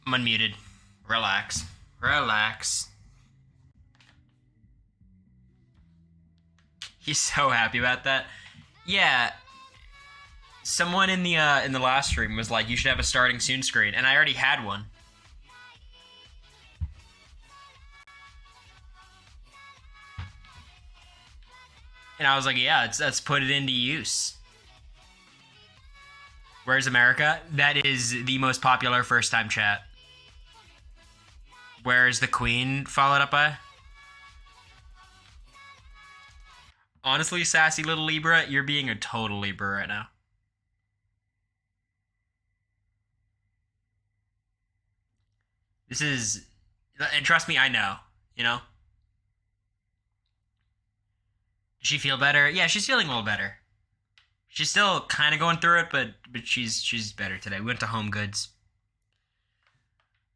I'm unmuted. Relax. Relax. He's so happy about that. Yeah. Someone in the last stream was like, "You should have a starting soon screen," and I already had one. And I was like, "Yeah, let's put it into use." Where's America? That is the most popular first-time chat. Where's the Queen? Followed up by. Honestly, sassy little Libra, you're being a total Libra right now. This is, and trust me, I know. You know. Does she feel better? Yeah, she's feeling a little better. She's still kind of going through it, but she's better today. We went to Home Goods.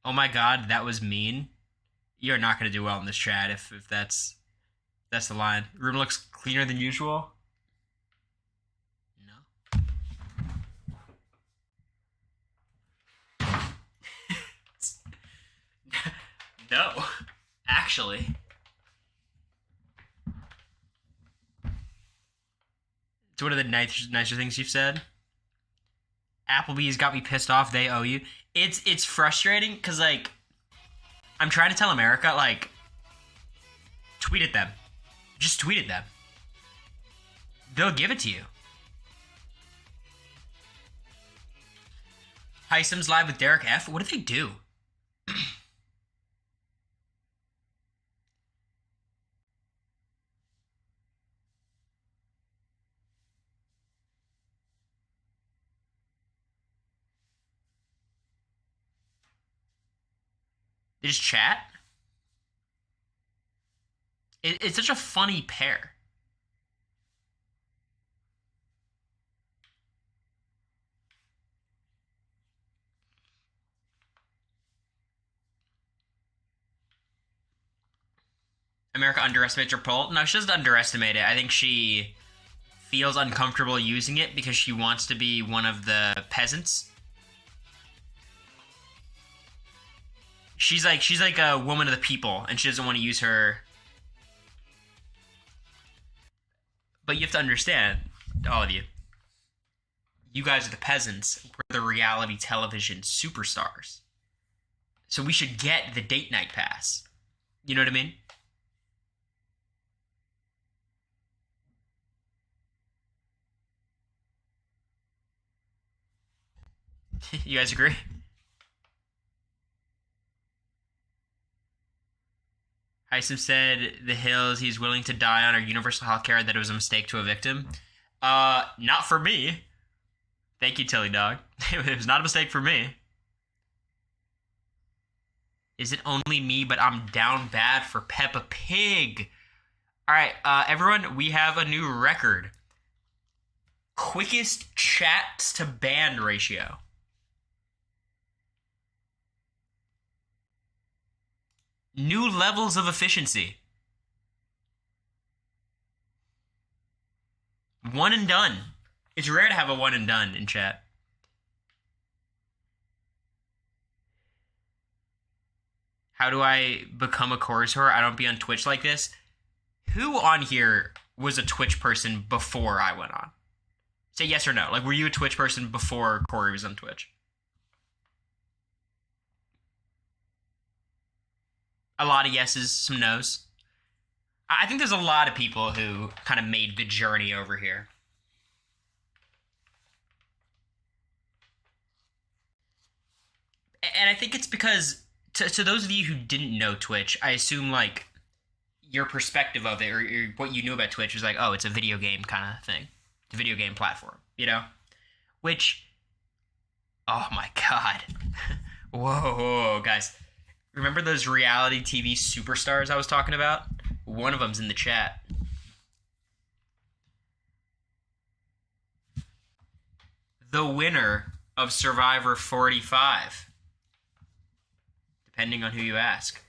Oh my god, that was mean. You're not gonna do well in this chat if that's the line. Room looks cleaner than usual. No. No, actually. It's one of the nicer things you've said. Applebee's got me pissed off. They owe you. It's frustrating because like I'm trying to tell America like tweet at them. Just tweet at them. They'll give it to you. Heisem's live with Derek F. What do they do? They just chat? It's such a funny pair. America underestimates her pull? No, she doesn't underestimate it. I think she feels uncomfortable using it because she wants to be one of the peasants. She's like a woman of the people, and she doesn't want to use her. But you have to understand, all of you. You guys are the peasants. We're the reality television superstars. So we should get the date night pass. You know what I mean? You guys agree? Heisem said the hills he's willing to die on are universal healthcare, that it was a mistake to evict him. Not for me. Thank you, Tilly Dog. It was not a mistake for me. Is it only me, but I'm down bad for Peppa Pig? Alright, everyone, we have a new record. Quickest chats to ban ratio. New levels of efficiency. One and done. It's rare to have a one and done in chat. How do I become a chorus whore? I don't be on Twitch like this. Who on here was a Twitch person before I went on? Say yes or no. Like, were you a Twitch person before Cory was on Twitch? A lot of yeses, some nos. I think there's a lot of people who kind of made the journey over here. And I think it's because, to those of you who didn't know Twitch, I assume, like, your perspective of it, or what you knew about Twitch was like, oh, it's a video game kind of thing. It's a video game platform, you know? Which, oh my god. Whoa, guys. Remember those reality TV superstars I was talking about? One of them's in the chat. The winner of Survivor 45. Depending on who you ask.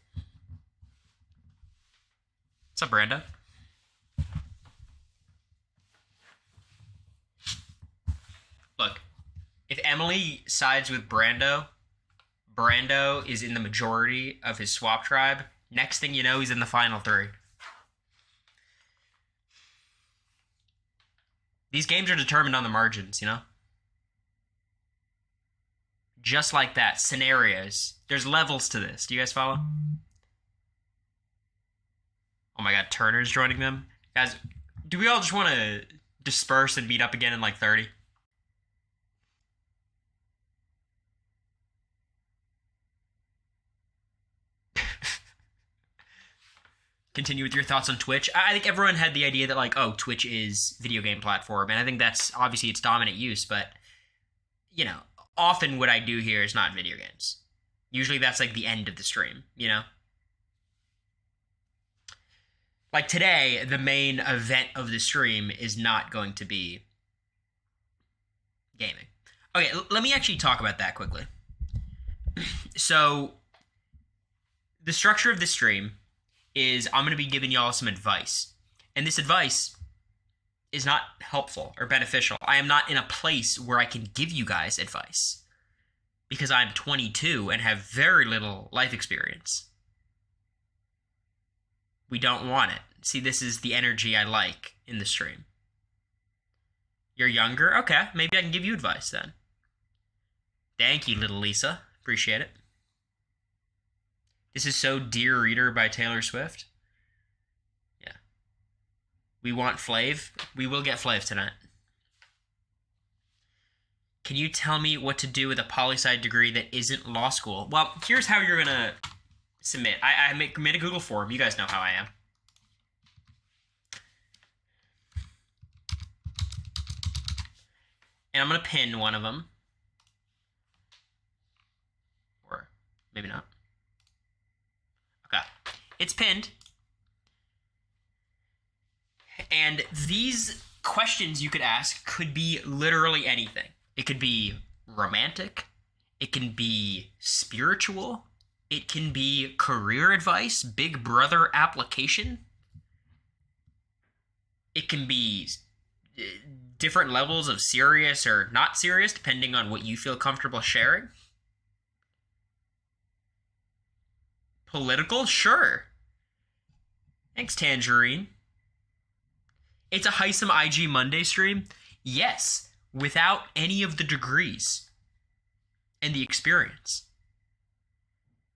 What's up, Brando? Look, if Emily sides with Brando, Brando is in the majority of his swap tribe. Next thing you know, he's in the final three. These games are determined on the margins, you know? Just like that. Scenarios. There's levels to this. Do you guys follow? Oh my god, Turner's joining them. Guys, do we all just want to disperse and meet up again in like 30? Continue with your thoughts on Twitch. I think everyone had the idea that, like, oh, Twitch is video game platform, and I think that's obviously its dominant use, but, you know, often what I do here is not video games. Usually that's like the end of the stream, you know? Like today, the main event of the stream is not going to be gaming. Okay, let me actually talk about that quickly. So, the structure of this stream is I'm going to be giving y'all some advice. And this advice is not helpful or beneficial. I am not in a place where I can give you guys advice because I'm 22 and have very little life experience. We don't want it. See, this is the energy I like in the stream. You're younger? Okay, maybe I can give you advice then. Thank you, little Lisa. Appreciate it. This is so Dear Reader by Taylor Swift. Yeah. We want Flav. We will get Flav tonight. Can you tell me what to do with a poli-sci degree that isn't law school? Well, here's how you're going to submit. I made a Google form. You guys know how I am. And I'm going to pin one of them. Or maybe not. Okay. It's pinned. And these questions you could ask could be literally anything. It could be romantic. It can be spiritual. It can be career advice, Big Brother application. It can be different levels of serious or not serious, depending on what you feel comfortable sharing. Political? Sure. Thanks, Tangerine. It's a Heisem IG Monday stream? Yes, without any of the degrees and the experience.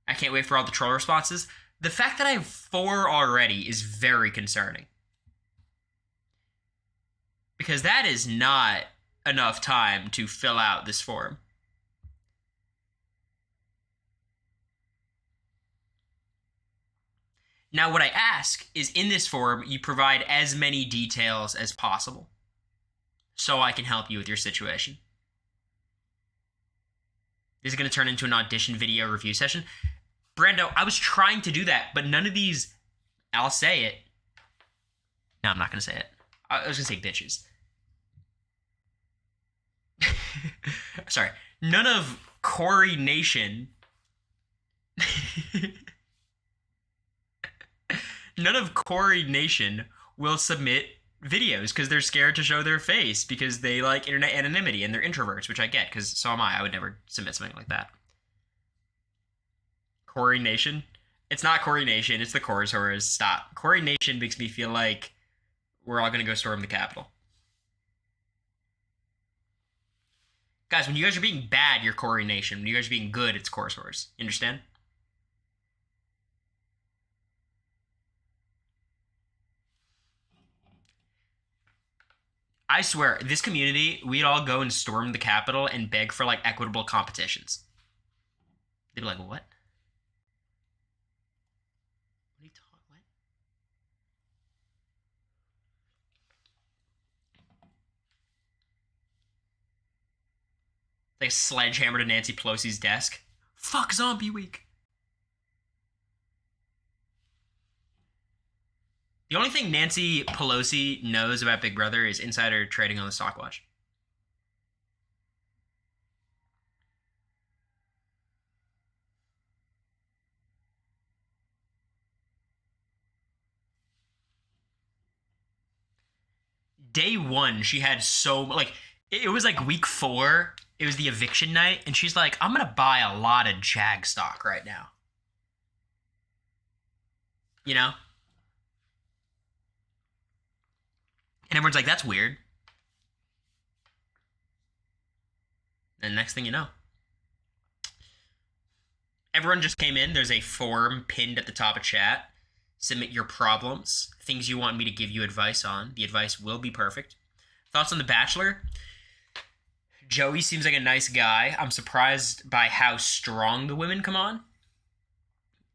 I can't wait for all the troll responses. The fact that I have 4 already is very concerning. Because that is not enough time to fill out this form. Now, what I ask is in this form, you provide as many details as possible so I can help you with your situation. This is going to turn into an audition video review session. Brando, I was trying to do that, but none of these... I'll say it. No, I'm not going to say it. I was going to say bitches. Sorry. None of Cory Nation... None of Cory Nation will submit videos because they're scared to show their face because they like internet anonymity and they're introverts, which I get because so am I. I would never submit something like that. Cory Nation? It's not Cory Nation. It's the Corsaurs. Stop. Cory Nation makes me feel like we're all going to go storm the Capitol. Guys, when you guys are being bad, you're Cory Nation. When you guys are being good, it's Corsaurs. You understand? I swear, this community, we'd all go and storm the Capitol and beg for, like, equitable competitions. They'd be like, what? What are you talking about? Like a sledgehammer to Nancy Pelosi's desk. Fuck Zombie Week. The only thing Nancy Pelosi knows about Big Brother is insider trading on the stock watch. Day 1, she had so... Like, it was like week 4. It was the eviction night, and she's like, I'm gonna buy a lot of Jag stock right now. You know? And everyone's like, that's weird. And next thing you know, everyone just came in. There's a form pinned at the top of chat. Submit your problems, things you want me to give you advice on. The advice will be perfect. Thoughts on The Bachelor? Joey seems like a nice guy. I'm surprised by how strong the women come on.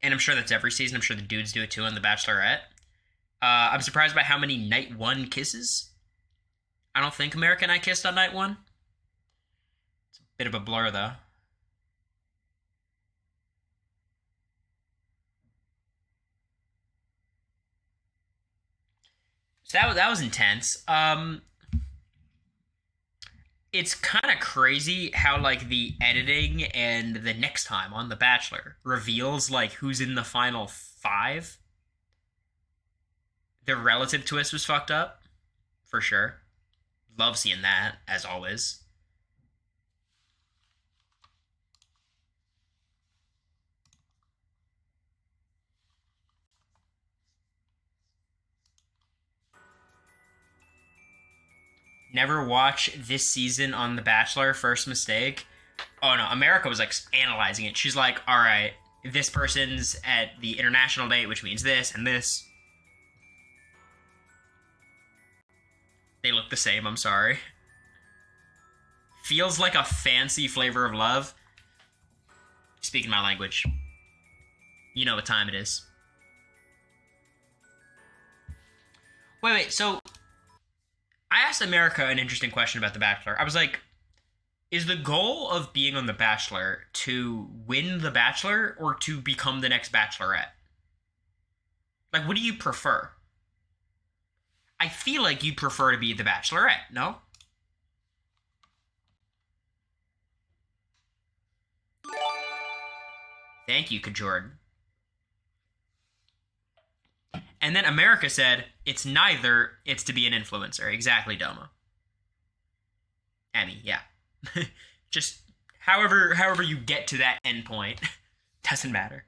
And I'm sure that's every season. I'm sure the dudes do it too on The Bachelorette. I'm surprised by how many night one kisses. I don't think America and I kissed on night one. It's a bit of a blur, though. So that was intense. It's kind of crazy how like the editing and the next time on The Bachelor reveals like who's in the final five. The relative twist was fucked up, for sure. Love seeing that, as always. Never watch this season on The Bachelor. First mistake. Oh no, America was like analyzing it. She's like, all right, this person's at the international date, which means this and this. They look the same, I'm sorry. Feels like a fancy flavor of love. Speaking my language. You know what time it is. Wait, so I asked America an interesting question about The Bachelor. I was like, is the goal of being on The Bachelor to win The Bachelor or to become the next Bachelorette? Like, what do you prefer? I feel like you'd prefer to be the Bachelorette, no? Thank you, Kajordan. And then America said, it's neither, it's to be an influencer. Exactly, Doma. Emmy, yeah. Just however you get to that endpoint, doesn't matter.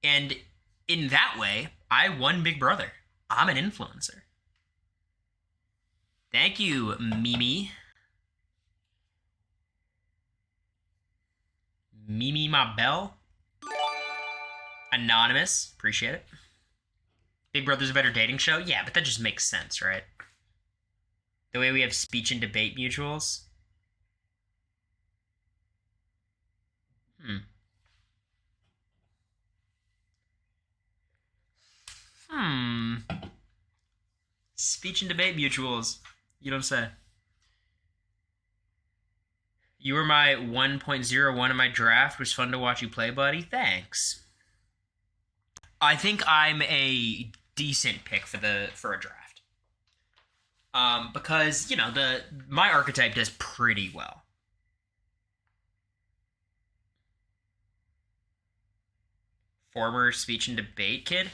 And in that way, I won Big Brother. I'm an influencer. Thank you, Mimi. Mimi my bell. Anonymous. Appreciate it. Big Brother's a better dating show? Yeah, but that just makes sense, right? The way we have speech and debate mutuals. Speech and debate mutuals. You don't say. You were my 1.01 in my draft. It was fun to watch you play, buddy. Thanks. I think I'm a decent pick for a draft. Because, you know, my archetype does pretty well. Former speech and debate kid?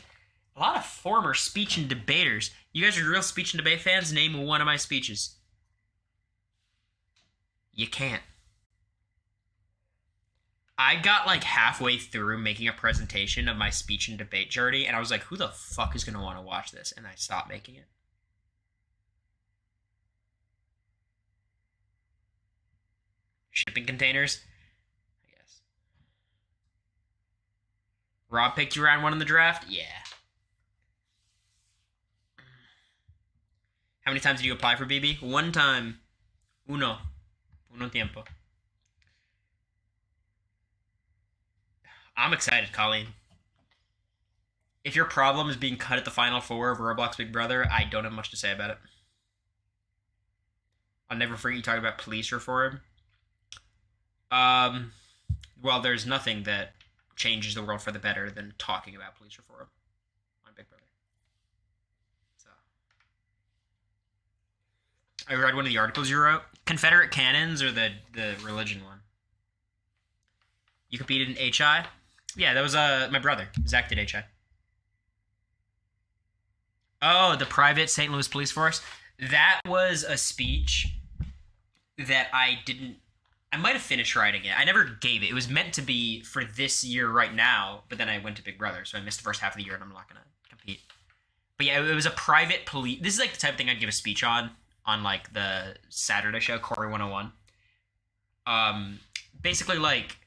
A lot of former speech and debaters. You guys are real speech and debate fans? Name one of my speeches. You can't. I got like halfway through making a presentation of my speech and debate journey, and I was like, who the fuck is going to want to watch this? And I stopped making it. Shipping containers? I guess. Rob picked you round one in the draft? Yeah. How many times did you apply for BB? One time. Uno tiempo. I'm excited, Colleen. If your problem is being cut at the final four of Roblox Big Brother, I don't have much to say about it. I'll never forget you talking about police reform. Well, there's nothing that changes the world for the better than talking about police reform on Big Brother. So, I read one of the articles you wrote. Confederate cannons or the religion one? You competed in HI? Yeah, that was my brother. Zach did HI. Oh, the private St. Louis police force. That was a speech that I didn't. I might have finished writing it. I never gave it. It was meant to be for this year right now, but then I went to Big Brother, so I missed the first half of the year, and I'm not gonna compete. But yeah, it was a private police. This is like the type of thing I'd give a speech on like the Saturday show, Cory 101. Basically, like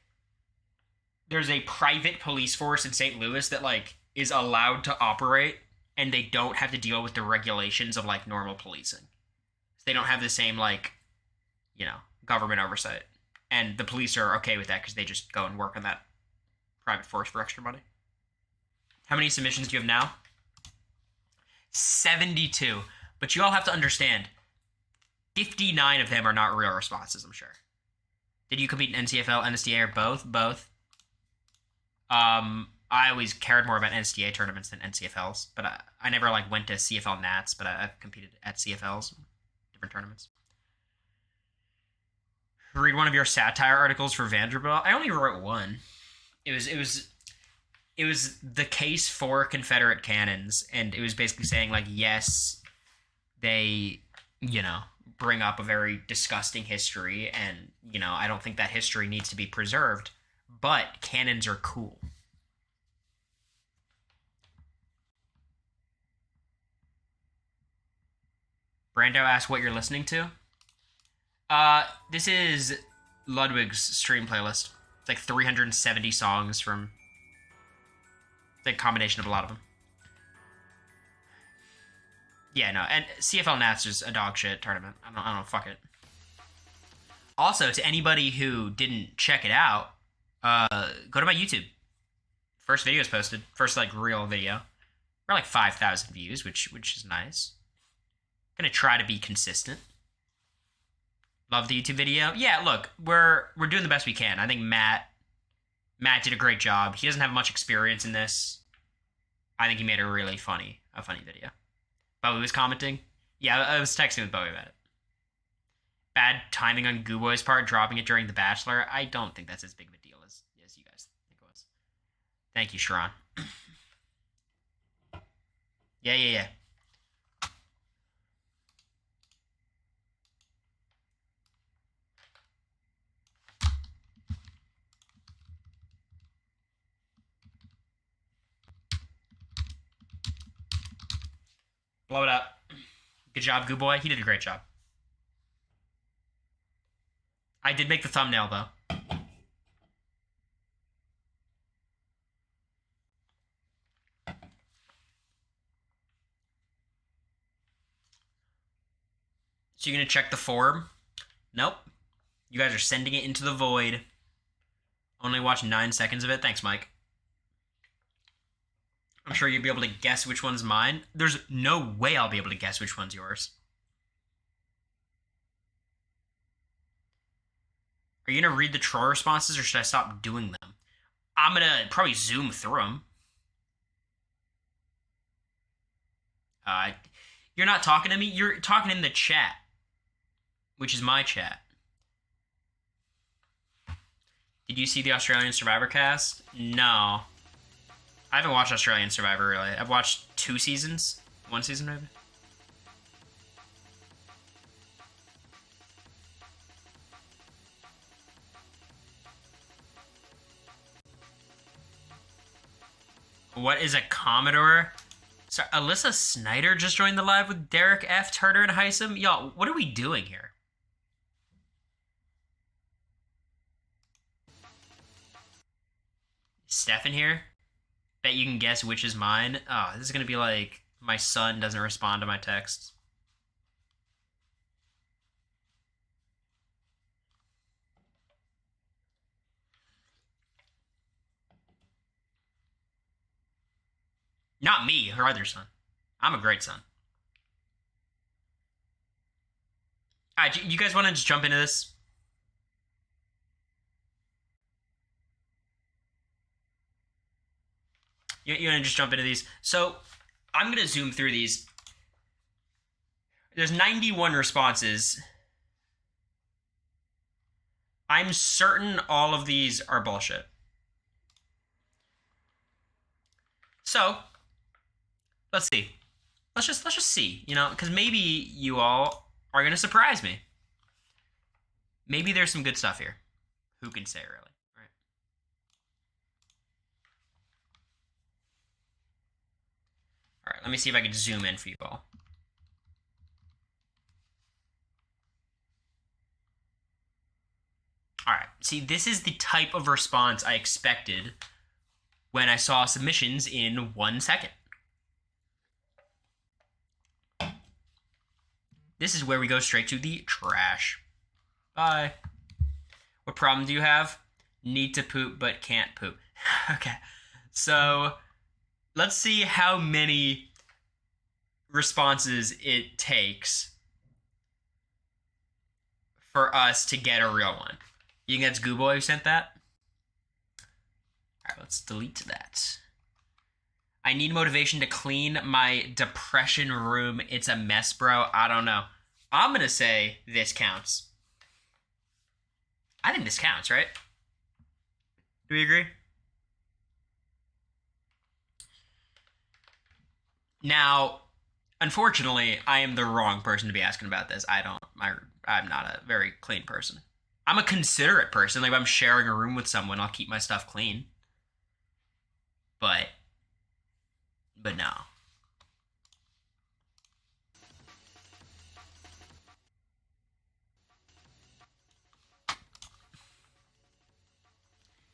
there's a private police force in St. Louis that like is allowed to operate, and they don't have to deal with the regulations of like normal policing. They don't have the same like, government oversight, and the police are okay with that because they just go and work on that private force for extra money. How many submissions do you have now? 72. But you all have to understand, 59 of them are not real responses, I'm sure. Did you compete in NCFL, NSDA, or both? Both. I always cared more about NSDA tournaments than NCFLs, but I never like went to CFL Nats, but I've competed at CFLs, different tournaments. Read one of your satire articles for Vanderbilt. I only wrote one. It was the case for Confederate cannons, and it was basically saying like, yes, they, bring up a very disgusting history, and I don't think that history needs to be preserved, but cannons are cool. Brando asked what you're listening to. This is Ludwig's stream playlist. It's like 370 songs from. It's like a combination of a lot of them. Yeah, no, and CFL Nats is a dog shit tournament. I don't know, fuck it. Also, to anybody who didn't check it out, go to my YouTube. First video is posted. First, like, real video. We're like 5,000 views, which is nice. Gonna try to be consistent. Love the YouTube video. Yeah, look, we're doing the best we can. I think Matt did a great job. He doesn't have much experience in this. I think he made a really funny video. Bowie was commenting. Yeah, I was texting with Bowie about it. Bad timing on Gooboy's part, dropping it during The Bachelor. I don't think that's as big of a deal as you guys think it was. Thank you, Sharon. Yeah. Blow it up. Good job, Gooboy. He did a great job. I did make the thumbnail, though. So you're going to check the form? Nope. You guys are sending it into the void. Only watch 9 seconds of it. Thanks, Mike. I'm sure you'll be able to guess which one's mine. There's no way I'll be able to guess which one's yours. Are you going to read the troll responses, or should I stop doing them? I'm going to probably zoom through them. You're not talking to me. You're talking in the chat, which is my chat. Did you see the Australian Survivor cast? No. I haven't watched Australian Survivor, really. I've watched 2 seasons. 1 season, maybe. What is a Commodore? So Alyssa Snyder just joined the live with Derek F, Tartar, and Heisem. Y'all, what are we doing here? Stefan here? Bet you can guess which is mine. Oh, this is going to be like my son doesn't respond to my texts. Not me, her other son. I'm a great son. Alright, you guys want to just jump into this? You want to just jump into these? So, I'm going to zoom through these. There's 91 responses. I'm certain all of these are bullshit. So, let's see. let's just see, because maybe you all are gonna surprise me. Maybe there's some good stuff here. Who can say, really? Right. All right. Let me see if I can zoom in for you all. All right. See, this is the type of response I expected when I saw submissions in 1 second. This is where we go straight to the trash. Bye. What problem do you have? Need to poop but can't poop. Okay. So let's see how many responses it takes for us to get a real one. You think that's Gooboy who sent that? All right, let's delete that. I need motivation to clean my depression room. It's a mess, bro. I don't know. I'm going to say this counts. I think this counts, right? Do we agree? Now, unfortunately, I am the wrong person to be asking about this. I'm not a very clean person. I'm a considerate person. Like, if I'm sharing a room with someone, I'll keep my stuff clean. But no.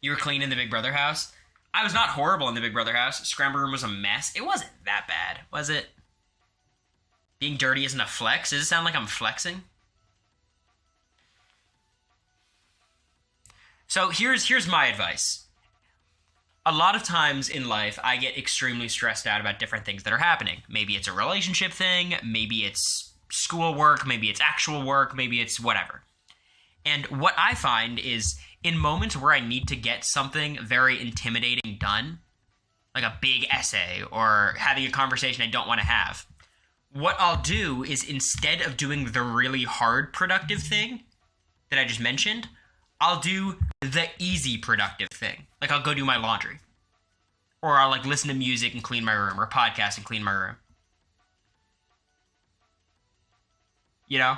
You were clean in the Big Brother house? I was not horrible in the Big Brother house. Scramble room was a mess. It wasn't that bad, was it? Being dirty isn't a flex? Does it sound like I'm flexing? So here's my advice. A lot of times in life, I get extremely stressed out about different things that are happening. Maybe it's a relationship thing, maybe it's schoolwork, maybe it's actual work, maybe it's whatever. And what I find is in moments where I need to get something very intimidating done, like a big essay or having a conversation I don't want to have, what I'll do is instead of doing the really hard productive thing that I just mentioned, I'll do the easy productive thing. Like I'll go do my laundry. Or I'll like listen to music and clean my room, or podcast and clean my room. You know?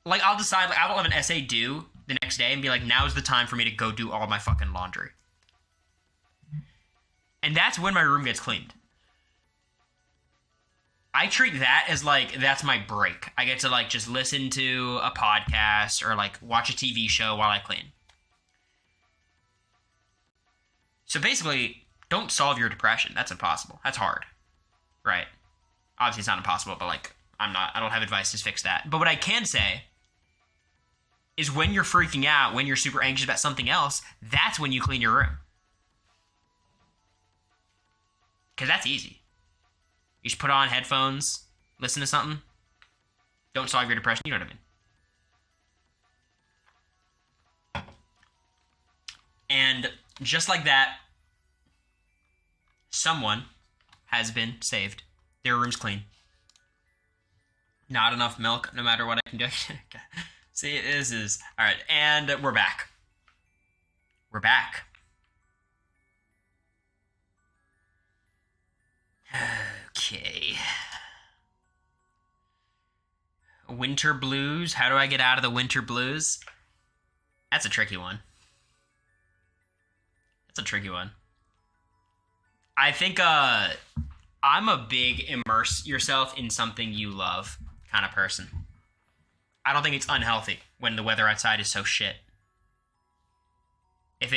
Like I'll decide, like I will have an essay due the next day and be like, now's the time for me to go do all my fucking laundry. And that's when my room gets cleaned. I treat that as like, that's my break. I get to like just listen to a podcast or like watch a TV show while I clean. So basically, don't solve your depression. That's impossible. That's hard. Right? Obviously it's not impossible, but like, I don't have advice to fix that. But what I can say is when you're freaking out, when you're super anxious about something else, that's when you clean your room. Because that's easy. You just put on headphones, listen to something. Don't solve your depression, you know what I mean? And just like that, someone has been saved. Their room's clean. Not enough milk, no matter what I can do. See, this is... Alright, and we're back. We're back. Okay. Winter blues. How do I get out of the winter blues? That's a tricky one. That's a tricky one. I think I'm a big immerse yourself in something you love kind of person. I don't think it's unhealthy when the weather outside is so shit. If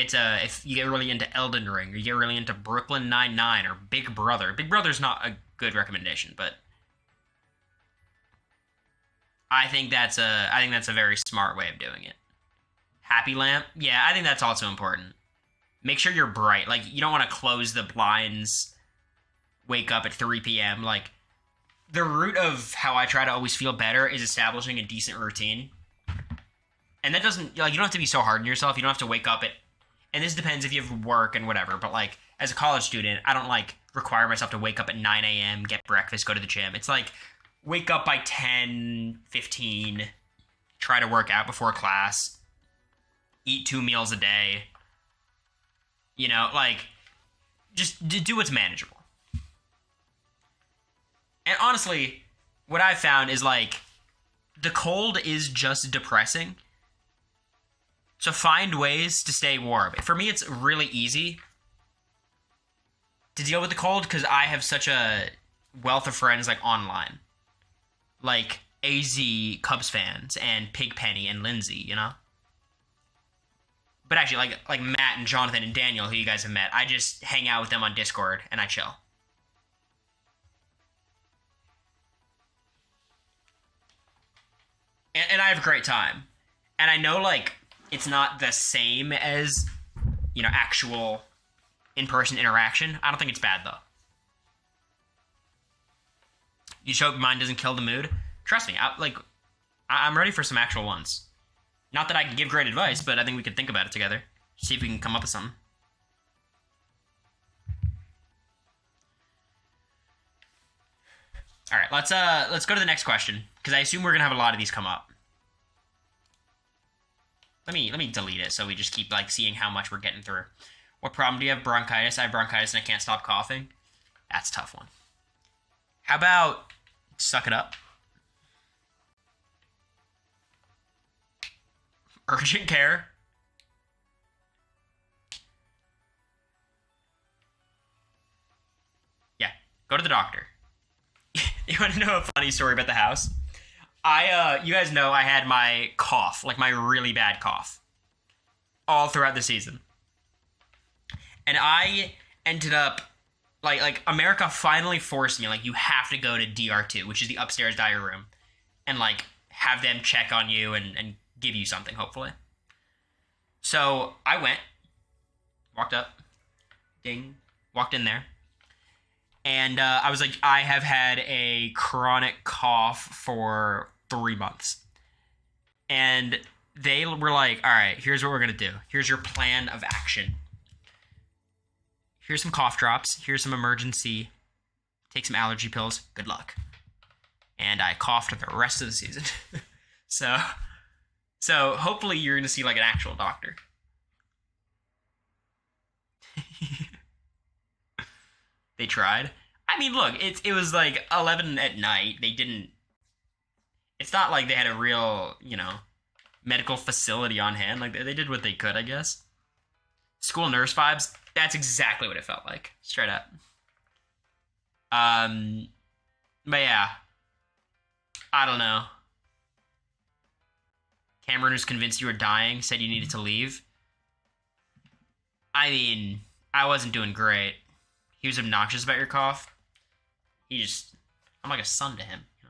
you get really into Elden Ring, or you get really into Brooklyn Nine-Nine, or Big Brother. Big Brother's not a good recommendation, but I think that's a very smart way of doing it. Happy Lamp, yeah, I think that's also important. Make sure you're bright. Like, you don't want to close the blinds, wake up at 3 p.m. Like, the root of how I try to always feel better is establishing a decent routine. And that doesn't, like, you don't have to be so hard on yourself. You don't have to wake up at, and this depends if you have work and whatever, but, like, as a college student, I don't, like, require myself to wake up at 9 a.m., get breakfast, go to the gym. It's like, wake up by 10, 15, try to work out before class, eat 2 meals a day. You know, like, just do what's manageable. And honestly, what I've found is like the cold is just depressing. So find ways to stay warm. For me, it's really easy to deal with the cold because I have such a wealth of friends like online, like AZ Cubs fans and Pigpenny and Lindsay, you know. But actually, like Matt and Jonathan and Daniel, who you guys have met, I just hang out with them on Discord and I chill. And I have a great time. And I know like it's not the same as, you know, actual in-person interaction. I don't think it's bad though. You just hope mine doesn't kill the mood. Trust me, I'm ready for some actual ones. Not that I can give great advice, but I think we could think about it together. See if we can come up with something. All right, let's go to the next question because I assume we're gonna have a lot of these come up. Let me delete it so we just keep like seeing how much we're getting through. What problem do you have? Bronchitis. I have bronchitis and I can't stop coughing. That's a tough one. How about suck it up? Urgent care. Yeah, go to the doctor. You want to know a funny story about the house? You guys know I had my cough, like my really bad cough, all throughout the season. And I ended up, like America finally forced me, like, you have to go to DR2, which is the upstairs diary room, and, like, have them check on you and give you something, hopefully. So I went, walked up, ding, walked in there. And I was like, I have had a chronic cough for 3 months. And they were like, all right, here's what we're going to do. Here's your plan of action. Here's some cough drops. Here's some emergency. Take some allergy pills. Good luck. And I coughed the rest of the season. So hopefully you're going to see like an actual doctor. They tried. I mean, look, it was like 11 at night. They didn't... It's not like they had a real, you know, medical facility on hand. Like, they did what they could, I guess. School nurse vibes. That's exactly what it felt like. Straight up. But yeah. I don't know. Cameron was convinced you were dying, said you needed to leave. I mean, I wasn't doing great. He was obnoxious about your cough. I'm like a son to him. You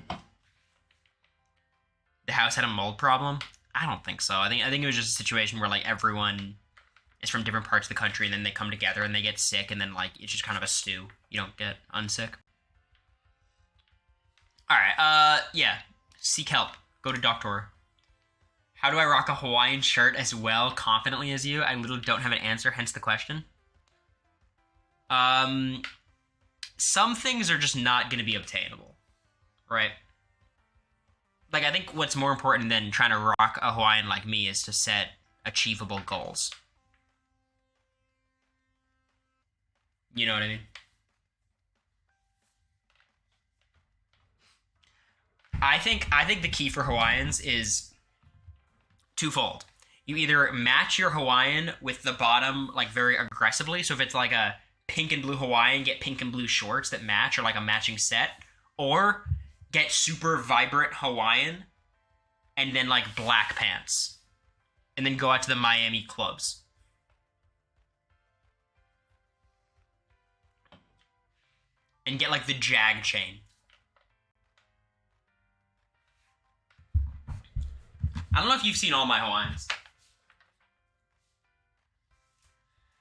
know? The house had a mold problem? I don't think so. I think it was just a situation where like everyone is from different parts of the country and then they come together and they get sick and then like it's just kind of a stew. You don't get unsick. Alright, yeah. Seek help. Go to doctor. How do I rock a Hawaiian shirt as well confidently as you? I literally don't have an answer, hence the question. Some things are just not going to be obtainable, right? Like, I think what's more important than trying to rock a Hawaiian like me is to set achievable goals. You know what I mean? I think the key for Hawaiians is twofold. You either match your Hawaiian with the bottom like very aggressively, so if it's like a pink and blue Hawaiian, get pink and blue shorts that match or like a matching set, or get super vibrant Hawaiian and then like black pants and then go out to the Miami clubs. And get like the Jag chain. I don't know if you've seen all my Hawaiians.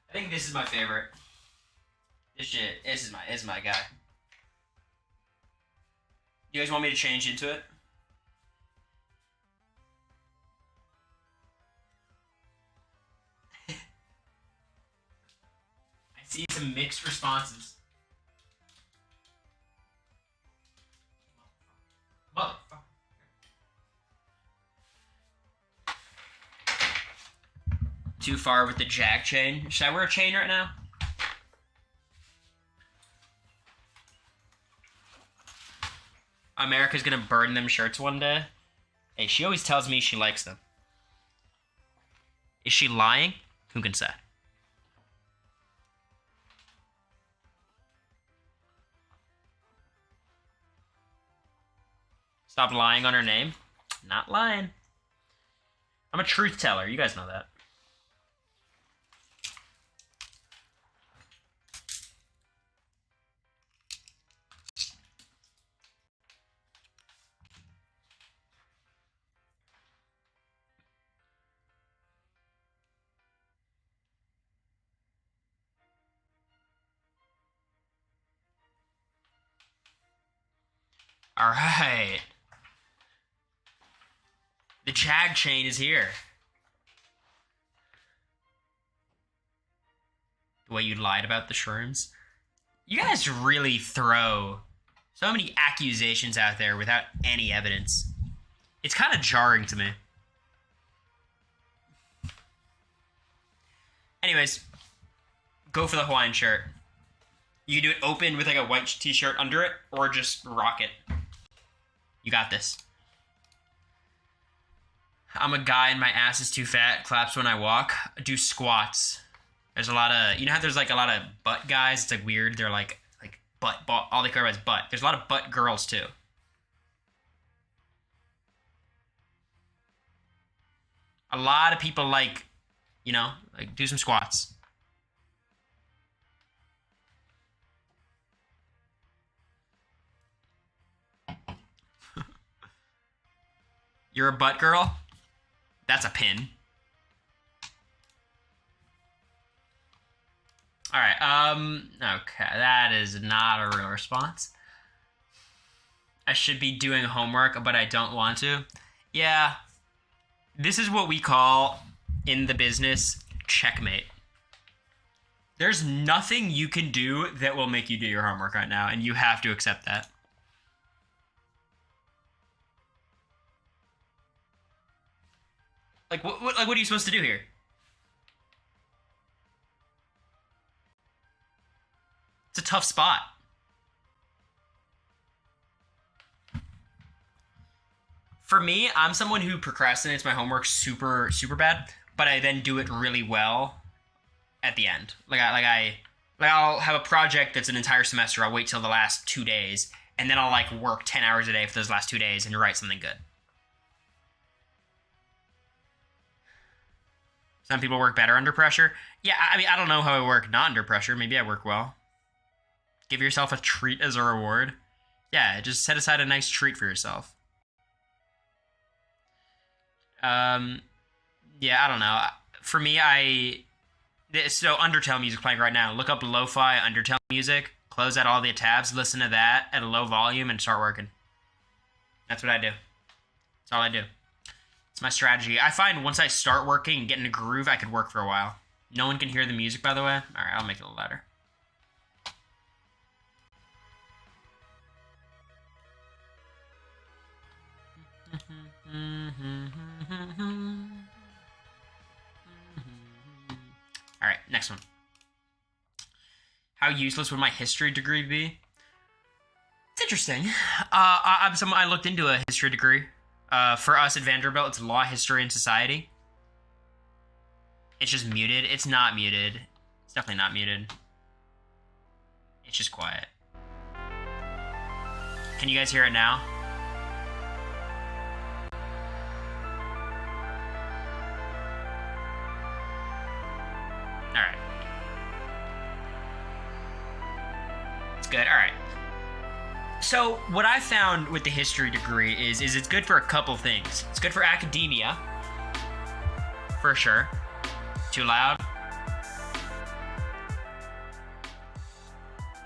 I think this is my favorite. This is my guy. You guys want me to change into it? I see some mixed responses. Motherfucker. Too far with the Jag chain. Should I wear a chain right now? America's gonna burn them shirts one day. Hey, she always tells me she likes them. Is she lying? Who can say? Stop lying on her name. Not lying. I'm a truth teller. You guys know that. All right. The Jag chain is here. The way you lied about the shrooms. You guys really throw so many accusations out there without any evidence. It's kind of jarring to me. Anyways, go for the Hawaiian shirt. You can do it open with like a white t-shirt under it, or just rock it. You got this. I'm a guy and my ass is too fat. Claps when I walk. Do squats. There's a lot of, you know how there's like a lot of butt guys? It's like weird. They're like butt. All they care about is butt. There's a lot of butt girls too. A lot of people like, you know, like do some squats. You're a butt girl? That's a pin. Alright, okay, that is not a real response. I should be doing homework, but I don't want to. Yeah. This is what we call, in the business, checkmate. There's nothing you can do that will make you do your homework right now, and you have to accept that. Like, what are you supposed to do here? It's a tough spot. For me, I'm someone who procrastinates my homework super, super bad, but I then do it really well at the end. I'll have a project that's an entire semester. I'll wait till the last 2 days, and then I'll like work 10 hours a day for those last 2 days and write something good. Some people work better under pressure. Yeah, I mean, I don't know how I work not under pressure. Maybe I work well. Give yourself a treat as a reward. Yeah, just set aside a nice treat for yourself. Yeah, I don't know. For me, so Undertale music playing right now. Look up lo-fi Undertale music, close out all the tabs, listen to that at a low volume, and start working. That's what I do. That's all I do. It's my strategy. I find once I start working and get in a groove, I could work for a while. No one can hear the music, by the way. All right, I'll make it a little louder. All right, next one. How useless would my history degree be? It's interesting. I looked into a history degree. For us at Vanderbilt, it's law, history, and society. It's just muted. It's not muted. It's definitely not muted. It's just quiet. Can you guys hear it now? Alright. It's good. Alright. So, what I found with the history degree is it's good for a couple things. It's good for academia. For sure. Too loud?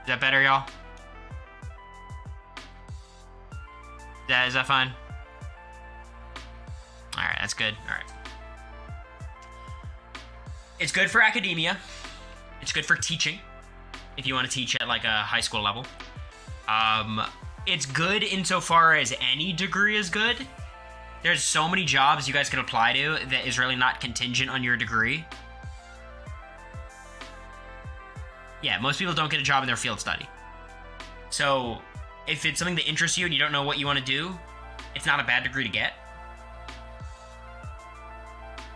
Is that better, y'all? Is that fine? Alright, that's good. Alright. It's good for academia. It's good for teaching. If you want to teach at like a high school level. It's good insofar as any degree is good. There's so many jobs you guys can apply to that is really not contingent on your degree. Yeah, most people don't get a job in their field study. So, if it's something that interests you and you don't know what you want to do, it's not a bad degree to get.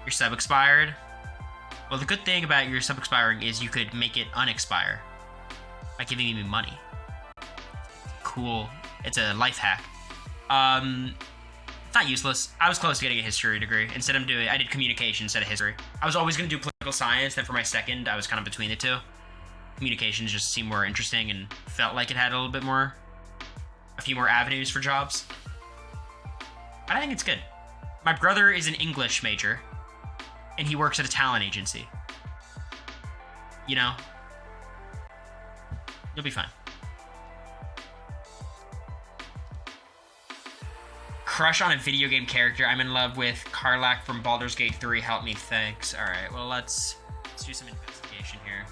Your sub expired. Well, the good thing about your sub expiring is you could make it unexpire by giving me money. Cool. It's a life hack. It's not useless. I was close to getting a history degree. Instead of I did communication instead of history. I was always going to do political science. Then for my second, I was kind of between the two. Communications just seemed more interesting and felt like it had a few more avenues for jobs. But I think it's good. My brother is an English major, and he works at a talent agency. You know? You'll be fine. Crush on a video game character. I'm in love with Karlach from Baldur's Gate 3. Help me, thanks. Alright, well, let's do some investigation here.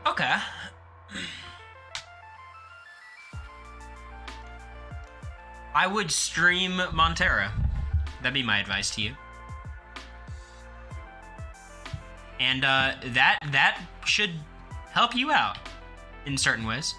Okay. I would stream Montera. That'd be my advice to you. And that should help you out in certain ways.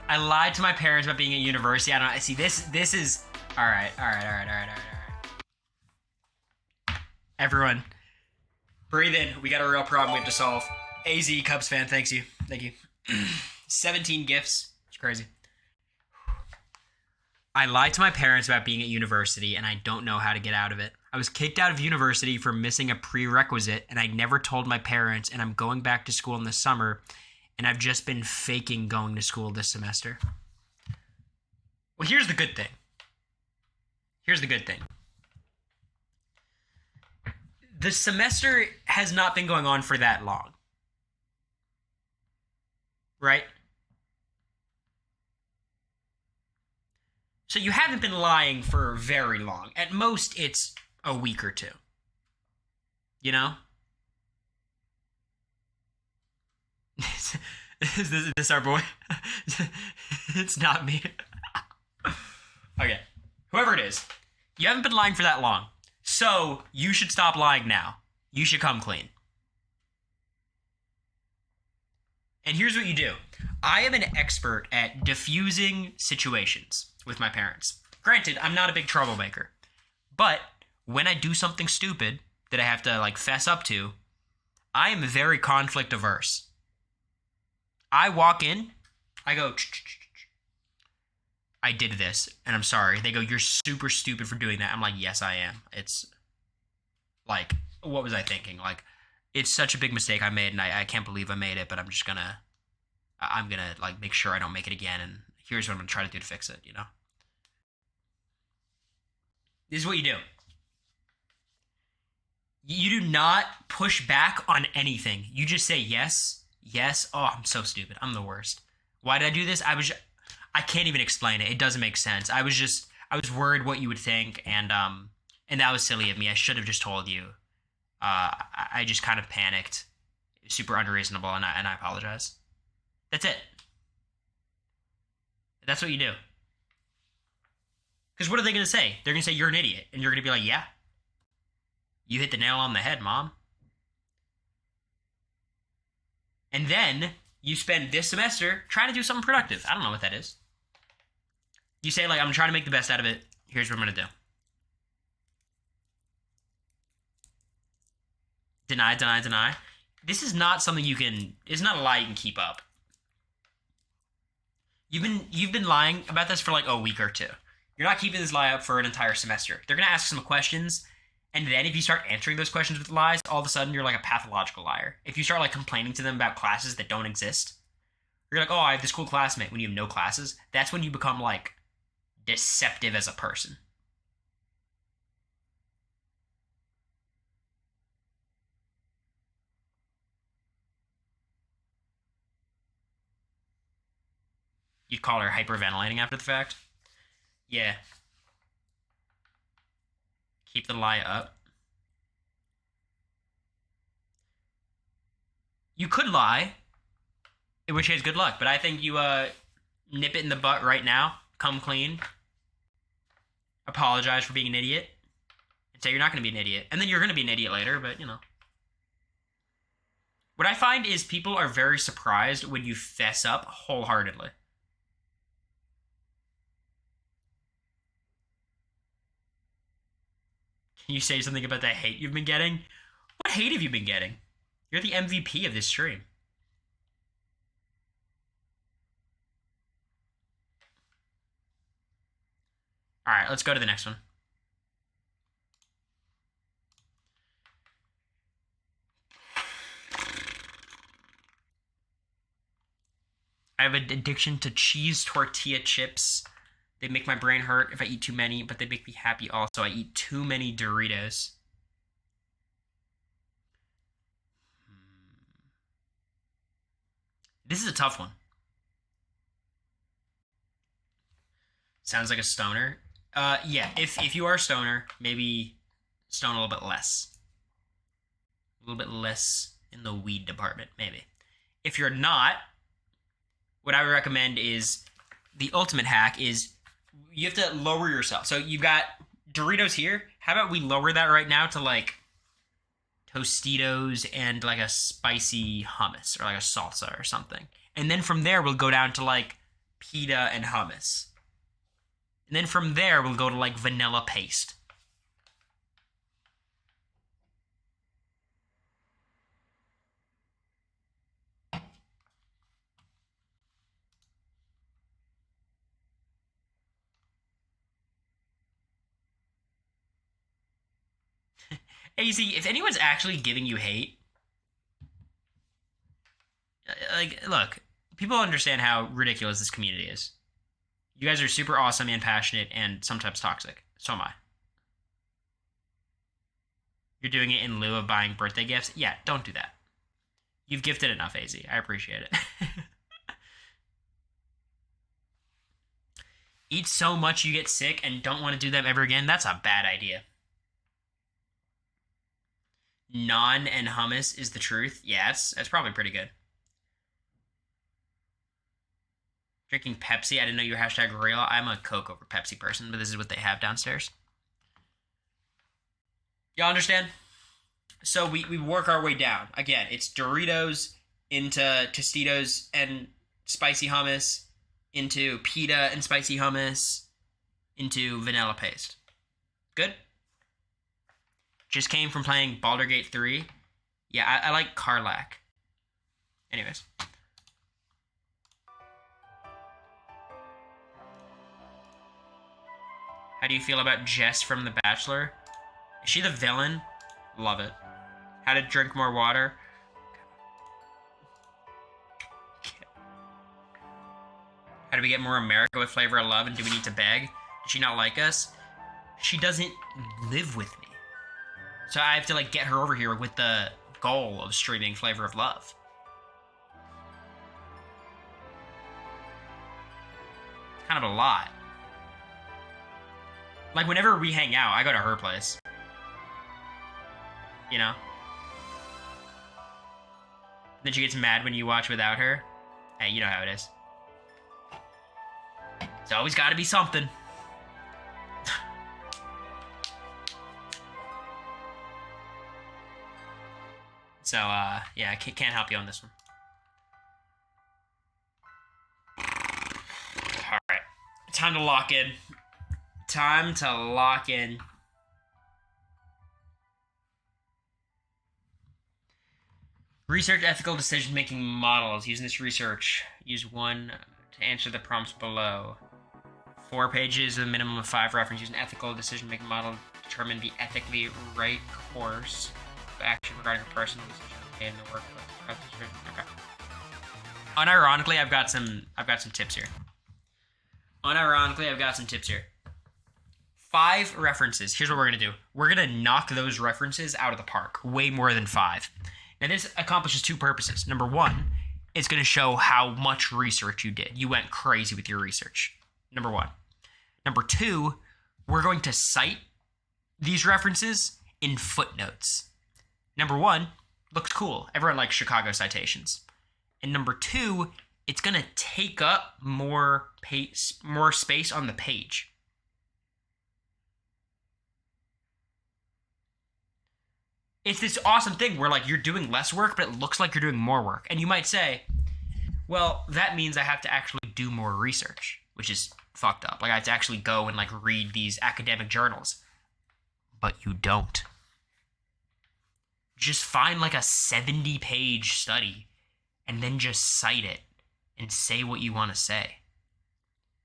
I lied to my parents about being at university. I don't see this is all right. Everyone, breathe in. We got a real problem we have to solve. AZ Cubs fan, thank you. 17 gifts. It's crazy. I lied to my parents about being at university, and I don't know how to get out of it. I was kicked out of university for missing a prerequisite, and I never told my parents, and I'm going back to school in the summer, and I've just been faking going to school this semester. Well, here's the good thing. The semester has not been going on for that long. Right? So you haven't been lying for very long. At most, it's a week or two. You know? Is this our boy? It's not me. Okay. Whoever it is, you haven't been lying for that long. So, you should stop lying now. You should come clean. And here's what you do. I am an expert at diffusing situations with my parents. Granted, I'm not a big troublemaker. But when I do something stupid that I have to, fess up to, I am very conflict averse. I walk in, I go, I did this, and I'm sorry. They go, you're super stupid for doing that. I'm like, yes, I am. It's, what was I thinking? It's such a big mistake I made, and I can't believe I made it, but I'm gonna, make sure I don't make it again, and here's what I'm gonna try to do to fix it, you know? This is what you do. You do not push back on anything. You just say yes. Yes. Oh, I'm so stupid. I'm the worst. Why did I do this? I can't even explain it. It doesn't make sense. I was worried what you would think, and that was silly of me. I should have just told you. I just kind of panicked. Super unreasonable, and I apologize. That's it. That's what you do. Because what are they going to say? They're going to say you're an idiot, and you're going to be like, yeah. You hit the nail on the head, Mom. And then you spend this semester trying to do something productive. I don't know what that is. You say, I'm trying to make the best out of it. Here's what I'm going to do. Deny. This is not something it's not a lie you can keep up. You've been lying about this for a week or two. You're not keeping this lie up for an entire semester. They're going to ask some questions. And then if you start answering those questions with lies, all of a sudden you're a pathological liar. If you start complaining to them about classes that don't exist, you're oh, I have this cool classmate when you have no classes. That's when you become deceptive as a person. You'd call her hyperventilating after the fact? Yeah. Keep the lie up. You could lie, in which case good luck, but I think you nip it in the butt right now, come clean, apologize for being an idiot, and say you're not going to be an idiot. And then you're going to be an idiot later, but you know. What I find is people are very surprised when you fess up wholeheartedly. Can you say something about the hate you've been getting? What hate have you been getting? You're the MVP of this stream. Alright, let's go to the next one. I have an addiction to cheese tortilla chips. They make my brain hurt if I eat too many, but they make me happy also. I eat too many Doritos. This is a tough one. Sounds like a stoner. Yeah, if you are a stoner, maybe stone a little bit less. A little bit less in the weed department, maybe. If you're not, what I would recommend is the ultimate hack is you have to lower yourself. So you've got Doritos here. How about we lower that right now to like Tostitos and like a spicy hummus or like a salsa or something. And then from there, we'll go down to like pita and hummus. And then from there, we'll go to like vanilla paste. Hey, you see, if anyone's actually giving you hate, like, look, people understand how ridiculous this community is. You guys are super awesome and passionate and sometimes toxic. So am I. You're doing it in lieu of buying birthday gifts? Yeah, don't do that. You've gifted enough, AZ. I appreciate it. Eat so much you get sick and don't want to do them ever again? That's a bad idea. Naan and hummus is the truth? Yeah, that's probably pretty good. Drinking Pepsi. I didn't know you were hashtag real. I'm a Coke over Pepsi person, but this is what they have downstairs. Y'all understand? So we work our way down. Again, it's Doritos into Tostitos and spicy hummus, into pita and spicy hummus, into vanilla paste. Good? Just came from playing Baldur's Gate 3. Yeah, I like Karlach. Anyways. How do you feel about Jess from The Bachelor? Is she the villain? Love it. How to drink more water? How do we get more America with Flavor of Love, and do we need to beg? Does she not like us? She doesn't live with me. So I have to like get her over here with the goal of streaming Flavor of Love. Kind of a lot. Like whenever we hang out, I go to her place. You know? Then she gets mad when you watch without her. Hey, you know how it is. It's always gotta be something. So, yeah, I can't help you on this one. Alright. Time to lock in. Time to lock in. Research ethical decision-making models. Using this research, use one to answer the prompts below. 4 pages with a minimum of 5 references. Use an ethical decision-making model to determine the ethically right course of action regarding a personal decision in the workplace. Okay. Unironically, I've got some tips here. Unironically, I've got some tips here. 5 references. Here's what we're going to do. We're going to knock those references out of the park. Way more than 5. Now, this accomplishes 2 purposes. Number 1, it's going to show how much research you did. You went crazy with your research. Number 1. Number 2, we're going to cite these references in footnotes. Number 1, looks cool. Everyone likes Chicago citations. And number 2, it's going to take up more space on the page. It's this awesome thing where, like, you're doing less work, but it looks like you're doing more work. And you might say, well, that means I have to actually do more research, which is fucked up. Like, I have to actually go and, like, read these academic journals. But you don't. Just find, like, a 70-page study and then just cite it and say what you want to say.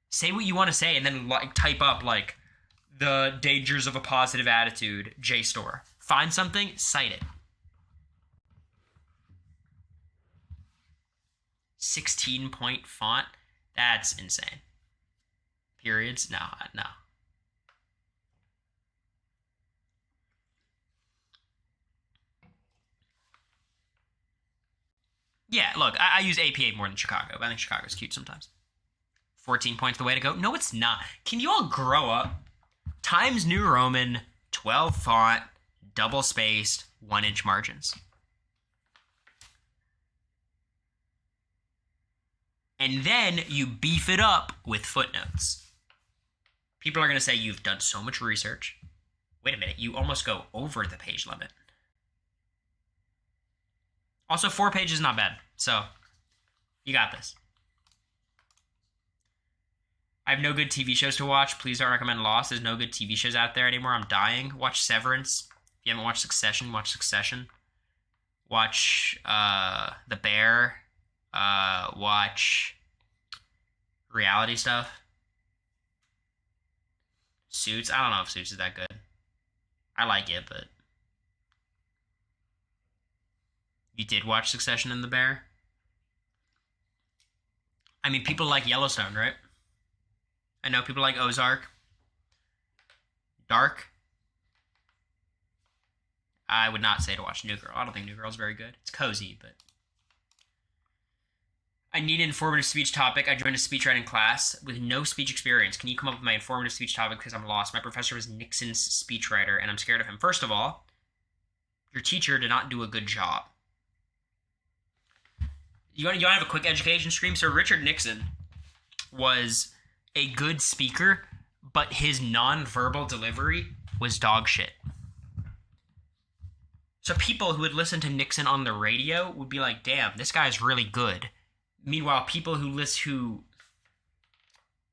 Say what you want to say and then, like, type up, like, the dangers of a positive attitude, JSTOR. Find something, cite it. 16-point font? That's insane. Periods? No. Yeah, look, I use APA more than Chicago, but I think Chicago's cute sometimes. 14 points the way to go? No, it's not. Can you all grow up? Times New Roman, 12 font, double-spaced, 1-inch margins. And then you beef it up with footnotes. People are going to say you've done so much research. Wait a minute, you almost go over the page limit. Also, 4 pages is not bad, so you got this. I have no good TV shows to watch. Please don't recommend Lost. There's no good TV shows out there anymore. I'm dying. Watch Severance. If you haven't watched Succession, watch Succession. Watch The Bear. Watch reality stuff. Suits. I don't know if Suits is that good. I like it, but... You did watch Succession and The Bear? I mean, people like Yellowstone, right? I know people like Ozark. Dark. I would not say to watch New Girl. I don't think New Girl's very good. It's cozy, but... I need an informative speech topic. I joined a speechwriting class with no speech experience. Can you come up with my informative speech topic because I'm lost? My professor was Nixon's speechwriter, and I'm scared of him. First of all, your teacher did not do a good job. You want to have a quick education stream? So Richard Nixon was a good speaker, but his non-verbal delivery was dog shit. So people who would listen to Nixon on the radio would be like, damn, this guy's really good. Meanwhile, people who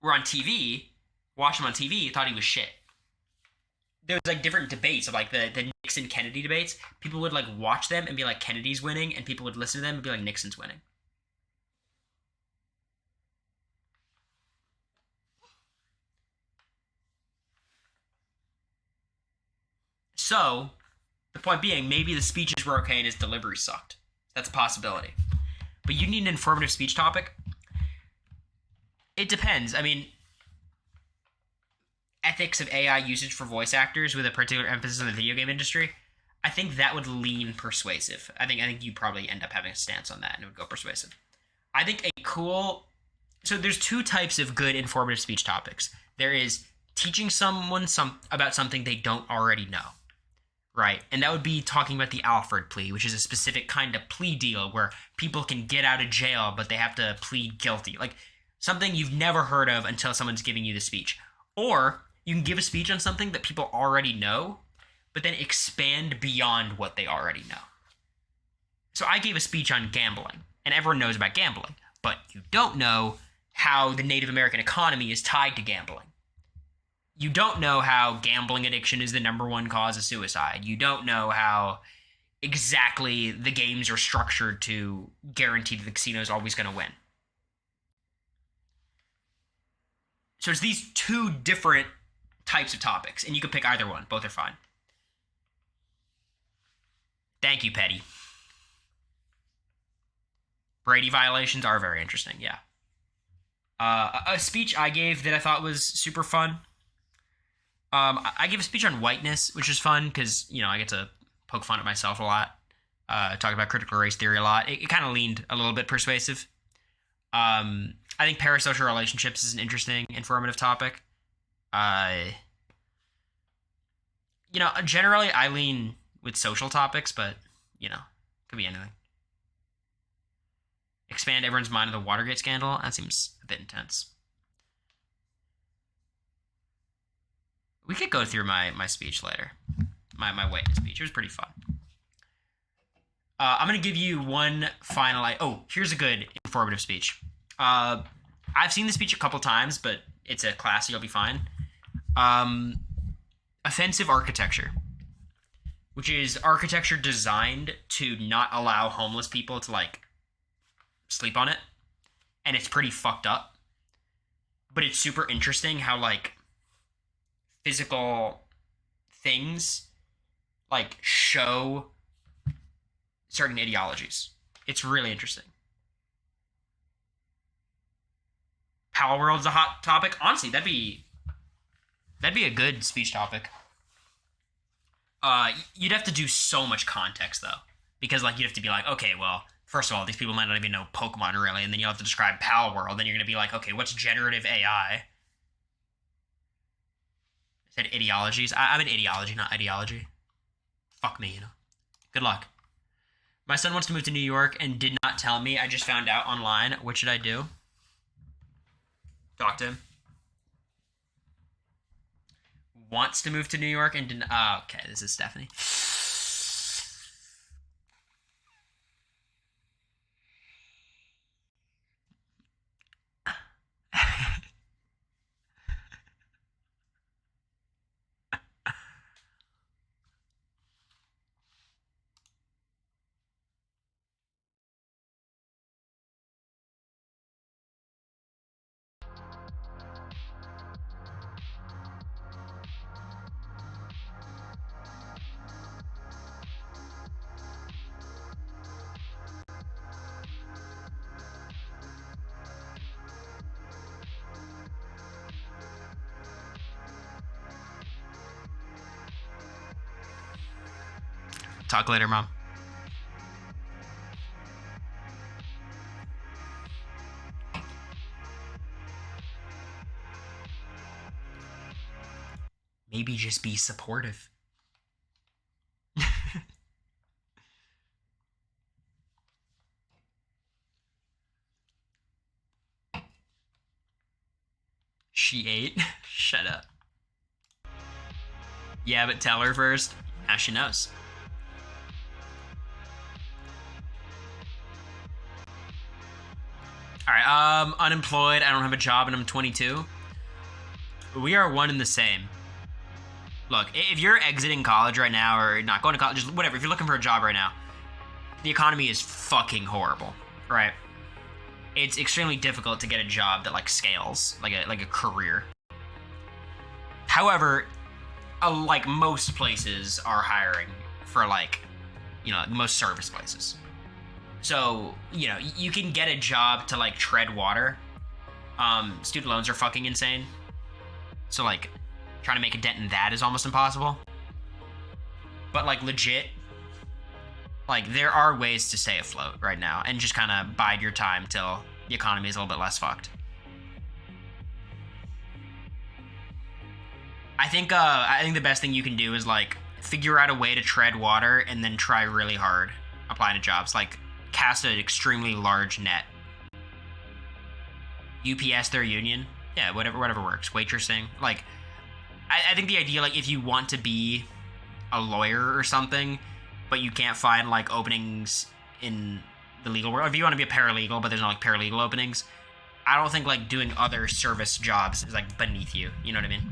were on TV, watched him on TV, thought he was shit. There was like different debates of like the Nixon-Kennedy debates. People would like watch them and be like, Kennedy's winning, and people would listen to them and be like, Nixon's winning. So, the point being, maybe the speeches were okay and his delivery sucked. That's a possibility. But you need an informative speech topic. It depends. I mean, ethics of AI usage for voice actors with a particular emphasis on the video game industry, I think that would lean persuasive. I think you'd probably end up having a stance on that and it would go persuasive. I think so there's 2 types of good informative speech topics. There is teaching someone about something they don't already know. Right, and that would be talking about the Alford plea, which is a specific kind of plea deal where people can get out of jail, but they have to plead guilty. Like, something you've never heard of until someone's giving you the speech. Or, you can give a speech on something that people already know, but then expand beyond what they already know. So I gave a speech on gambling, and everyone knows about gambling, but you don't know how the Native American economy is tied to gambling. You don't know how gambling addiction is the #1 cause of suicide. You don't know how exactly the games are structured to guarantee that the casino is always going to win. So it's these 2 different types of topics, and you can pick either one. Both are fine. Thank you, Petty. Brady violations are very interesting, yeah. A speech I gave that I thought was super fun. I gave a speech on whiteness, which is fun because I get to poke fun at myself a lot. Talk about critical race theory a lot. It kind of leaned a little bit persuasive. I think parasocial relationships is an interesting, informative topic. Uh, generally I lean with social topics, but could be anything. Expand everyone's mind on the Watergate scandal. That seems a bit intense. We could go through my speech later. My whiteness speech. It was pretty fun. I'm gonna give you one final. Here's a good informative speech. I've seen the speech a couple times, but it's a classic. You'll be fine. Offensive architecture, which is architecture designed to not allow homeless people to sleep on it, and it's pretty fucked up. But it's super interesting how physical things show certain ideologies. It's really interesting. Power World's a hot topic. Honestly, that'd be a good speech topic. You'd have to do so much context though, because you'd have to be like, okay, well, first of all, these people might not even know Pokemon really, and then you'll have to describe Power World. Then you're gonna be like, okay, what's generative AI? I said ideologies. I'm an ideology, not ideology. Fuck me, Good luck. My son wants to move to New York and did not tell me. I just found out online. What should I do? Talk to him. Wants to move to New York and didn't. Okay, this is Stephanie. Talk later, Mom. Maybe just be supportive. She ate? Shut up. Yeah, but tell her first. Now she knows. Alright, unemployed, I don't have a job, and I'm 22. We are one and the same. Look, if you're exiting college right now, or not going to college, just whatever, if you're looking for a job right now, the economy is fucking horrible, right? It's extremely difficult to get a job that scales, like a career. However, most places are hiring for most service places. So, you can get a job to tread water. Student loans are fucking insane. So trying to make a dent in that is almost impossible. But legit, there are ways to stay afloat right now and just kind of bide your time till the economy is a little bit less fucked. I think the best thing you can do is figure out a way to tread water and then try really hard applying to jobs. Cast an extremely large net. UPS their union. Yeah, whatever works. Waitressing. I think the idea, if you want to be a lawyer or something, but you can't find, openings in the legal world. If you want to be a paralegal, but there's no, paralegal openings, I don't think, doing other service jobs is, beneath you. You know what I mean?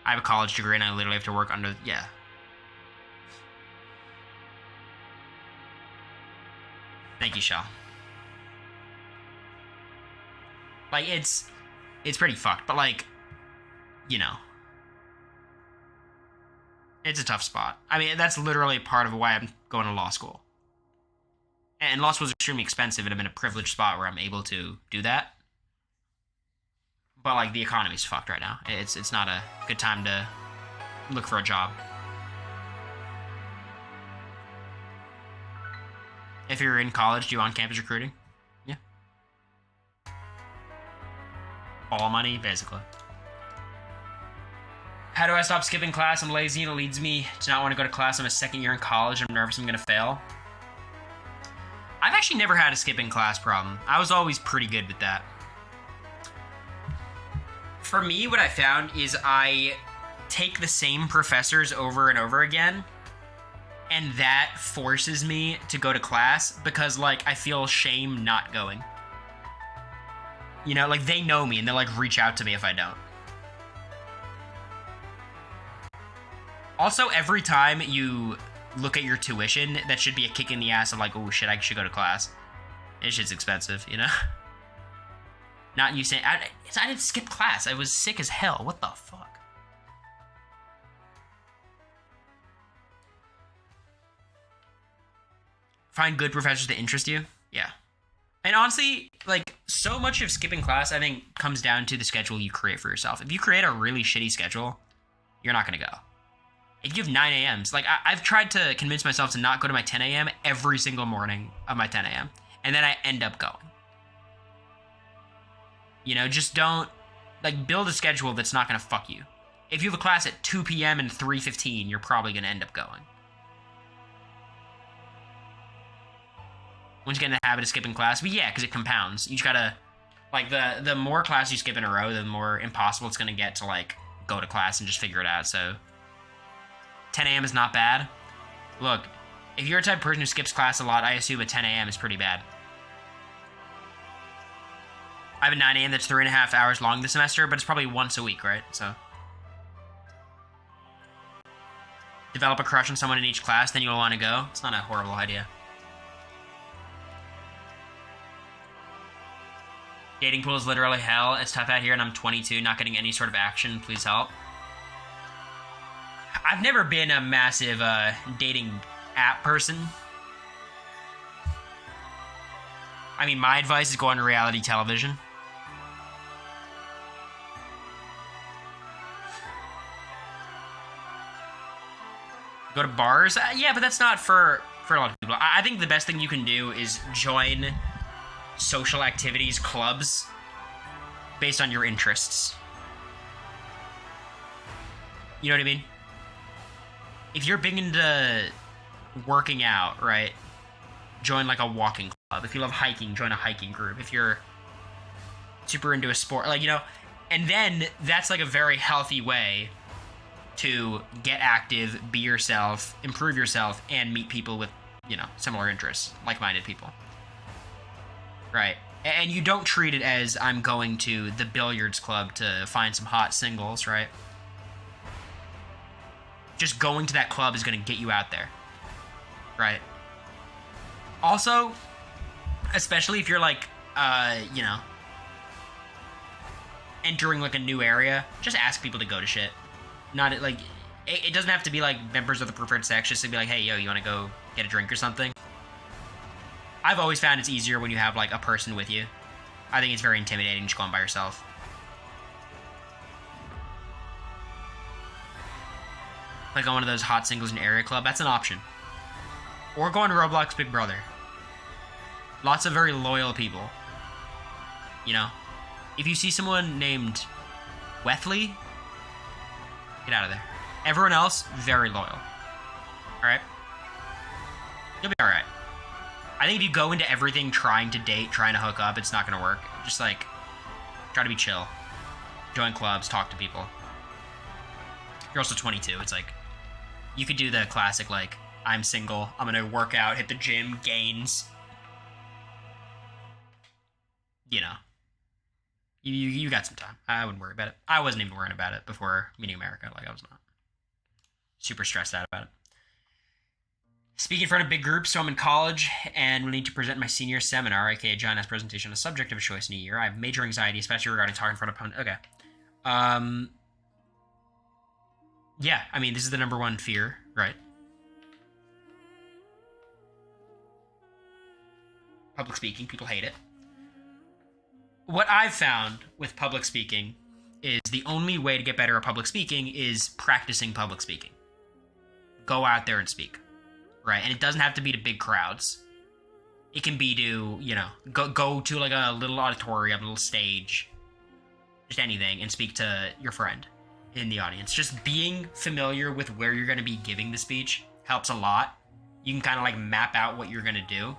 I have a college degree, and I literally have to work under... Yeah. Thank you, Shell. It's pretty fucked, but it's a tough spot. I mean, that's literally part of why I'm going to law school. And law school is extremely expensive, and I'm in a privileged spot where I'm able to do that. But like the economy's fucked right now. It's not a good time to look for a job. If you're in college, do you on-campus recruiting? Yeah. All money, basically. How do I stop skipping class? I'm lazy and it leads me to not want to go to class. I'm a second year in college. I'm nervous I'm going to fail. I've actually never had a skipping class problem. I was always pretty good with that. For me, what I found is I take the same professors over and over again, and that forces me to go to class because, like, I feel shame not going. You know, like, they know me and they'll, like, reach out to me if I don't. Also, every time you look at your tuition, that should be a kick in the ass of like, oh shit, I should go to class. This shit's expensive, you know? Not you saying, I didn't skip class. I was sick as hell. What the fuck? Find good professors that interest you? Yeah. And honestly, like, so much of skipping class, I think, comes down to the schedule you create for yourself. If you create a really shitty schedule, you're not gonna go. If you have 9 a.m.s, like, I've tried to convince myself to not go to my 10 a.m. every single morning of my 10 a.m. And then I end up going. You know, just don't, like, build a schedule that's not going to fuck you. If you have a class at 2 p.m. and 3:15, you're probably going to end up going. Once you get in the habit of skipping class, but yeah, because it compounds. You just gotta, like, the more class you skip in a row, the more impossible it's going to get to, like, go to class and just figure it out, so 10 a.m. is not bad. Look, if you're a type of person who skips class a lot, I assume a 10 a.m. is pretty bad. I have a 9 a.m. that's 3.5 hours long this semester, but it's probably once a week, right? So develop a crush on someone in each class, then you'll want to go. It's not a horrible idea. Dating pool is literally hell. It's tough out here, and I'm 22, not getting any sort of action. Please help. I've never been a massive dating app person. I mean, my advice is go on reality television. Go to bars? Yeah, but that's not for a lot of people. I think the best thing you can do is join social activities, clubs, based on your interests. You know what I mean? If you're big into working out, right, join like a walking club. If you love hiking, join a hiking group. If you're super into a sport, like, you know, and then that's like a very healthy way to get active, be yourself, improve yourself, and meet people with, you know, similar interests, like-minded people. Right. And you don't treat it as I'm going to the billiards club to find some hot singles, right? Just going to that club is going to get you out there. Right. Also, especially if you're like, you know, entering like a new area, just ask people to go to shit. Not like, it doesn't have to be like members of the preferred sex, just to be like, hey, yo, you want to go get a drink or something? I've always found it's easier when you have like a person with you. I think it's very intimidating just going by yourself. Like on one of those hot singles in area club, that's an option. Or go on Roblox Big Brother. Lots of very loyal people. You know? If you see someone named Wethley, get out of there. Everyone else, very loyal. Alright? You'll be alright. I think if you go into everything trying to date, trying to hook up, it's not going to work. Just, like, try to be chill. Join clubs, talk to people. You're also 22. It's like, you could do the classic, like, I'm single, I'm going to work out, hit the gym, gains. You know. You got some time. I wouldn't worry about it. I wasn't even worrying about it before meeting America. Like, I was not super stressed out about it. Speak in front of big groups, so I'm in college and will need to present my senior seminar, aka John S. presentation, a subject of choice in a year. I have major anxiety, especially regarding talking in front of opponents. Okay. Yeah, I mean, this is the number one fear, right? public speaking. People hate it. What I've found with public speaking is the only way to get better at public speaking is practicing public speaking. Go out there and speak, right? And it doesn't have to be to big crowds. It can be to, go to like a little auditorium, a little stage, just anything, and speak to your friend in the audience. Just being familiar with where you're going to be giving the speech helps a lot. You can kind of like map out what you're going to do.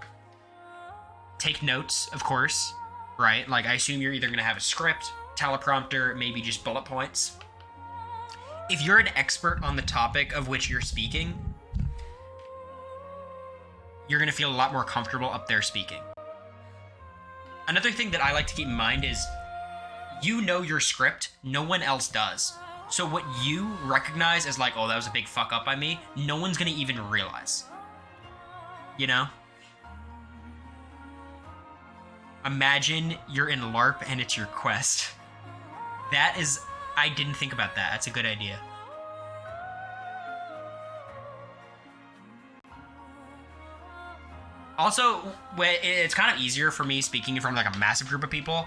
Take notes, of course, right? Like I assume you're either going to have a script, teleprompter, maybe just bullet points. If you're an expert on the topic of which you're speaking, you're going to feel a lot more comfortable up there speaking. Another thing that I like to keep in mind is you know your script, no one else does. So what you recognize as like, oh, that was a big fuck up by me, no one's going to even realize. You know? Imagine you're in LARP and it's your quest. That is... I didn't think about that. That's a good idea. Also, it's kind of easier for me speaking in front of like a massive group of people.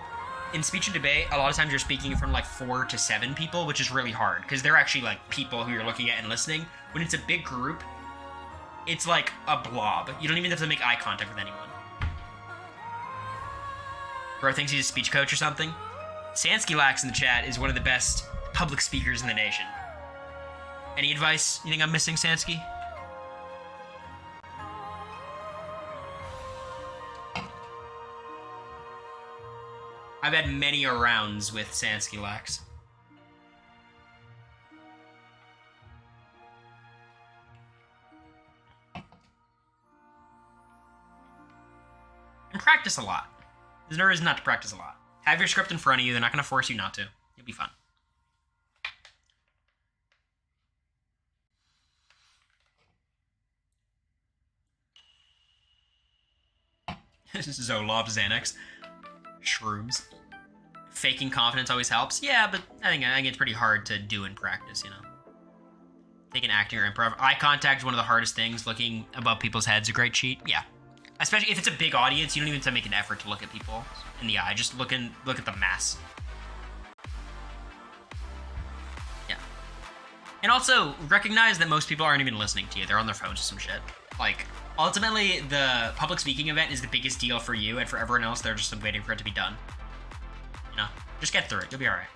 In speech and debate, a lot of times you're speaking in front of like 4 to 7 people, which is really hard because they're actually like people who you're looking at and listening. When it's a big group, it's like a blob. You don't even have to make eye contact with anyone. Bro thinks he's a speech coach or something. Sansky Lax in the chat is one of the best public speakers in the nation. Any advice you think I'm missing, Sansky? I've had many rounds with Sansky Lax. And practice a lot. There's no reason not to practice a lot. Have your script in front of you. They're not going to force you not to. It'll be fun. Zolob Xanax. Shrooms. Faking confidence always helps. Yeah, but I think it's pretty hard to do in practice, you know. Taking acting or improv. Eye contact is one of the hardest things. Looking above people's heads is a great cheat. Yeah. Especially if it's a big audience, you don't even have to make an effort to look at people in the eye. Just look at the mass. Yeah. And also, recognize that most people aren't even listening to you. They're on their phones or some shit. Like, ultimately, the public speaking event is the biggest deal for you, and for everyone else, they're just waiting for it to be done. You know? Just get through it. You'll be alright.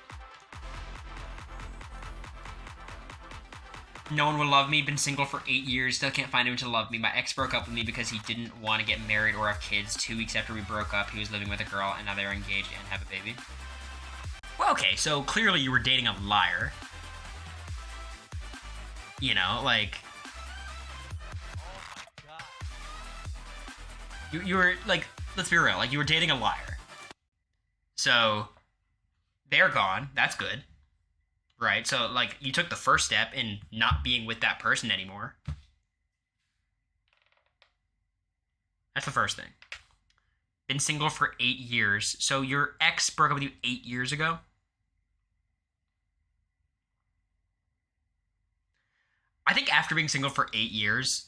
No one will love me. Been single for 8 years. Still can't find anyone to love me. My ex broke up with me because he didn't want to get married or have kids. 2 weeks after we broke up, he was living with a girl, and now they're engaged and have a baby. Well, okay, so clearly you were dating a liar. You know, like... You were, like, let's be real. Like, you were dating a liar. So, they're gone. That's good. Right? So, like, you took the first step in not being with that person anymore. That's the first thing. Been single for 8 years. So, your ex broke up with you 8 years ago? I think after being single for 8 years,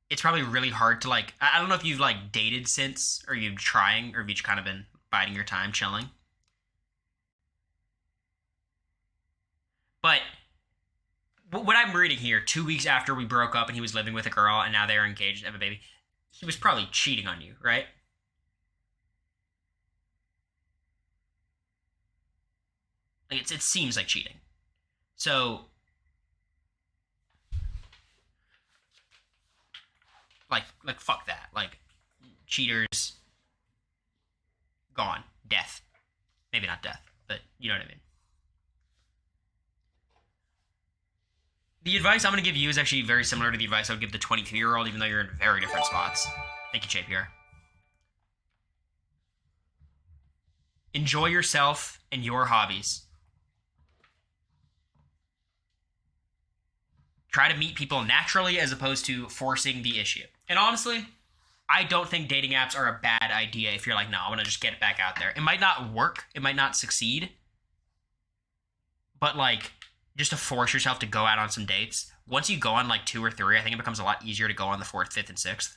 it's probably really hard to, like... I don't know if you've, like, dated since, or you've trying, or if you've kind of been biding your time, chilling. But what I'm reading here, 2 weeks after we broke up and he was living with a girl and now they're engaged and have a baby, he was probably cheating on you, right? Like, it seems like cheating. So... Like, fuck that. Like, cheaters, gone. Death. Maybe not death, but you know what I mean. The advice I'm going to give you is actually very similar to the advice I would give the 22-year-old, even though you're in very different spots. Thank you, JPR. Enjoy yourself and your hobbies. Try to meet people naturally as opposed to forcing the issue. And honestly, I don't think dating apps are a bad idea if you're like, no, I'm going to just get it back out there. It might not work. It might not succeed. But, like, just to force yourself to go out on some dates, once you go on, like, 2 or 3, I think it becomes a lot easier to go on the 4th, 5th, and 6th.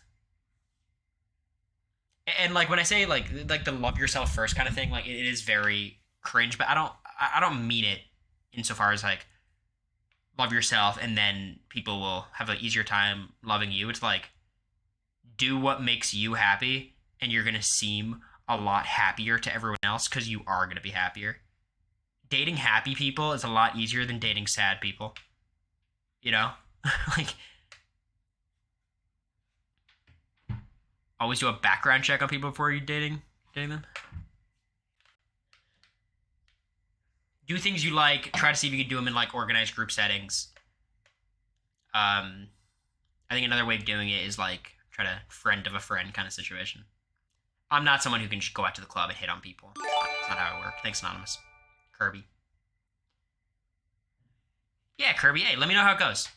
And like when I say like the love yourself first kind of thing, like it is very cringe, but I don't mean it insofar as like love yourself and then people will have an easier time loving you. It's like do what makes you happy and you're gonna seem a lot happier to everyone else because you are gonna be happier. Dating happy people is a lot easier than dating sad people. You know? Like always do a background check on people before you dating them. Do things you like. Try to see if you can do them in like organized group settings. I think another way of doing it is like try to friend of a friend kind of situation. I'm not someone who can just go out to the club and hit on people. It's not how it works. Thanks, Anonymous. Kirby. Yeah, Kirby. Hey, let me know how it goes.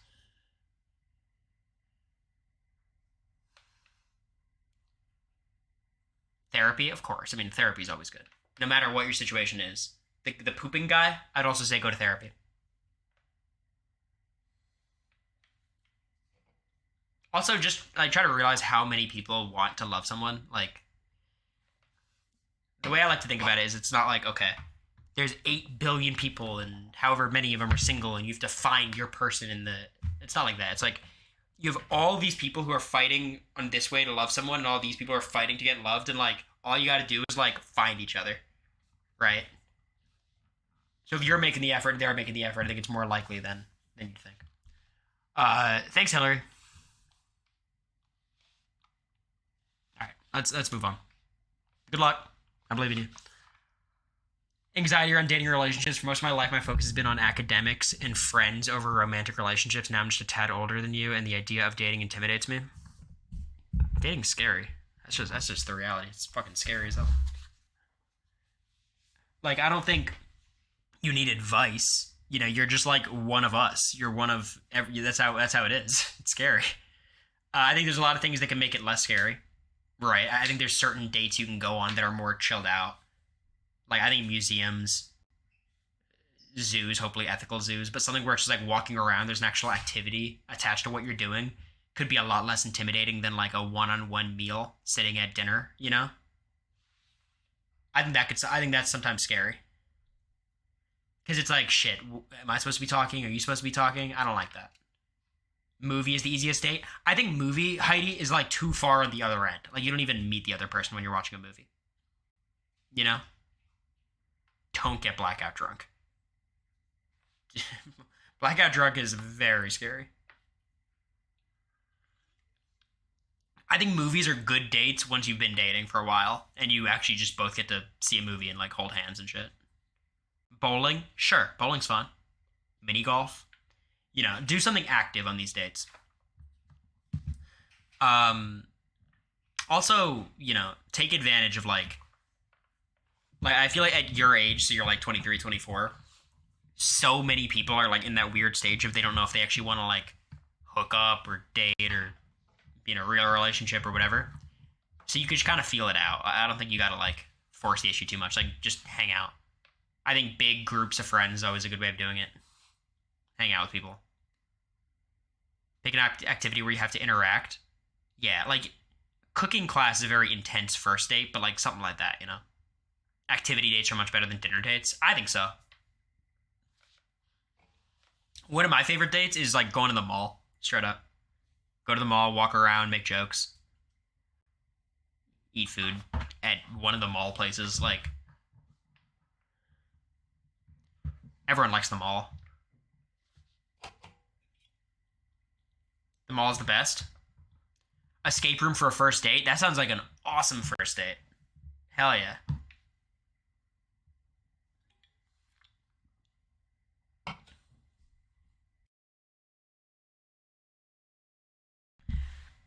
Therapy, of course. I mean, therapy is always good, no matter what your situation is. The pooping guy, I'd also say go to therapy. Also, just like try to realize how many people want to love someone. Like the way I like to think about it is, it's not like okay, there's 8 billion people and however many of them are single, and you have to find your person in the. It's not like that. It's like you have all these people who are fighting on this way to love someone, and all these people are fighting to get loved, and like all you got to do is like find each other, right? So if you're making the effort, they're making the effort. I think it's more likely than you think. Thanks, Hillary. All right, let's move on. Good luck. I believe in you. Anxiety around dating relationships. For most of my life, my focus has been on academics and friends over romantic relationships. Now I'm just a tad older than you, and the idea of dating intimidates me. Dating's scary. That's just the reality. It's fucking scary as hell. Like I don't think you need advice. You know, you're just like one of us. You're one of every. That's how it is. It's scary. I think there's a lot of things that can make it less scary. Right. I think there's certain dates you can go on that are more chilled out. Like I think museums, zoos, hopefully ethical zoos, but something where it's just like walking around, there's an actual activity attached to what you're doing could be a lot less intimidating than like a one-on-one meal sitting at dinner, you know? I think that's sometimes scary. Cuz it's like shit, am I supposed to be talking? Are you supposed to be talking? I don't like that. Movie is the easiest date. I think movie Heidi is like too far on the other end. Like you don't even meet the other person when you're watching a movie. You know? Don't get blackout drunk. Blackout drunk is very scary. I think movies are good dates once you've been dating for a while and you actually just both get to see a movie and like hold hands and shit. Bowling? Sure. Bowling's fun. Mini golf? You know, do something active on these dates. Um Also, you know, take advantage of like I feel like at your age, so you're like 23, 24, so many people are like in that weird stage of they don't know if they actually want to like hook up or date or be in a real relationship or whatever. So you could just kind of feel it out. I don't think you got to like force the issue too much. Like just hang out. I think big groups of friends is always a good way of doing it. Hang out with people. Pick an activity where you have to interact. Yeah, like cooking class is a very intense first date, but like something like that, you know? Activity dates are much better than dinner dates. I think so. One of my favorite dates is like going to the mall, straight up. Go to the mall, walk around, make jokes, eat food at one of the mall places. Like, everyone likes the mall. The mall is the best. Escape room for a first date? That sounds like an awesome first date. Hell yeah.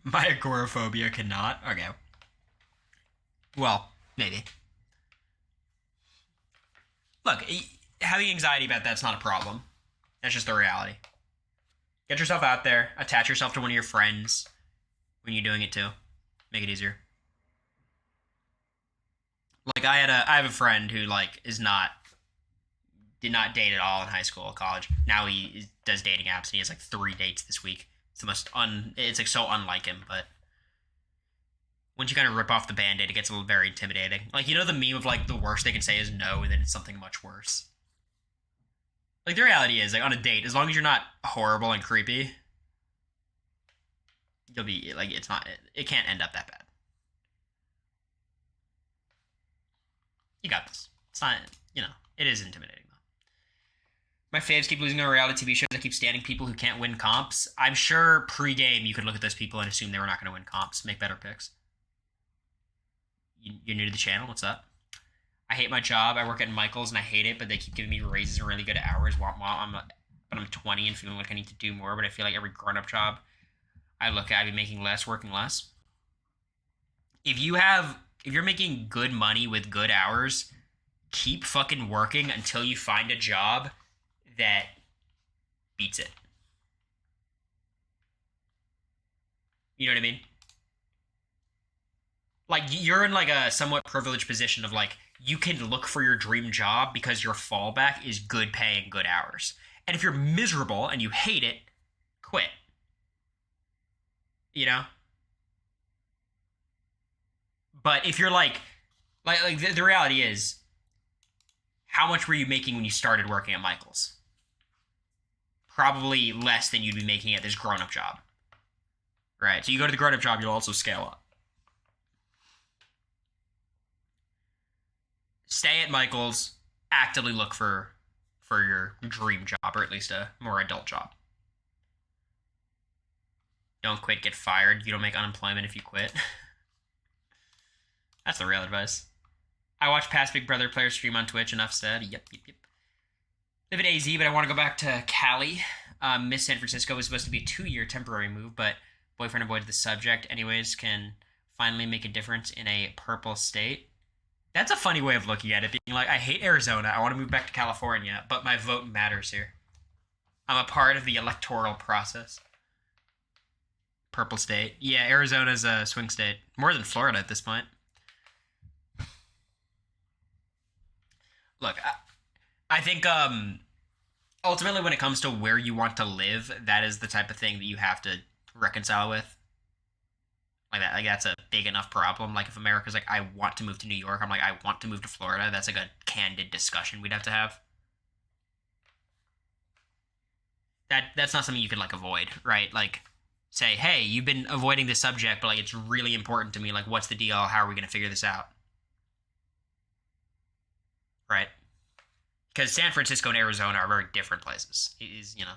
My agoraphobia cannot. Okay. Well, maybe. Look, having anxiety about that's not a problem. That's just the reality. Get yourself out there. Attach yourself to one of your friends when you're doing it too. Make it easier. Like I have a friend who like did not date at all in high school, college. Now he does dating apps and he has like 3 dates this week. It's the most it's like so unlike him, but Once you kind of rip off the band-aid, it gets a little very intimidating. Like, you know the meme of, like, the worst they can say is no, and then it's something much worse. Like, the reality is, like, on a date, as long as you're not horrible and creepy, you'll be, like, it's not, it can't end up that bad. You got this. It's not, you know, it is intimidating, though. My faves keep losing on reality TV shows. I keep standing people who can't win comps. I'm sure pre-game you could look at those people and assume they were not going to win comps. Make better picks. You're new to the channel. What's up? I hate my job. I work at Michael's and I hate it, but they keep giving me raises and really good hours. But I'm 20 and feeling like I need to do more. But I feel like every grown-up job I look at, I'd be making less, working less. If you're making good money with good hours, keep fucking working until you find a job that beats it. You know what I mean? Like, you're in like a somewhat privileged position of like you can look for your dream job because your fallback is good pay and good hours. And if you're miserable and you hate it, quit. You know? But if you're like the reality is, how much were you making when you started working at Michael's? Probably less than you'd be making at this grown-up job. Right? So you go to the grown-up job, you'll also scale up. Stay at Michael's, actively look for your dream job, or at least a more adult job. Don't quit, get fired. You don't make unemployment if you quit. That's the real advice. I watch past Big Brother players stream on Twitch, enough said. Yep. Live in AZ, but I want to go back to Cali. Miss San Francisco was supposed to be a 2-year temporary move, but boyfriend avoided the subject. Anyways, can finally make a difference in a purple state. That's a funny way of looking at it, being like, I hate Arizona, I want to move back to California, but my vote matters here. I'm a part of the electoral process. Purple state. Yeah, Arizona's a swing state. More than Florida at this point. Look, I think ultimately when it comes to where you want to live, that is the type of thing that you have to reconcile with. Like that's a big enough problem. Like if America's like, I want to move to New York, I'm like, I want to move to Florida. That's like a candid discussion we'd have to have. That's not something you could like avoid, right? Like say, hey, you've been avoiding this subject, but like it's really important to me. Like, what's the deal? How are we gonna figure this out? Right? Because San Francisco and Arizona are very different places. It is, you know.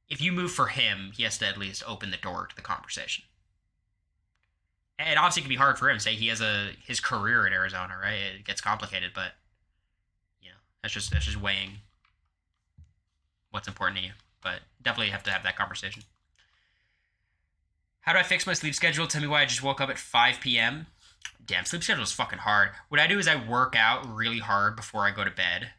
If you move for him, he has to at least open the door to the conversation. And obviously, it can be hard for him. Say he has his career in Arizona, right? It gets complicated, but you know that's just weighing what's important to you. But definitely have to have that conversation. How do I fix my sleep schedule? Tell me why I just woke up at 5 p.m. Damn, sleep schedule is fucking hard. What I do is I work out really hard before I go to bed.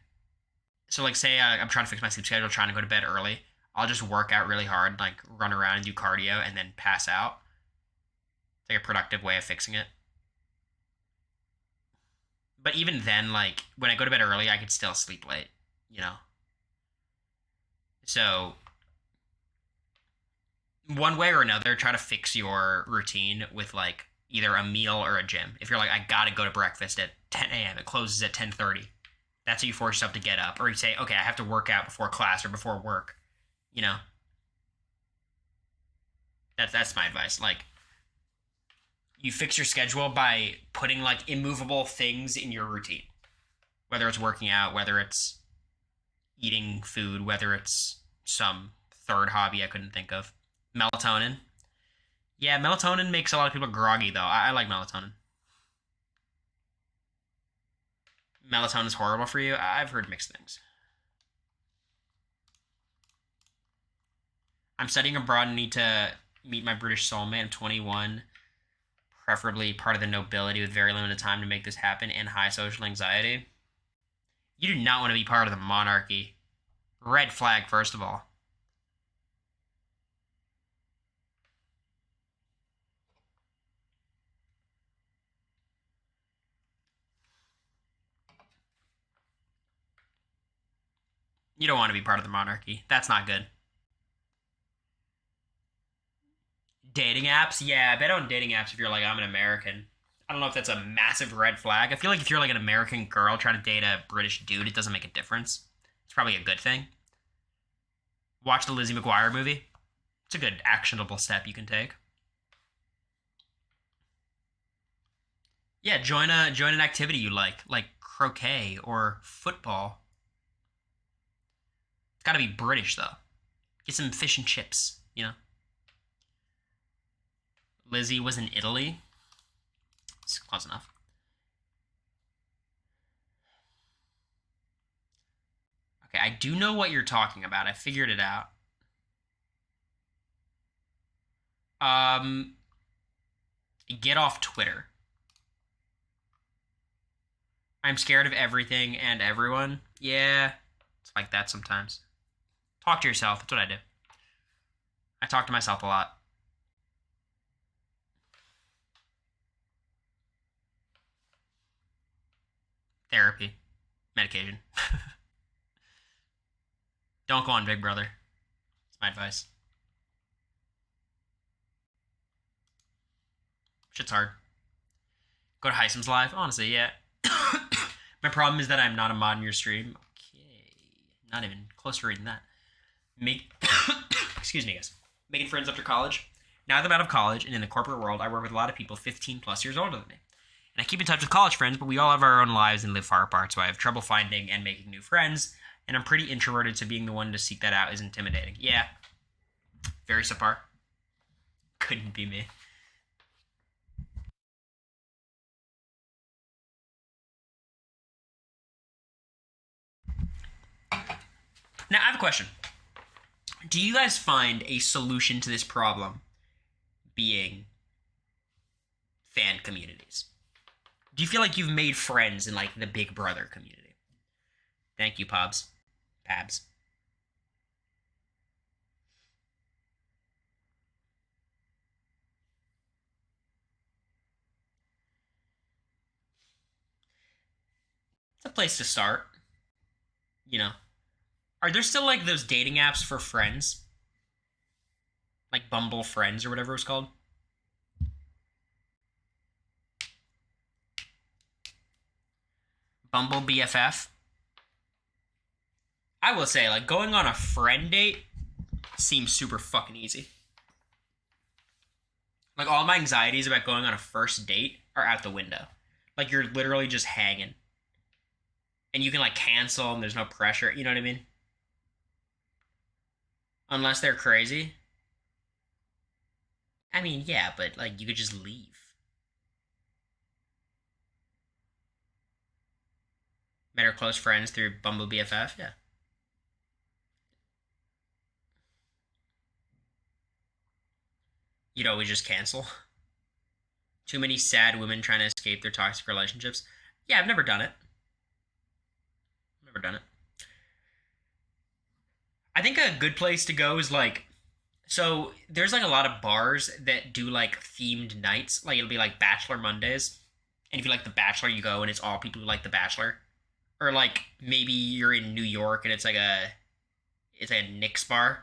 So like, say I'm trying to fix my sleep schedule, trying to go to bed early. I'll just work out really hard, like run around and do cardio, and then pass out. It's like a productive way of fixing it. But even then, like when I go to bed early, I could still sleep late, you know? So one way or another, try to fix your routine with like either a meal or a gym. If you're like, I gotta go to breakfast at 10 a.m., it closes at 10:30. That's how you force yourself to get up. Or you say, okay, I have to work out before class or before work. You know, that's my advice. Like, you fix your schedule by putting like immovable things in your routine, whether it's working out, whether it's eating food, whether it's some third hobby I couldn't think of. Melatonin. Yeah, melatonin makes a lot of people groggy though. I like melatonin. Melatonin is horrible for you. I've heard mixed things. I'm studying abroad and need to meet my British soulmate. I'm 21, preferably part of the nobility with very limited time to make this happen and high social anxiety. You do not want to be part of the monarchy. Red flag, first of all. You don't want to be part of the monarchy. That's not good. Dating apps? Yeah, I bet on dating apps if you're like, I'm an American. I don't know if that's a massive red flag. I feel like if you're like an American girl trying to date a British dude, it doesn't make a difference. It's probably a good thing. Watch the Lizzie McGuire movie. It's a good actionable step you can take. Yeah, join an activity you like croquet or football. It's got to be British though. Get some fish and chips, you know. Lizzie was in Italy. It's close enough. Okay, I do know what you're talking about. I figured it out. Um, get off Twitter. I'm scared of everything and everyone. Yeah, it's like that sometimes. Talk to yourself. That's what I do. I talk to myself a lot. Therapy, medication. Don't go on Big Brother. That's my advice. Shit's hard. Go to Heisem's live. Honestly, yeah. My problem is that I'm not a mod in your stream. Okay, not even close to reading that. Make excuse me, guys. Making friends after college. Now that I'm out of college and in the corporate world, I work with a lot of people 15 plus years older than me. And I keep in touch with college friends, but we all have our own lives and live far apart, so I have trouble finding and making new friends. And I'm pretty introverted, so being the one to seek that out is intimidating. Yeah, very subpar. Couldn't be me. Now, I have a question. Do you guys find a solution to this problem being fan communities? Do you feel like you've made friends in, like, the Big Brother community? Thank you, Pabs. Pabs. It's a place to start. You know. Are there still, like, those dating apps for friends? Like Bumble Friends or whatever it's called? Bumble BFF? I will say, like, going on a friend date seems super fucking easy. Like, all my anxieties about going on a first date are out the window. Like, you're literally just hanging. And you can, like, cancel and there's no pressure. You know what I mean? Unless they're crazy. I mean, yeah, but, like, you could just leave. Met her close friends through Bumble BFF, yeah. You'd always just cancel. Too many sad women trying to escape their toxic relationships. Yeah, I've never done it. Never done it. I think a good place to go is like, so there's like a lot of bars that do like themed nights. Like it'll be like Bachelor Mondays. And if you like The Bachelor, you go and it's all people who like The Bachelor. Or like maybe you're in New York and it's like a Knicks bar.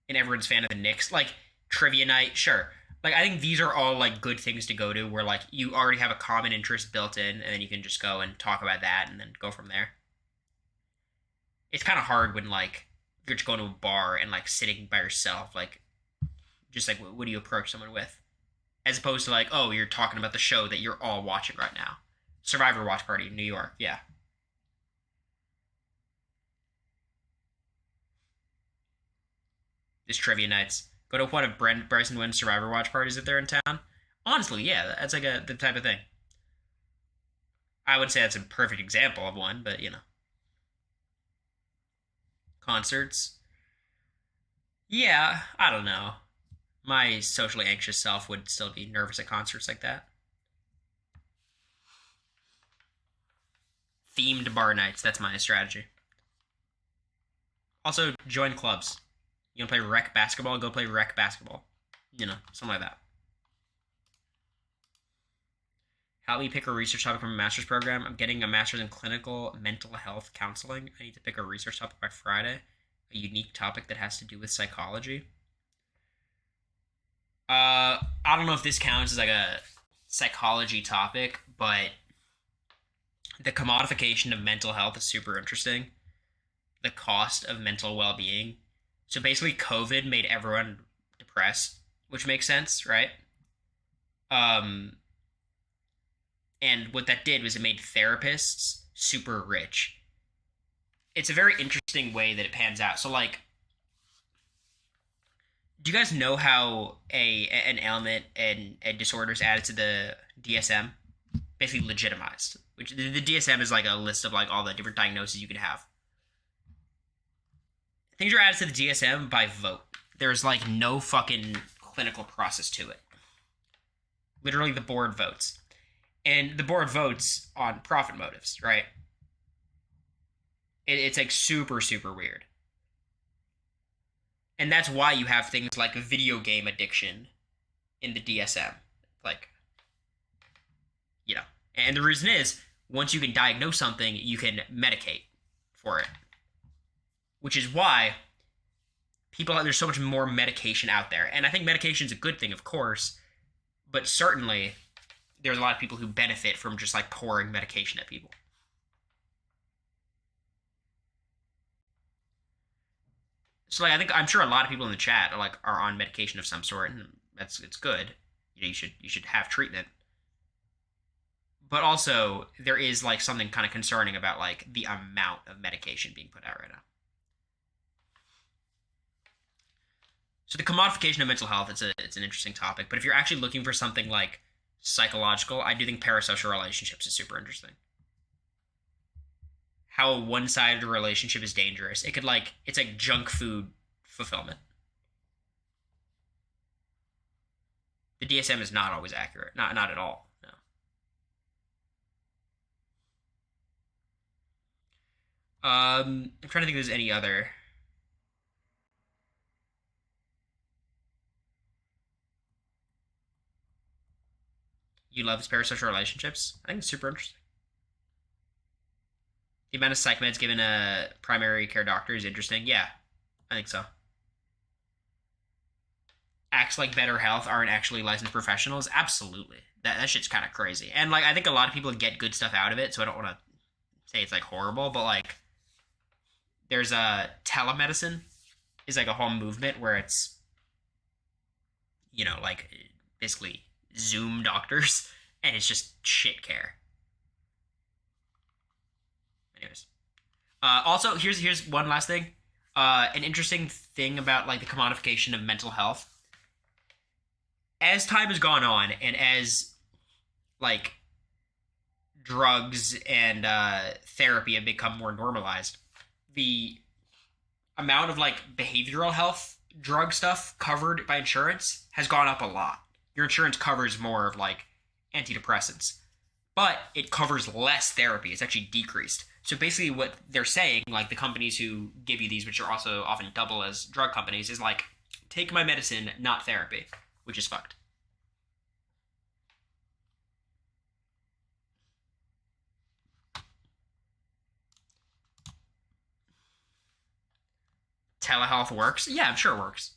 And everyone's fan of the Knicks. Like trivia night, sure. Like I think these are all like good things to go to where like you already have a common interest built in and then you can just go and talk about that and then go from there. It's kind of hard when like you're just going to a bar and like sitting by yourself, like just like what do you approach someone with, as opposed to like oh you're talking about the show that you're all watching right now, Survivor Watch Party in New York, yeah. Just trivia nights. Go to one of Brent Bryson Wynn's Survivor Watch parties if they're in town. Honestly, yeah, that's like the type of thing. I would say that's a perfect example of one, but you know, concerts. Yeah, I don't know. My socially anxious self would still be nervous at concerts like that. Themed bar nights. That's my strategy. Also, join clubs. You want to play rec basketball? Go play rec basketball. You know, something like that. Help me pick a research topic from a master's program. I'm getting a master's in clinical mental health counseling. I need to pick a research topic by Friday. A unique topic that has to do with psychology. I don't know if this counts as like a psychology topic, but the commodification of mental health is super interesting. The cost of mental well-being. So basically, COVID made everyone depressed, which makes sense, right? Um, and what that did was it made therapists super rich. It's a very interesting way that it pans out. So, like, do you guys know how an ailment and a disorder is added to the DSM? Basically, legitimized. Which the DSM is like a list of like all the different diagnoses you could have. Things are added to the DSM by vote. There's like no fucking clinical process to it. Literally, the board votes, and the board votes on profit motives, right? It's like super super weird, and that's why you have things like video game addiction in the DSM, like you know. And the reason is once you can diagnose something, you can medicate for it, which is why people there's so much more medication out there. And I think medication is a good thing, of course, but certainly there's a lot of people who benefit from just like pouring medication at people. So like I think I'm sure a lot of people in the chat are like are on medication of some sort, and that's it's good. You should have treatment. But also there is like something kind of concerning about like the amount of medication being put out right now. So the commodification of mental health, it's an interesting topic. But if you're actually looking for something like psychological, I do think parasocial relationships is super interesting. How a one-sided relationship is dangerous. It could like it's like junk food fulfillment. The DSM is not always accurate. Not at all. No. I'm trying to think if there's any other. You love parasocial relationships. I think it's super interesting. The amount of psych meds given a primary care doctor is interesting. Yeah, I think so. Acts like Better Health aren't actually licensed professionals. Absolutely. That shit's kind of crazy. And like I think a lot of people get good stuff out of it, so I don't want to say it's like horrible, but like there's a telemedicine is like a whole movement where it's like basically Zoom doctors and it's just shit care. Anyways. Also, here's one last thing. An interesting thing about like the commodification of mental health. As time has gone on, and as like drugs and therapy have become more normalized, the amount of like behavioral health drug stuff covered by insurance has gone up a lot. Your insurance covers more of like antidepressants, but it covers less therapy. It's actually decreased. So basically, what they're saying, like the companies who give you these, which are also often double as drug companies, is like, take my medicine, not therapy, which is fucked. Telehealth works. Yeah, I'm sure it works.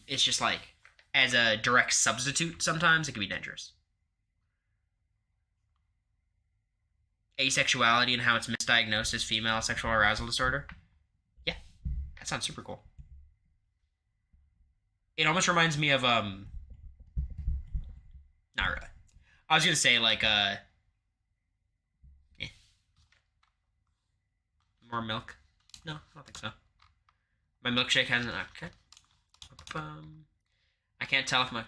It's just like as a direct substitute, sometimes it can be dangerous. Asexuality and how it's misdiagnosed as female sexual arousal disorder. Yeah, that sounds super cool. It almost reminds me of not really. I was gonna say like eh, more milk. No, I don't think so. My milkshake hasn't. Okay. I can't tell if my.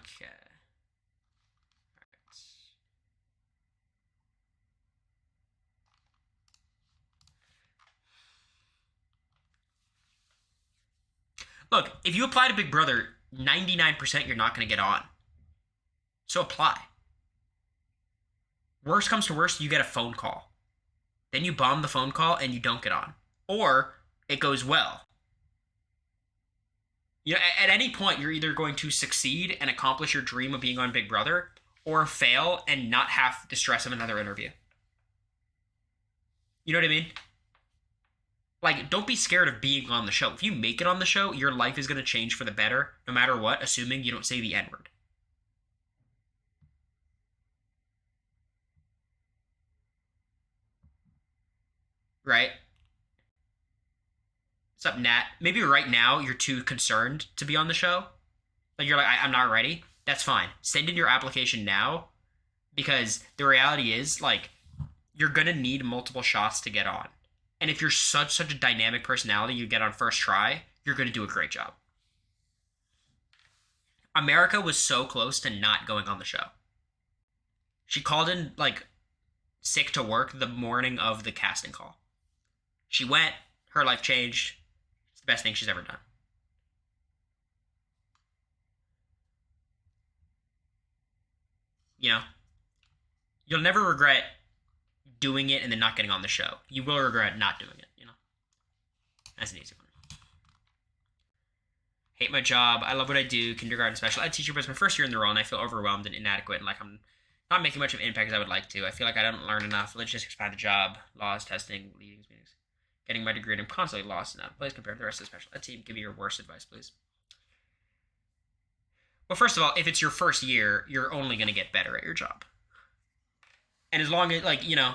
Look, if you apply to Big Brother, 99% you're not going to get on. So apply. Worst comes to worst, you get a phone call. Then you bomb the phone call and you don't get on. Or it goes well. At any point, you're either going to succeed and accomplish your dream of being on Big Brother, or fail and not have the stress of another interview. You know what I mean? Like, don't be scared of being on the show. If you make it on the show, your life is going to change for the better, no matter what, assuming you don't say the N word. Right? What's up, Nat? Maybe right now you're too concerned to be on the show. Like, you're like, I'm not ready. That's fine. Send in your application now because the reality is, like, you're going to need multiple shots to get on. And if you're such a dynamic personality, you get on first try, you're going to do a great job. America was so close to not going on the show. She called in like sick to work the morning of the casting call. She went, her life changed. It's the best thing she's ever done. You know, you'll never regret doing it and then not getting on the show. You will regret not doing it, you know. That's an easy one. Hate my job. I love what I do. Kindergarten special ed teacher, but it's my first year in the role, and I feel overwhelmed and inadequate, and like I'm not making much of an impact as I would like to. I feel like I don't learn enough. Logistics behind the job, laws, testing, meetings, getting my degree, and I'm constantly lost in that place compared to the rest of the special ed team. Give me your worst advice, please. Well, first of all, if it's your first year, you're only going to get better at your job. And as long as, like, you know,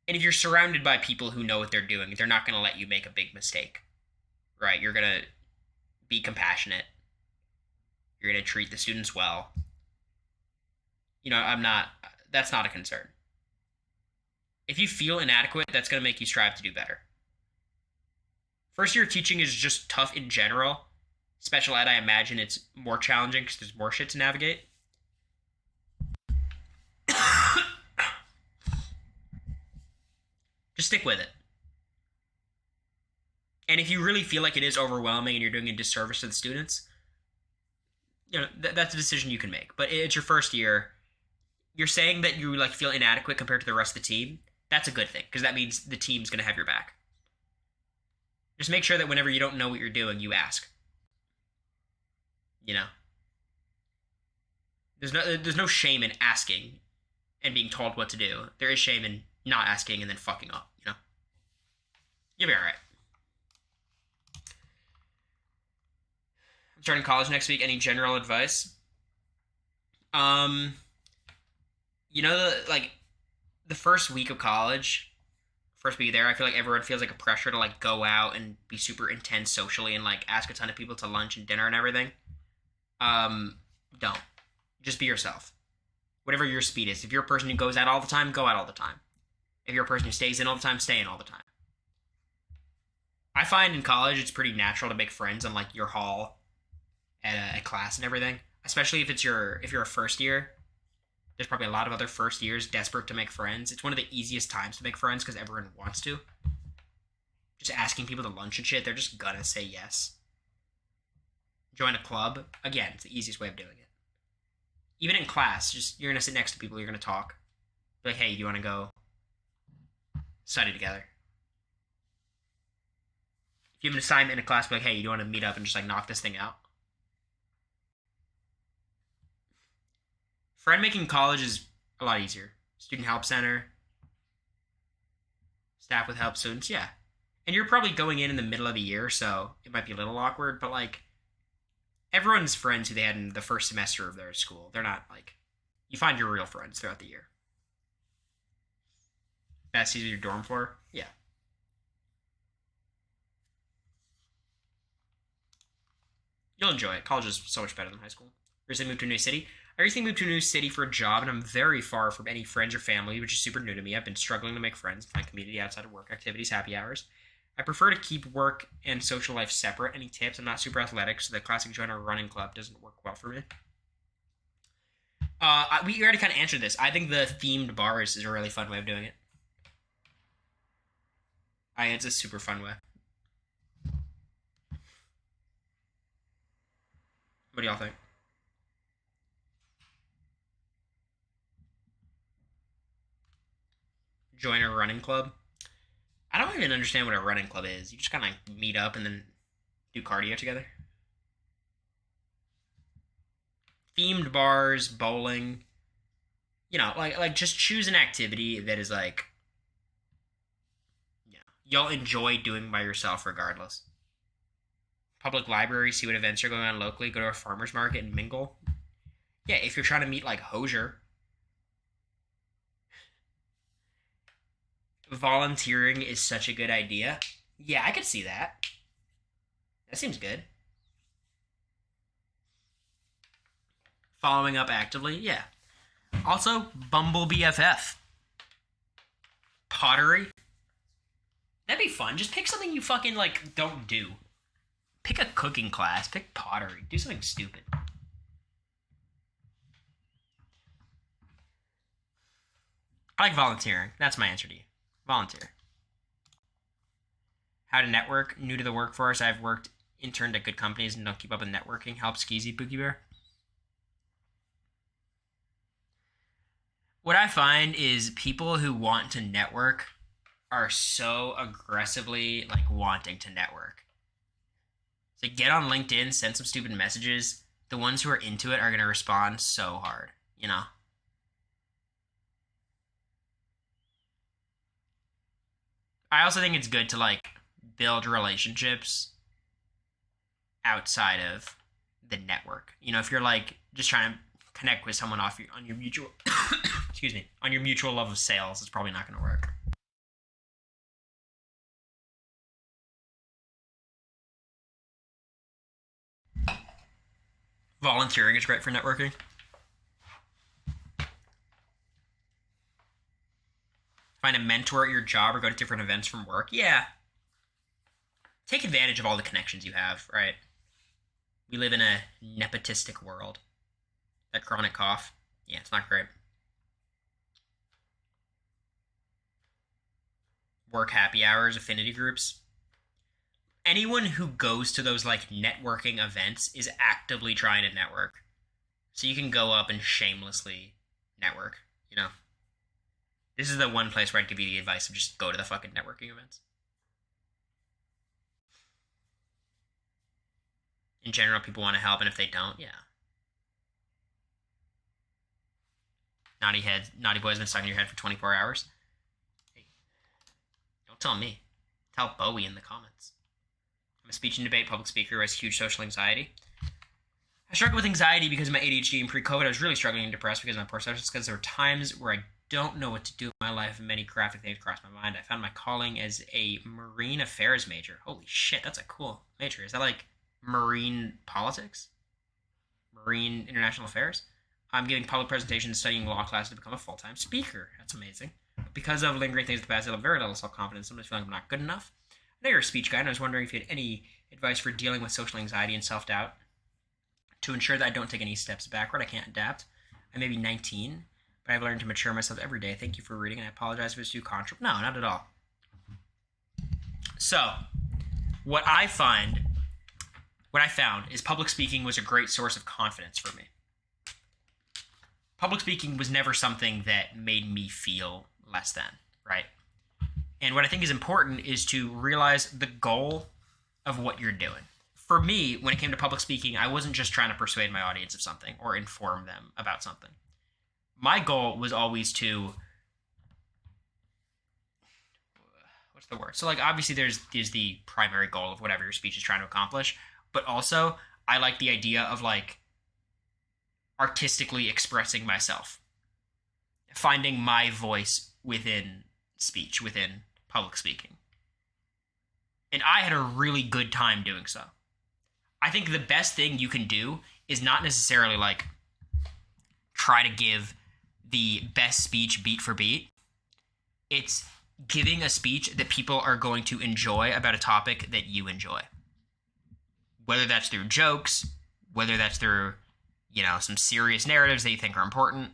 and if you're surrounded by people who know what they're doing, they're not going to let you make a big mistake, right? You're going to be compassionate. You're going to treat the students well. You know, that's not a concern. If you feel inadequate, that's going to make you strive to do better. First year of teaching is just tough in general. Special ed, I imagine it's more challenging because there's more shit to navigate. Just stick with it. And if you really feel like it is overwhelming and you're doing a disservice to the students, you know, that's a decision you can make. But it's your first year. You're saying that you like feel inadequate compared to the rest of the team. That's a good thing because that means the team's going to have your back. Just make sure that whenever you don't know what you're doing, you ask. You know, there's no shame in asking and being told what to do. There is shame in not asking and then fucking up. You know, you'll be all right. I'm starting college next week. Any general advice? You know, the first week of college, first week there, I feel like everyone feels like a pressure to like go out and be super intense socially and like ask a ton of people to lunch and dinner and everything. Don't. Just be yourself. Whatever your speed is. If you're a person who goes out all the time, go out all the time. If you're a person who stays in all the time, stay in all the time. I find in college it's pretty natural to make friends on like your hall at a class and everything. Especially if you're a first year. There's probably a lot of other first years desperate to make friends. It's one of the easiest times to make friends because everyone wants to. Just asking people to lunch and shit, they're just gonna say yes. Join a club. Again, it's the easiest way of doing it. Even in class, just you're gonna sit next to people, you're gonna talk. Be like, hey, do you wanna go study together? If you have an assignment in a class, be like, hey, you wanna meet up and just like knock this thing out? Friend making in college is a lot easier. Student help center, staff with help students, yeah. And you're probably going in the middle of the year, so it might be a little awkward, but like everyone's friends who they had in the first semester of their school. They're not like you find your real friends throughout the year. Besties with your dorm floor, yeah. You'll enjoy it. College is so much better than high school. Recently moved to a new city. I recently moved to a new city for a job, and I'm very far from any friends or family, which is super new to me. I've been struggling to make friends in my community outside of work activities, happy hours. I prefer to keep work and social life separate. Any tips? I'm not super athletic, so the classic join a running club doesn't work well for me. We already kind of answered this. I think the themed bars is a really fun way of doing it. It's a super fun way. What do y'all think? Join a running club. I don't even understand what a running club is. You just kind of like meet up and then do cardio together. Themed bars, bowling. You know, like just choose an activity that is like, you know, You'll enjoy doing by yourself regardless. Public library, see what events are going on locally, go to a farmer's market and mingle. Yeah, if you're trying to meet like Hosier. Volunteering is such a good idea. Yeah, I could see that. That seems good. Following up actively, yeah. Also, Bumble BFF. Pottery. That'd be fun. Just pick something you fucking like don't do. Pick a cooking class. Pick pottery. Do something stupid. I like volunteering. That's my answer to you. Volunteer. How to network. New to the workforce. I've worked interned at good companies and don't keep up with networking. Help Skeezy Boogie Bear. What I find is people who want to network are so aggressively like wanting to network. So get on LinkedIn, send some stupid messages. The ones who are into it are going to respond so hard, you know? I also think it's good to like build relationships outside of the network. You know, if you're like just trying to connect with someone off your on your mutual excuse me, on your mutual love of sales, it's probably not going to work. Volunteering is great for networking. Find a mentor at your job or go to different events from work. Yeah. Take advantage of all the connections you have, right? We live in a nepotistic world. That chronic cough. Yeah, it's not great. Work happy hours, affinity groups. Anyone who goes to those like networking events is actively trying to network. So you can go up and shamelessly network, you know? This is the one place where I'd give you the advice of just go to the fucking networking events. In general, people want to help, and if they don't, yeah. Naughty boy's been stuck in your head for 24 hours. Hey, don't tell me. Tell Bowie in the comments. I'm a speech and debate public speaker who has huge social anxiety. I struggle with anxiety because of my ADHD, and pre-COVID I was really struggling and depressed because of my poor social skills. There were times where I don't know what to do with my life, and many graphic things crossed my mind. I found my calling as a marine affairs major. Holy shit, that's a cool major. Is that like marine politics? Marine international affairs? I'm giving public presentations, studying law classes to become a full-time speaker. That's amazing. Because of lingering things in the past, I have very little self-confidence. Sometimes feeling I'm not good enough. I know you're a speech guy, and I was wondering if you had any advice for dealing with social anxiety and self-doubt to ensure that I don't take any steps backward. I can't adapt. I may be 19, but I've learned to mature myself every day. Thank you for reading, and I apologize if it's too controversial. No, not at all. So, what I found is public speaking was a great source of confidence for me. Public speaking was never something that made me feel less than, right? And what I think is important is to realize the goal of what you're doing. For me, when it came to public speaking, I wasn't just trying to persuade my audience of something or inform them about something. My goal was always to, what's the word? So like obviously there's the primary goal of whatever your speech is trying to accomplish, but also I like the idea of like artistically expressing myself, finding my voice within speech, within public speaking. And I had a really good time doing so. I think the best thing you can do is not necessarily like try to give the best speech beat for beat. It's giving a speech that people are going to enjoy about a topic that you enjoy. Whether that's through jokes, whether that's through, you know, some serious narratives that you think are important.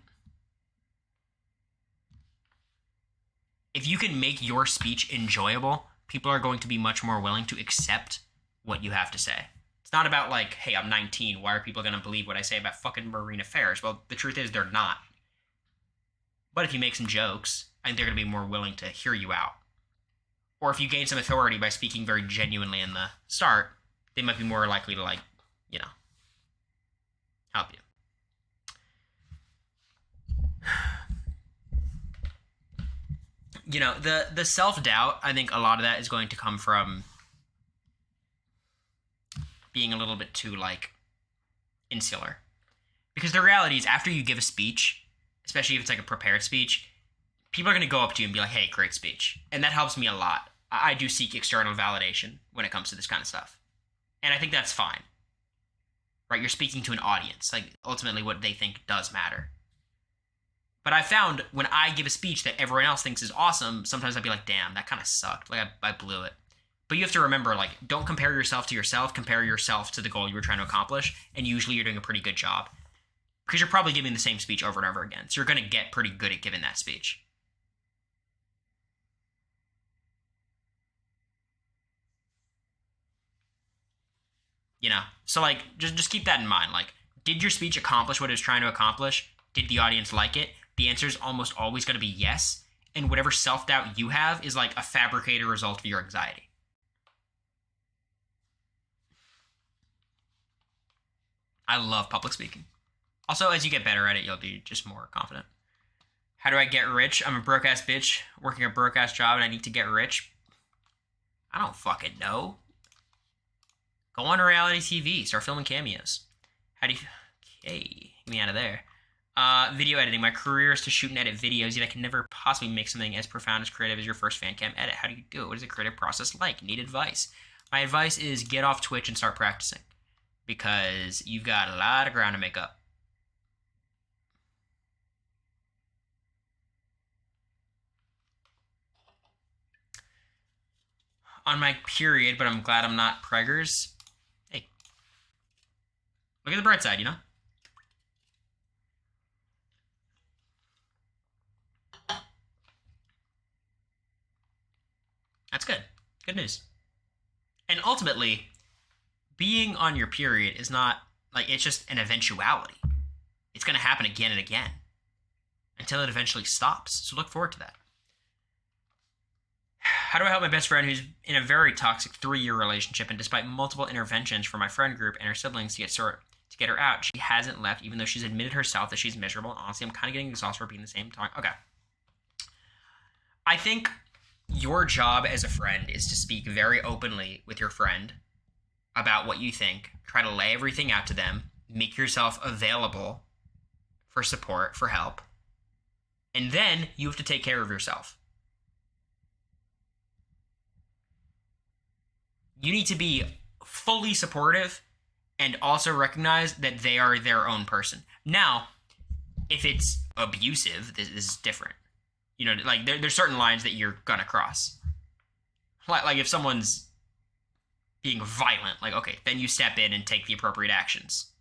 If you can make your speech enjoyable, people are going to be much more willing to accept what you have to say. It's not about like, hey, I'm 19. Why are people going to believe what I say about fucking marine affairs? Well, the truth is they're not. But if you make some jokes, I think they're going to be more willing to hear you out. Or if you gain some authority by speaking very genuinely in the start, they might be more likely to like, you know, help you. the self-doubt, I think a lot of that is going to come from being a little bit too, like, insular. Because the reality is, after you give a speech, especially if it's like a prepared speech, people are going to go up to you and be like, hey, great speech. And that helps me a lot. I do seek external validation when it comes to this kind of stuff. And I think that's fine. Right? You're speaking to an audience. Like, ultimately, what they think does matter. But I found when I give a speech that everyone else thinks is awesome, sometimes I'd be like, damn, that kind of sucked. Like, I blew it. But you have to remember, like, don't compare yourself to yourself. Compare yourself to the goal you were trying to accomplish. And usually you're doing a pretty good job. Because you're probably giving the same speech over and over again. So you're going to get pretty good at giving that speech. So, like, just keep that in mind. Like, did your speech accomplish what it was trying to accomplish? Did the audience like it? The answer is almost always going to be yes. And whatever self-doubt you have is like a fabricated result of your anxiety. I love public speaking. Also, as you get better at it, you'll be just more confident. How do I get rich? I'm a broke-ass bitch working a broke-ass job and I need to get rich. I don't fucking know. Go on reality TV. Start filming cameos. How do you... Okay. Get me out of there. Video editing. My career is to shoot and edit videos, yet I can never possibly make something as profound as creative as your first fan cam edit. How do you do it? What is the creative process like? Need advice. My advice is get off Twitch and start practicing. Because you've got a lot of ground to make up. On my period, but I'm glad I'm not preggers. Hey. Look at the bright side, That's good. Good news. And ultimately, being on your period is not, like, it's just an eventuality. It's going to happen again and again until it eventually stops. So look forward to that. How do I help my best friend who's in a very toxic 3-year relationship, and despite multiple interventions from my friend group and her siblings to get her out, she hasn't left, even though she's admitted herself that she's miserable. And honestly, I'm kind of getting exhausted for being the same time. Okay. I think your job as a friend is to speak very openly with your friend about what you think. Try to lay everything out to them. Make yourself available for support, for help. And then you have to take care of yourself. You need to be fully supportive and also recognize that they are their own person. Now, if it's abusive, this is different. Like, there's certain lines that you're gonna cross. Like if someone's being violent, like, okay, then you step in and take the appropriate actions.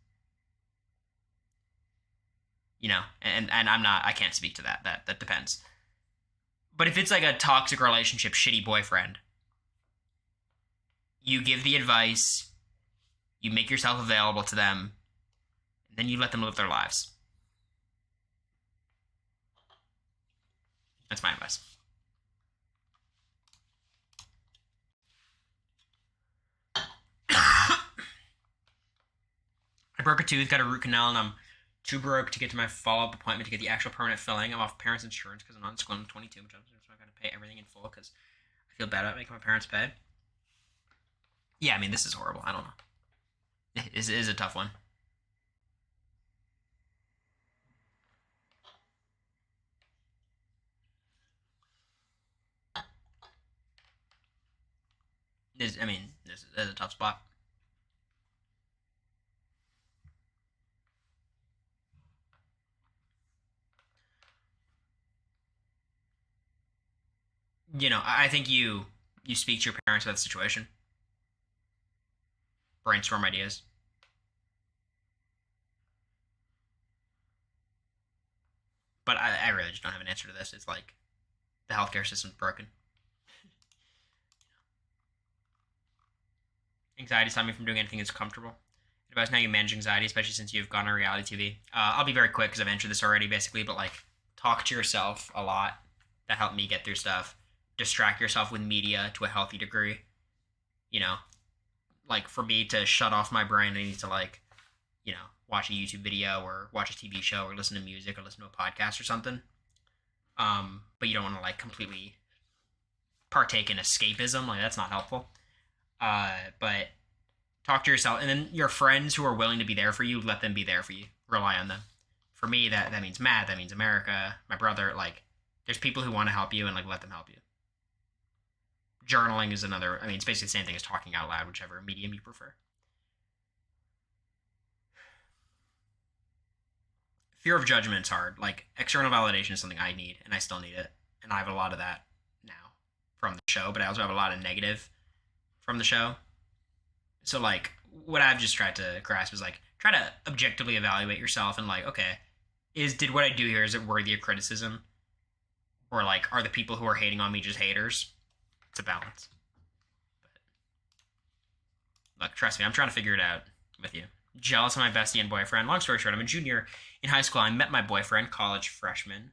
And I can't speak to that. That depends. But if it's like a toxic relationship, shitty boyfriend, you give the advice, you make yourself available to them, and then you let them live their lives. That's my advice. I broke a tooth, got a root canal, and I'm too broke to get to my follow-up appointment to get the actual permanent filling. I'm off parents' insurance because I'm not in school. I'm 22, which so I got to pay everything in full because I feel bad about making my parents pay. Yeah, I mean, this is horrible. I don't know. It is a tough one. This is a tough spot. I think you speak to your parents about the situation. Brainstorm ideas. But I really just don't have an answer to this. It's like the healthcare system's broken. Anxiety stopped me from doing anything that's comfortable. Advice how you manage anxiety, especially since you've gone on reality TV. I'll be very quick because I've answered this already, basically. But like, talk to yourself a lot. That helped me get through stuff. Distract yourself with media to a healthy degree. Like, for me to shut off my brain, I need to, like, watch a YouTube video or watch a TV show or listen to music or listen to a podcast or something. But you don't want to like completely partake in escapism. Like that's not helpful. But talk to yourself, and then your friends who are willing to be there for you, let them be there for you. Rely on them. For me, that means Matt. That means America. My brother. Like, there's people who want to help you, and like let them help you. Journaling is another. I mean, it's basically the same thing as talking out loud, whichever medium you prefer. Fear of judgment is hard. Like external validation is something I need, and I still need it, and I have a lot of that now from the show. But I also have a lot of negative from the show. So like, what I've just tried to grasp is like try to objectively evaluate yourself and like, okay, did what I do here, is it worthy of criticism, or like are the people who are hating on me just haters? It's a balance. But look, trust me, I'm trying to figure it out with you. Jealous of my bestie and boyfriend. Long story short, I'm a junior in high school. I met my boyfriend, college freshman,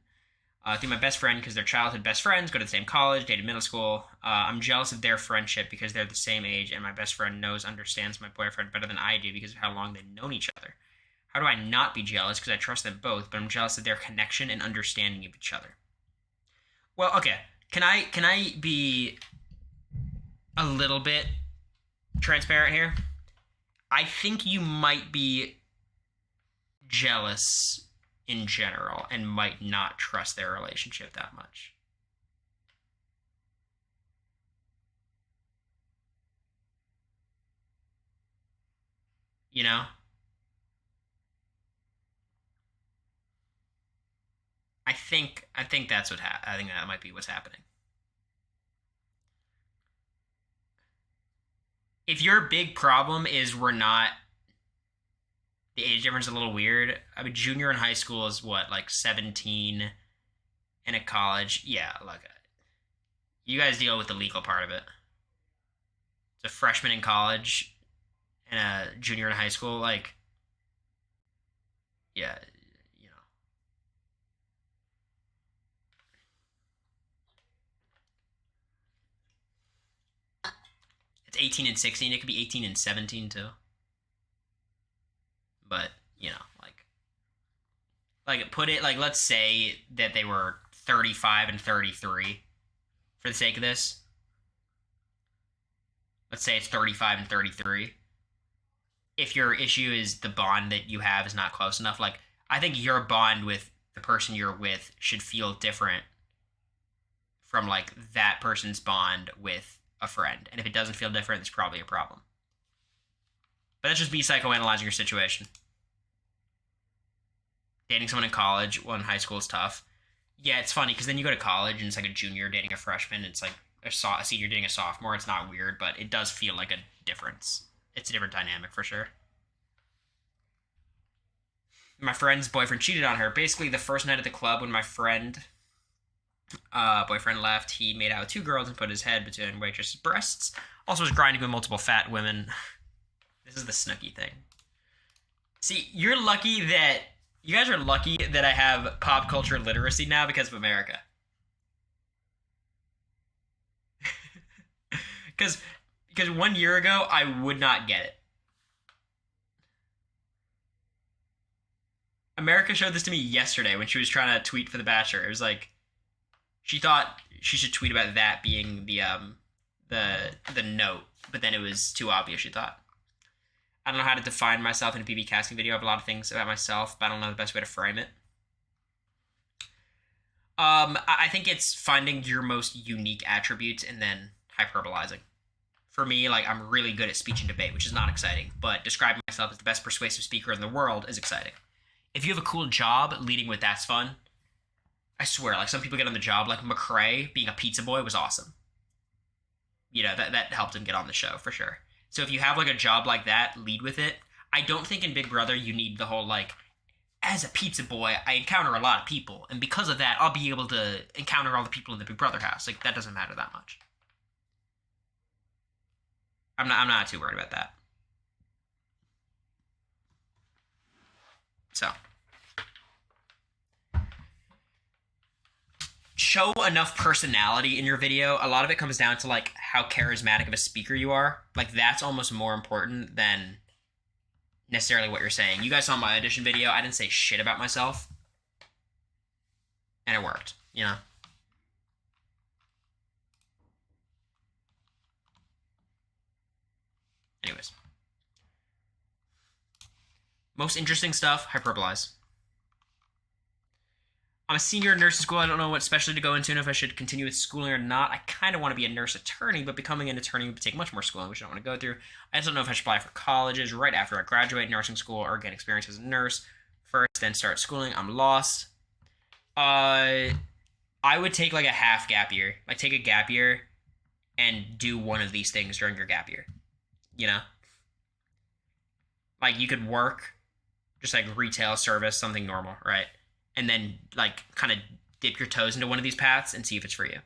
through my best friend because they're childhood best friends, go to the same college, dated middle school. I'm jealous of their friendship because they're the same age, and my best friend understands my boyfriend better than I do because of how long they've known each other. How do I not be jealous? Because I trust them both, but I'm jealous of their connection and understanding of each other. Well, okay. Can I be a little bit transparent here? I think you might be jealous in general and might not trust their relationship that much. You know? I think that's I think that might be what's happening. If your big problem is we're not the age difference is a little weird. I mean, junior in high school is what, like 17, and at college, yeah, like you guys deal with the legal part of it. It's a freshman in college and a junior in high school, like, yeah, you know, it's 18 and 16. It could be 18 and 17 too. But you know, like put it like let's say that they were 35 and 33 for the sake of this. Let's say it's 35 and 33. If your issue is the bond that you have is not close enough, like I think your bond with the person you're with should feel different from like that person's bond with a friend. And if it doesn't feel different, it's probably a problem. But that's just me psychoanalyzing your situation. Dating someone in college, well, in high school is tough. Yeah, it's funny because then you go to college and it's like a junior dating a freshman. It's like a senior dating a sophomore. It's not weird, but it does feel like a difference. It's a different dynamic for sure. My friend's boyfriend cheated on her. Basically, the first night at the club when my friend boyfriend left, he made out with two girls and put his head between waitress' breasts. Also was grinding with multiple fat women. This is the Snooki thing. See, you guys are lucky that I have pop culture literacy now because of America. Because 1 year ago, I would not get it. America showed this to me yesterday when she was trying to tweet for The Bachelor. It was like she thought she should tweet about that being the note, but then it was too obvious, she thought. I don't know how to define myself in a PB casting video. I have a lot of things about myself, but I don't know the best way to frame it. I think it's finding your most unique attributes and then hyperbolizing. For me, like I'm really good at speech and debate, which is not exciting, but describing myself as the best persuasive speaker in the world is exciting. If you have a cool job, leading with that's fun. I swear, like some people get on the job, like McCrae being a pizza boy was awesome. You know, that helped him get on the show for sure. So if you have like a job like that, lead with it. I don't think in Big Brother you need the whole like, as a pizza boy, I encounter a lot of people, and because of that, I'll be able to encounter all the people in the Big Brother house. Like that doesn't matter that much. I'm not too worried about that. So show enough personality in your video. A lot of it comes down to like how charismatic of a speaker you are. Like that's almost more important than necessarily what you're saying. You guys saw my audition video. I didn't say shit about myself. and it worked, you know? Anyways. Most interesting stuff, hyperbolize. I'm a senior in nursing school. I don't know what specialty to go into and if I should continue with schooling or not. I kind of want to be a nurse attorney, but becoming an attorney would take much more schooling, which I don't want to go through. I just don't know if I should apply for colleges right after I graduate nursing school or get experience as a nurse first, then start schooling. I'm lost. I would take like a half gap year. Like take a gap year and do one of these things during your gap year. You know? Like you could work just like retail, service, something normal, right? And then like kind of dip your toes into one of these paths and see if it's for you.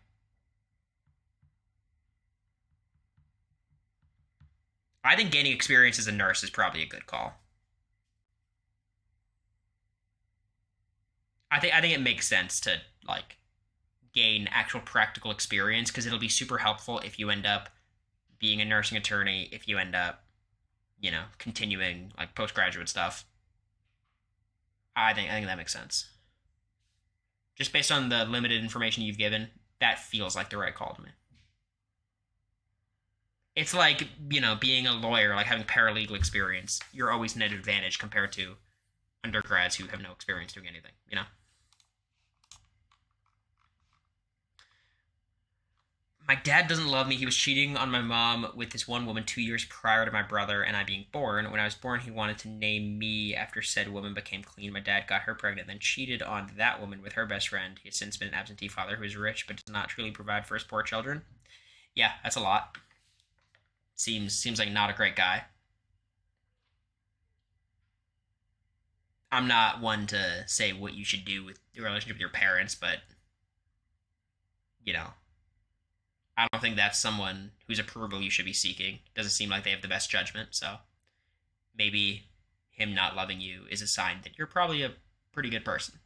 I think gaining experience as a nurse is probably a good call. I think it makes sense to like gain actual practical experience because it'll be super helpful if you end up being a nursing attorney, if you end up, continuing like postgraduate stuff. I think that makes sense. Just based on the limited information you've given, that feels like the right call to me. It's like, being a lawyer, like having paralegal experience. You're always at an advantage compared to undergrads who have no experience doing anything. My dad doesn't love me. He was cheating on my mom with this one woman 2 years prior to my brother and I being born. When I was born, he wanted to name me after said woman became clean. My dad got her pregnant, then cheated on that woman with her best friend. He has since been an absentee father who is rich but does not truly provide for his poor children. Yeah, that's a lot. Seems like not a great guy. I'm not one to say what you should do with your relationship with your parents, but you know, I don't think that's someone whose approval you should be seeking. Doesn't seem like they have the best judgment, so maybe him not loving you is a sign that you're probably a pretty good person.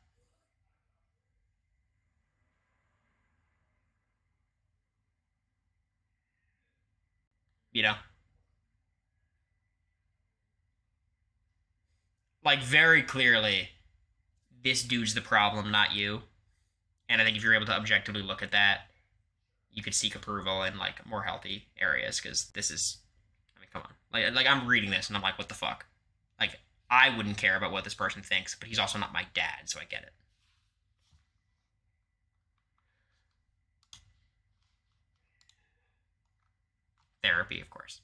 You know, like very clearly, this dude's the problem, not you. And I think if you're able to objectively look at that, you could seek approval in like more healthy areas because this is, I mean, come on, like I'm reading this and I'm like, what the fuck? Like I wouldn't care about what this person thinks, but he's also not my dad, so I get it. Therapy, of course.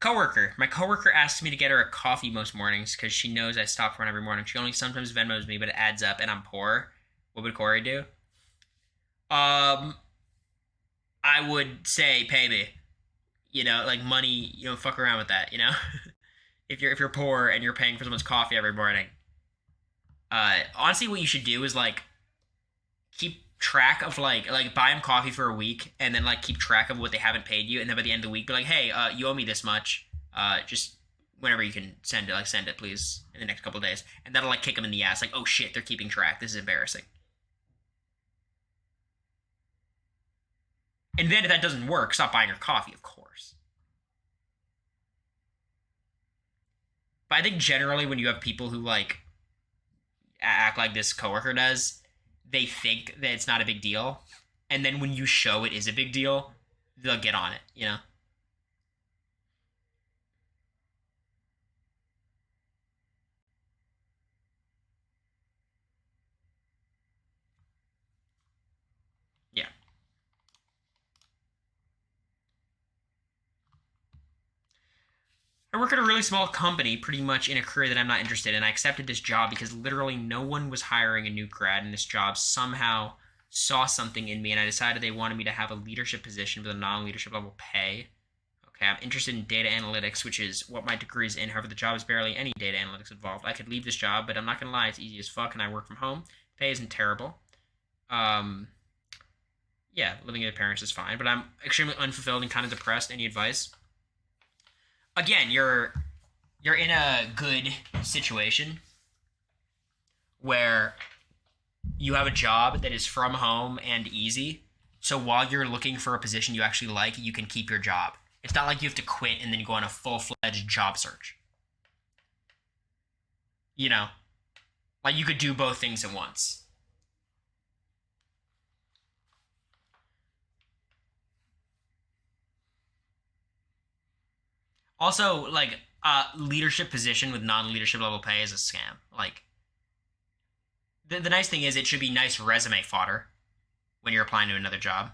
Coworker. My coworker asks me to get her a coffee most mornings because she knows I stop for one every morning. She only sometimes Venmos me, but it adds up, and I'm poor. What would Cory do? Um, I would say pay me. Like money. You don't fuck around with that. If you're poor and you're paying for someone's coffee every morning, honestly, what you should do is like keep track of like buy them coffee for a week and then like keep track of what they haven't paid you and then by the end of the week be like, hey, you owe me this much, just whenever you can send it, like send it please in the next couple of days, and that'll like kick them in the ass like, oh shit, they're keeping track, this is embarrassing. And then if that doesn't work, stop buying her coffee, of course. But I think generally when you have people who like act like this coworker does, they think that it's not a big deal, and then when you show it is a big deal, they'll get on it. Yeah. I work at a really small company, pretty much in a career that I'm not interested in. I accepted this job because literally no one was hiring a new grad, and this job somehow saw something in me, and I decided they wanted me to have a leadership position with a non-leadership level pay. Okay, I'm interested in data analytics, which is what my degree is in. However, the job is barely any data analytics involved. I could leave this job, but I'm not gonna lie, it's easy as fuck, and I work from home. Pay isn't terrible. Um, yeah, living with parents is fine, but I'm extremely unfulfilled and kind of depressed. Any advice? Again, you're in a good situation where you have a job that is from home and easy, So while you're looking for a position you actually like, you can keep your job. It's not like you have to quit and then go on a full-fledged job search. You know? Like, you could do both things at once. Also, like, leadership position with non-leadership level pay is a scam. Like, the nice thing is it should be nice resume fodder when you're applying to another job.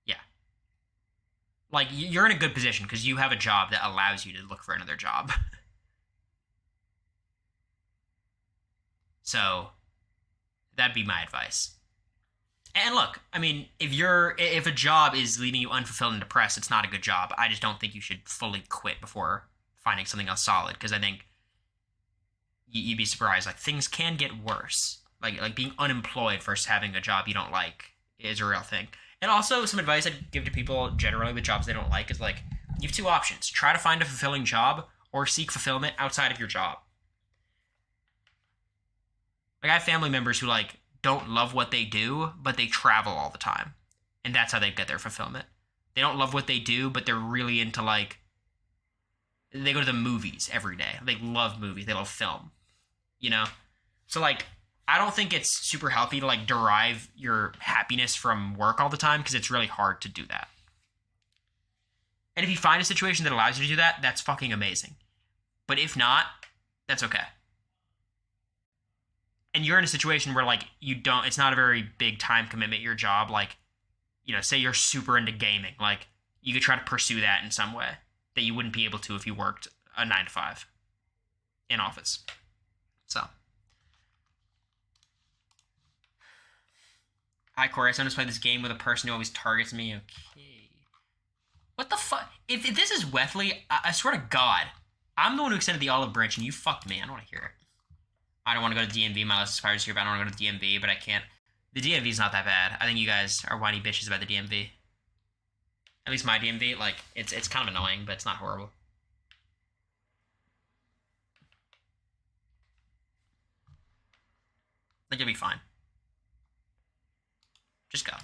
Yeah. Like, you're in a good position because you have a job that allows you to look for another job. So, that'd be my advice. And look, I mean, if a job is leaving you unfulfilled and depressed, it's not a good job. I just don't think you should fully quit before finding something else solid because I think you'd be surprised. Like things can get worse. Like being unemployed versus having a job you don't like is a real thing. And also, some advice I'd give to people generally with jobs they don't like is like you have two options: try to find a fulfilling job or seek fulfillment outside of your job. Like I have family members who like don't love what they do, but they travel all the time. And that's how they get their fulfillment. They don't love what they do, but they're really into like they go to the movies every day. They love movies, they love film. You know? So like I don't think it's super healthy to like derive your happiness from work all the time because it's really hard to do that. And if you find a situation that allows you to do that, that's fucking amazing. But if not, that's okay. And you're in a situation where like you don't it's not a very big time commitment your job like say you're super into gaming like you could try to pursue that in some way that you wouldn't be able to if you worked a 9 to 5 in office. So hi Corey, I sometimes play this game with a person who always targets me. Okay, what the fuck? If this is Wethley, I swear to God, I'm the one who extended the olive branch and you fucked me. I don't want to hear it. I don't want to go to DMV. My list expires here, but I don't want to go to DMV, but I can't. The DMV is not that bad. I think you guys are whiny bitches about the DMV. At least my DMV, like, it's kind of annoying, but it's not horrible. Like, you'll be fine. Just go.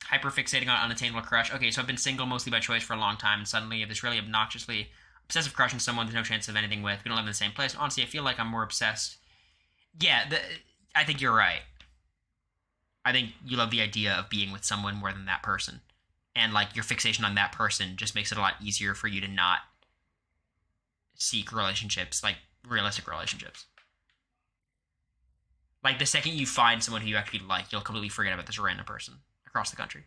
Hyperfixating on unattainable crush. Okay, so I've been single mostly by choice for a long time, and suddenly I have this really obnoxiously obsessive crush on someone there's no chance of anything with. We don't live in the same place. Honestly, I feel like I'm more obsessed. Yeah, I think you're right. I think you love the idea of being with someone more than that person. And, like, your fixation on that person just makes it a lot easier for you to not seek relationships, like, realistic relationships. Like, the second you find someone who you actually like, you'll completely forget about this random person across the country.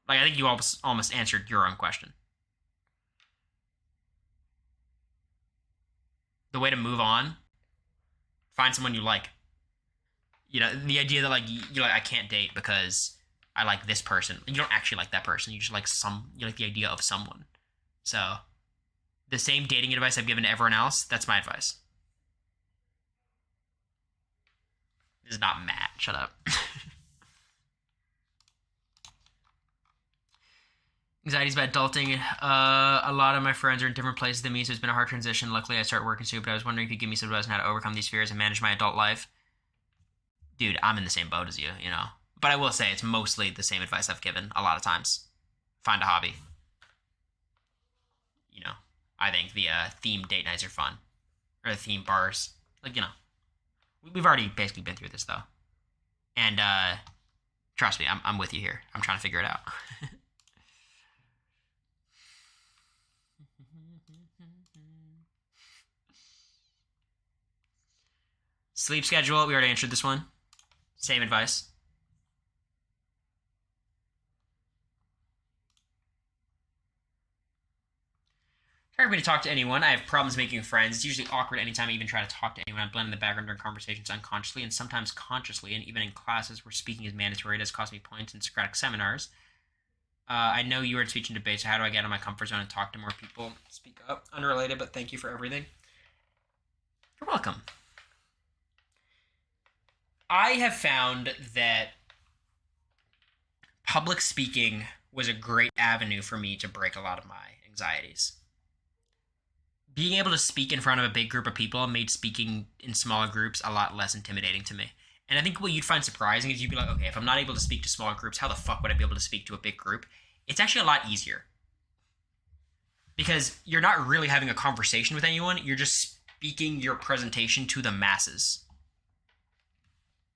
Like, I think you almost answered your own question. The way to move on, find someone you like. The idea that, like, you're like, I can't date because I like this person. You don't actually like that person. You just like you like the idea of someone. So, the same dating advice I've given to everyone else, that's my advice. This is not Matt. Shut up. Anxieties about adulting. A lot of my friends are in different places than me, so it's been a hard transition. Luckily, I started working soon, but I was wondering if you could give me some advice on how to overcome these fears and manage my adult life. Dude, I'm in the same boat as you, But I will say it's mostly the same advice I've given a lot of times. Find a hobby. I think the theme date nights are fun. Or the theme bars. Like, we've already basically been through this, though. And, trust me, I'm with you here. I'm trying to figure it out. Sleep schedule, we already answered this one. Same advice. Hard for me to talk to anyone. I have problems making friends. It's usually awkward anytime I even try to talk to anyone. I blend in the background during conversations unconsciously and sometimes consciously, and even in classes where speaking is mandatory, it has cost me points in Socratic seminars. I know you are in speech and debate, so how do I get out of my comfort zone and talk to more people? Speak up. Unrelated, but thank you for everything. You're welcome. I have found that public speaking was a great avenue for me to break a lot of my anxieties. Being able to speak in front of a big group of people made speaking in smaller groups a lot less intimidating to me. And I think what you'd find surprising is you'd be like, okay, if I'm not able to speak to smaller groups, how the fuck would I be able to speak to a big group? It's actually a lot easier. Because you're not really having a conversation with anyone, you're just speaking your presentation to the masses.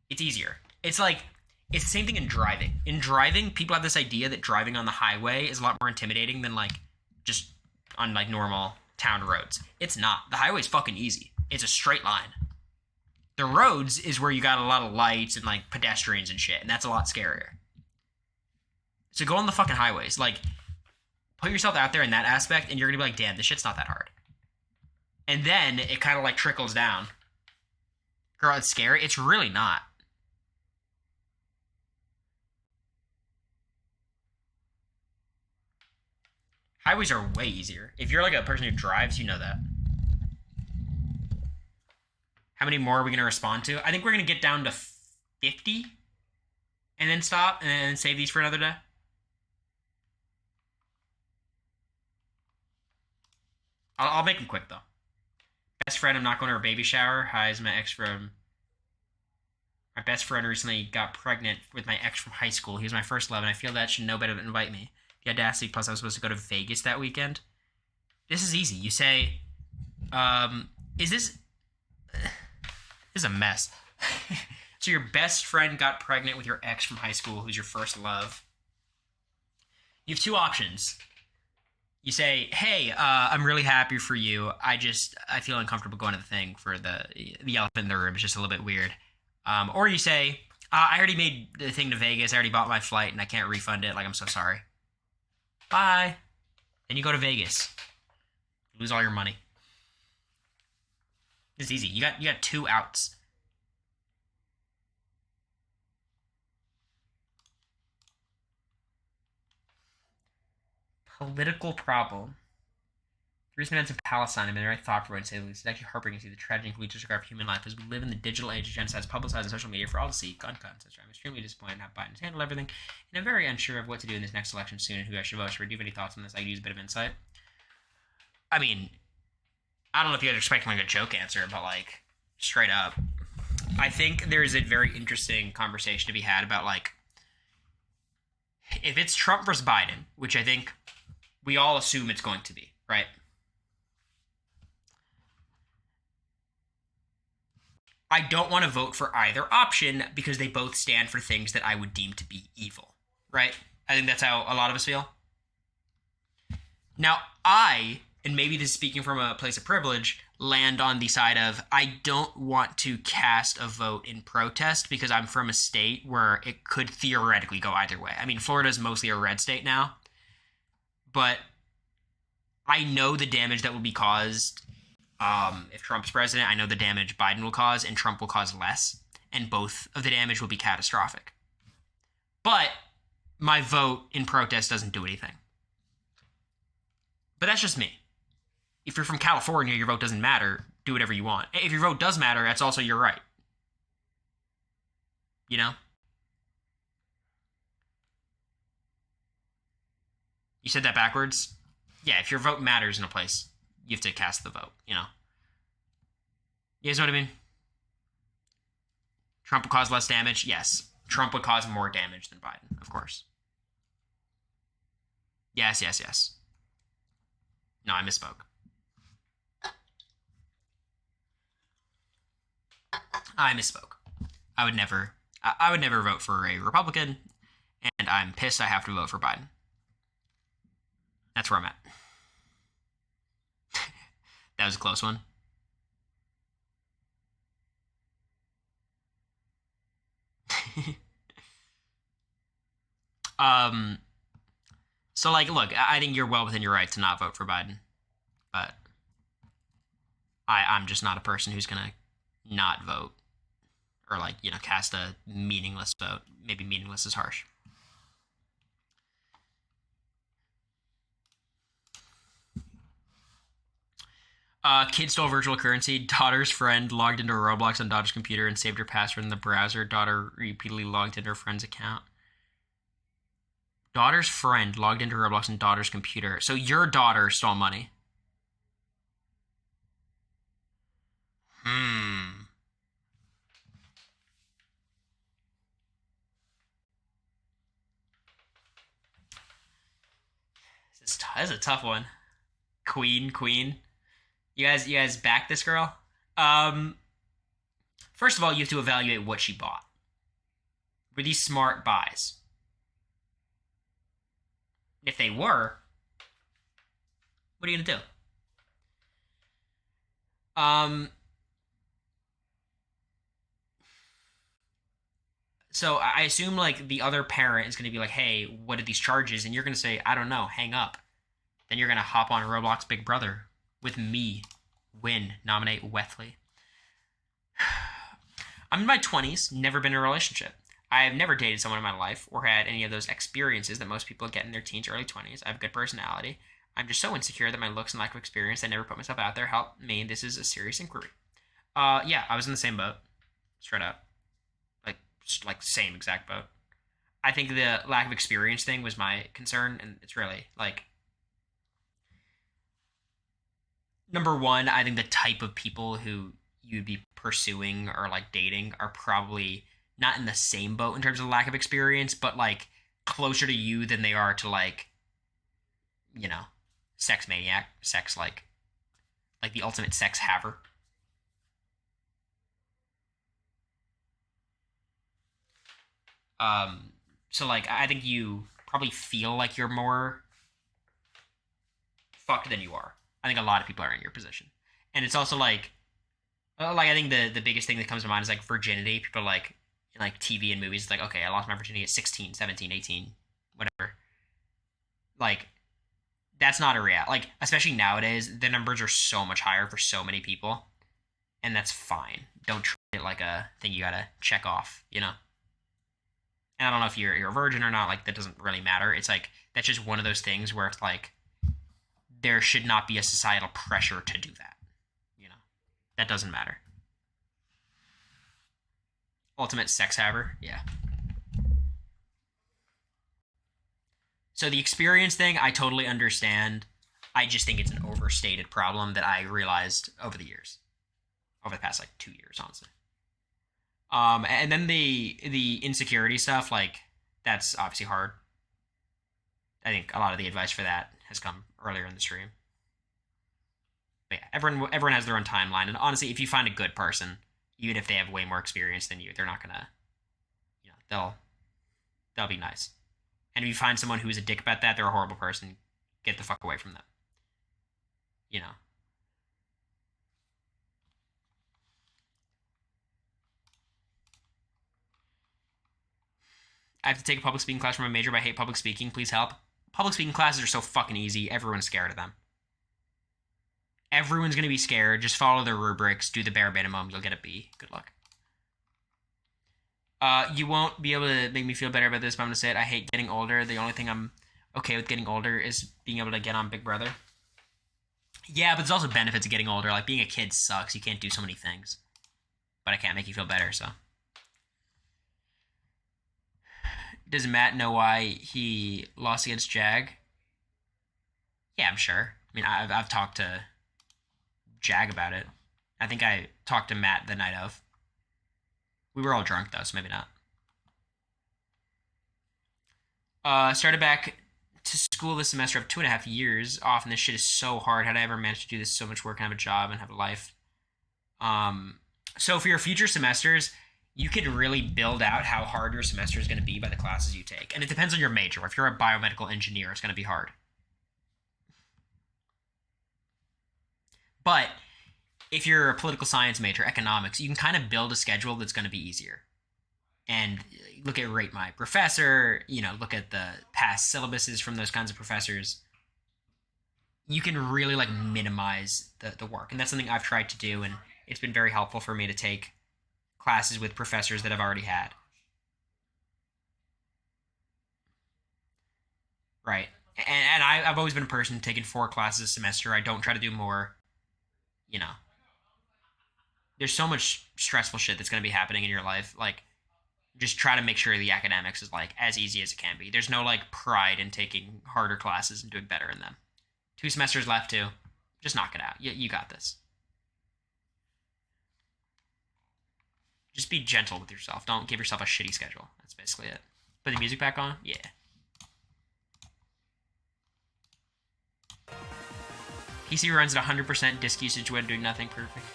It's easier. It's the same thing in driving. In driving, people have this idea that driving on the highway is a lot more intimidating than just on normal town roads. It's not. The highway's fucking easy. It's a straight line. The roads is where you got a lot of lights and pedestrians and shit, and that's a lot scarier. So go on the fucking highways. Put yourself out there in that aspect, and you're gonna be like, damn, this shit's not that hard. And then it kind of trickles down. Girl, it's scary. It's really not. Highways are way easier. If you're a person who drives, you know that. How many more are we going to respond to? I think we're going to get down to 50 and then stop and then save these for another day. I'll make them quick, though. Best friend, I'm not going to her baby shower. Hi, is my ex from... My best friend recently got pregnant with my ex from high school. He was my first love, and I feel that should know better than invite me. The audacity, plus I was supposed to go to Vegas that weekend. This is easy. You say, is this... This is a mess. So your best friend got pregnant with your ex from high school, who's your first love. You have two options. You say, hey, I'm really happy for you. I feel uncomfortable going to the thing for the elephant in the room. It's just a little bit weird. Or you say, I already made the thing to Vegas. I already bought my flight and I can't refund it. I'm so sorry. Bye. Then you go to Vegas. You lose all your money. It's easy. You got two outs. Political problem. The recent events in Palestine have been very thought-provoking, to say the least. It's actually heartbreaking to see the tragedy and complete disregard for human life as we live in the digital age of genocide publicized on social media for all to see. Gun contests. I'm extremely disappointed in how Biden's handled everything, and I'm very unsure of what to do in this next election soon and who I should vote for. Do you have any thoughts on this? I could use a bit of insight. I mean, I don't know if you guys are expecting a joke answer, but straight up, I think there's a very interesting conversation to be had about if it's Trump versus Biden, which I think we all assume it's going to be, right? I don't want to vote for either option because they both stand for things that I would deem to be evil, right? I think that's how a lot of us feel. Now, and maybe this is speaking from a place of privilege, land on the side of I don't want to cast a vote in protest because I'm from a state where it could theoretically go either way. I mean, Florida is mostly a red state now, but I know the damage that will be caused if Trump's president. I know the damage Biden will cause, and Trump will cause less, and both of the damage will be catastrophic. But my vote in protest doesn't do anything. But that's just me. If you're from California, your vote doesn't matter. Do whatever you want. If your vote does matter, that's also your right. You know? You said that backwards? Yeah, if your vote matters in a place, you have to cast the vote, you know? You guys know what I mean? Trump would cause less damage? Yes. Trump would cause more damage than Biden, of course. Yes. No, I misspoke. I would never vote for a Republican, and I'm pissed I have to vote for Biden. That's where I'm at. That was a close one. So look, I think you're well within your right to not vote for Biden, but I'm just not a person who's gonna not vote or cast a meaningless vote. Maybe meaningless is harsh. Kid stole virtual currency. Daughter's friend logged into Roblox on daughter's computer and saved her password in the browser. Daughter repeatedly logged into her friend's account. Daughter's friend logged into Roblox on daughter's computer. So your daughter stole money. Hmm. This is a tough one. Queen. You guys back this girl? Um, First of all, you have to evaluate what she bought. Were these smart buys? If they were, what are you gonna do? So I assume like the other parent is gonna be like, "Hey, what are these charges?" And you're gonna say, "I don't know, hang up." Then you're gonna hop on Roblox Big Brother with me. Win. Nominate Wethley. I'm in my 20s, never been in a relationship. I've never dated someone in my life or had any of those experiences that most people get in their teens, early 20s. I have good personality. I'm just so insecure that my looks and lack of experience, I never put myself out there. Help me. This is a serious inquiry. Yeah, I was in the same boat. Straight up. Like same exact boat. I think the lack of experience thing was my concern, and it's really like number one. I think the type of people who you'd be pursuing or like dating are probably not in the same boat in terms of lack of experience, but like closer to you than they are to like you know sex maniac, sex like the ultimate sex haver. Um, so like I think you probably feel like you're more fucked than you are. I think a lot of people are in your position, and it's also like I think the biggest thing that comes to mind is like virginity. People are like in like TV and movies, it's like okay, I lost my virginity at 16, 17, 18, whatever. Like that's not a real like especially nowadays the numbers are so much higher for so many people, and that's fine. Don't treat it like a thing you gotta check off. And I don't know if you're a virgin or not. Like that doesn't really matter. It's like that's just one of those things where it's like there should not be a societal pressure to do that. You know, that doesn't matter. Ultimate sex haver, yeah. So the experience thing, I totally understand. I just think it's an overstated problem that I realized over the past like 2 years, honestly. And then the insecurity stuff, like that's obviously hard. I think a lot of the advice for that has come earlier in the stream. But yeah, everyone has their own timeline, and honestly, if you find a good person, even if they have way more experience than you, they're not gonna, they'll be nice. And if you find someone who is a dick about that, they're a horrible person. Get the fuck away from them. You know. I have to take a public speaking class from a major, but I hate public speaking. Please help. Public speaking classes are so fucking easy. Everyone's scared of them. Everyone's gonna be scared. Just follow the rubrics. Do the bare minimum. You'll get a B. Good luck. You won't be able to make me feel better about this, but I'm gonna say it. I hate getting older. The only thing I'm okay with getting older is being able to get on Big Brother. Yeah, but there's also benefits of getting older. Like being a kid sucks. You can't do so many things. But I can't make you feel better, so. Does Matt know why he lost against Jag? Yeah, I'm sure. I mean, I've talked to Jag about it. I think I talked to Matt the night of. We were all drunk though, so maybe not. Started back to school this semester of 2.5 years off, and this shit is so hard. How did I ever manage to do this so much work and have a job and have a life? So for your future semesters, you can really build out how hard your semester is going to be by the classes you take, and it depends on your major. If you're a biomedical engineer, it's going to be hard. But if you're a political science major, economics, you can kind of build a schedule that's going to be easier. And look at rate my professor, look at the past syllabuses from those kinds of professors. You can really like minimize the work. And that's something I've tried to do, and it's been very helpful for me to take classes with professors that I've already had. Right. And I've always been a person taking 4 classes a semester. I don't try to do more. You know, there's so much stressful shit that's going to be happening in your life. Like, Just try to make sure the academics is like as easy as it can be. There's no like pride in taking harder classes and doing better in them. 2 semesters left too. Just knock it out. You got this. Just be gentle with yourself. Don't give yourself a shitty schedule. That's basically it. Put the music back on? Yeah. PC runs at 100% disk usage when doing nothing perfect.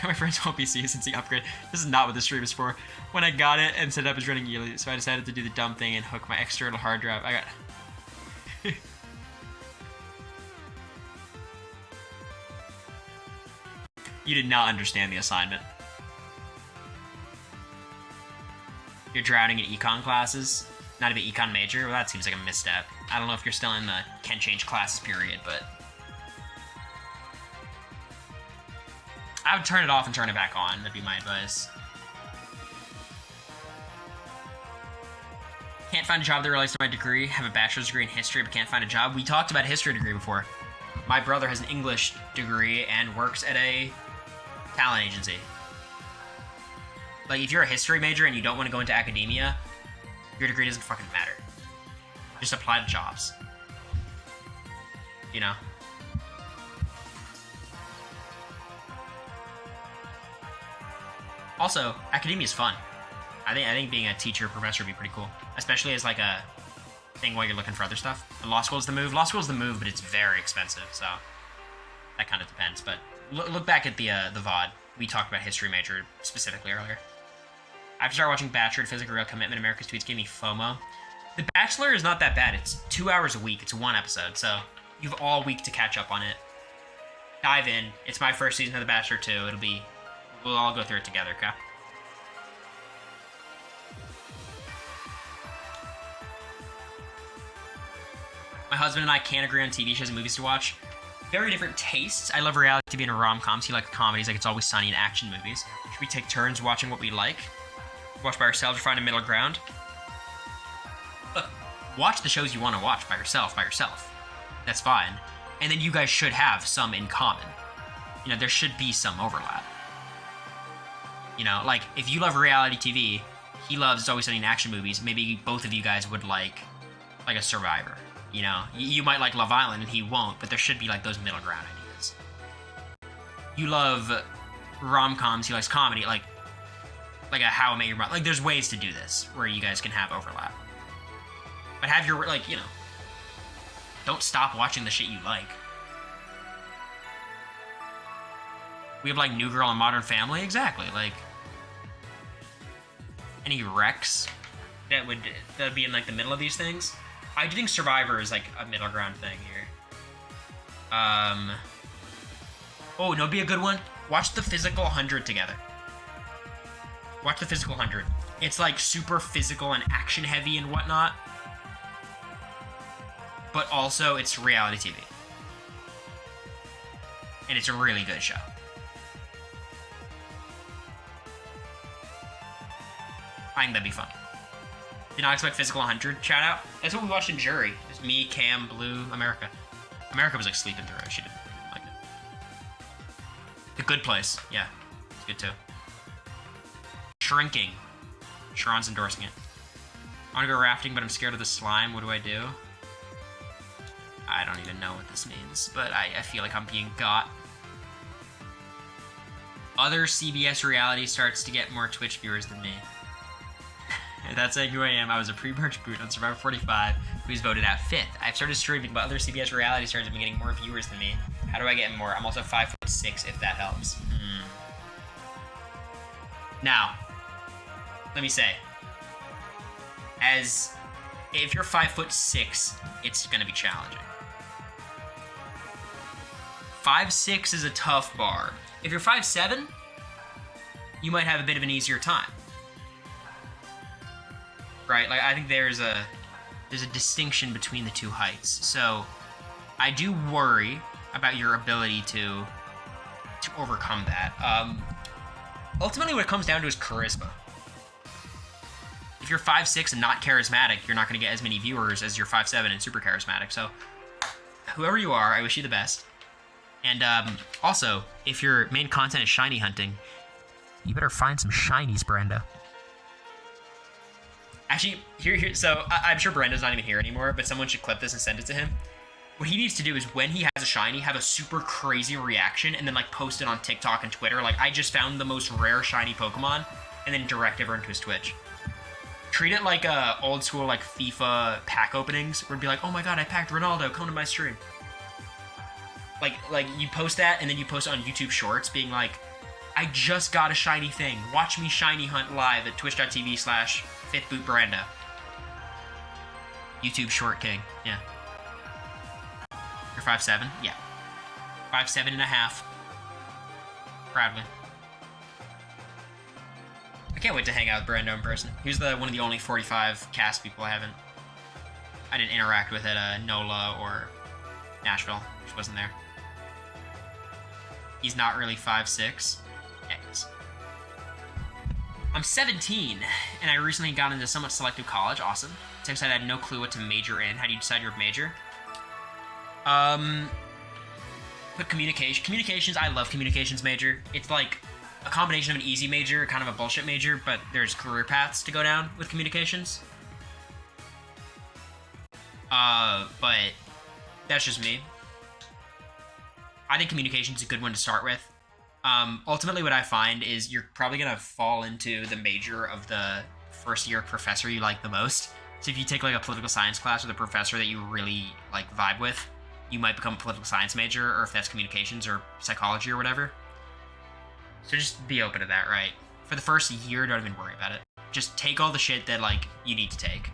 My friend's whole PC since the upgrade. This is not what the stream is for. When I got it and set it up as running yearly, so I decided to do the dumb thing and hook my external hard drive. I got... You did not understand the assignment. You're drowning in econ classes? Not even econ major? Well, that seems like a misstep. I don't know if you're still in the can change classes period, but... I would turn it off and turn it back on. That'd be my advice. Can't find a job that relates to my degree. Have a bachelor's degree in history, but can't find a job. We talked about a history degree before. My brother has an English degree and works at a talent agency. Like, if you're a history major and you don't want to go into academia, your degree doesn't fucking matter. Just apply to jobs. You know? Also, academia is fun. I think being a teacher or professor would be pretty cool. Especially as like a thing while you're looking for other stuff. And law school's the move. Law school's the move, but it's very expensive, so that kind of depends. But look back at the VOD. We talked about history major specifically earlier. I've started watching Bachelor, Physical Real Commitment. America's Tweets gave me FOMO. The Bachelor is not that bad. It's 2 hours a week. It's 1 episode, so you have all week to catch up on it. Dive in. It's my first season of The Bachelor too. We'll all go through it together, okay? My husband and I can't agree on TV shows and movies to watch. Very different tastes. I love reality TV and rom-coms. He likes comedies like It's Always Sunny and action movies. Should we take turns watching what we like? Watch by ourselves or find a middle ground? Look, watch the shows you want to watch by yourself. That's fine. And then you guys should have some in common. You know, there should be some overlap. You know, like, if you love reality TV, he loves It's Always Sunny in action movies, maybe both of you guys would like a Survivor. You know, you might like Love Island and he won't, but there should be like those middle ground ideas. You love rom-coms, he likes comedy, like a How I Met Your Mother. Like, there's ways to do this where you guys can have overlap. But have your, like, you know, don't stop watching the shit you like. We have like New Girl and Modern Family, exactly. Like, any recs that'd be in like the middle of these things. I do think Survivor is like a middle ground thing here. Oh, no, it'd be a good one. Watch The Physical 100 together. Watch The Physical 100. It's like super physical and action heavy and whatnot. But also it's reality TV. And it's a really good show. I think that'd be fun. Did not expect Physical 100. Shout out. That's what we watched in Jury. It's me, Cam, Blue, America. America was like sleeping through it. She didn't like it. The Good Place. Yeah. It's good too. Shrinking. Sharon's endorsing it. I want to go rafting, but I'm scared of the slime. What do I do? I don't even know what this means, but I feel like I'm being got. Other CBS reality starts to get more Twitch viewers than me. That's saying who I am. I was a pre-merge boot on Survivor 45, who's voted out 5th. I've started streaming, but other CBS reality stars have been getting more viewers than me. How do I get more? I'm also 5'6", if that helps. Now, let me say, if you're 5'6", it's gonna be challenging. 5'6" is a tough bar. If you're 5'7", you might have a bit of an easier time. Right? Like, I think there's a distinction between the two heights. So I do worry about your ability to overcome that. Ultimately, what it comes down to is charisma. If you're 5'6" and not charismatic, you're not going to get as many viewers as you're 5'7" and super charismatic. So whoever you are, I wish you the best. And also, if your main content is shiny hunting, you better find some shinies, Brenda. Actually, here. So I'm sure Brenda's not even here anymore, but someone should clip this and send it to him. What he needs to do is when he has a shiny, have a super crazy reaction, and then like post it on TikTok and Twitter. Like, I just found the most rare shiny Pokemon, and then direct everyone to his Twitch. Treat it like old school like FIFA pack openings, where it'd be like, oh my god, I packed Ronaldo, come to my stream. Like you post that, and then you post it on YouTube Shorts, being like, I just got a shiny thing. Watch me shiny hunt live at twitch.tv/5thbootbranda. YouTube Short King, yeah. You're 5'7"? Yeah. 5'7.5". Proudly. I can't wait to hang out with Brando in person. He was one of the only 45 cast people I didn't interact with at NOLA or Nashville, which wasn't there. He's not really 5'6". Yeah, he is. I'm 17, and I recently got into somewhat selective college. Awesome. So I had no clue what to major in. How do you decide your major? Put communications. I love communications major. It's like a combination of an easy major, kind of a bullshit major, but there's career paths to go down with communications. But that's just me. I think communications is a good one to start with. Ultimately, what I find is you're probably gonna fall into the major of the first year professor you like the most. So if you take like a political science class with a professor that you really like vibe with, you might become a political science major, or if that's communications or psychology or whatever. So just be open to that, right? For the first year, don't even worry about it. Just take all the shit that like you need to take.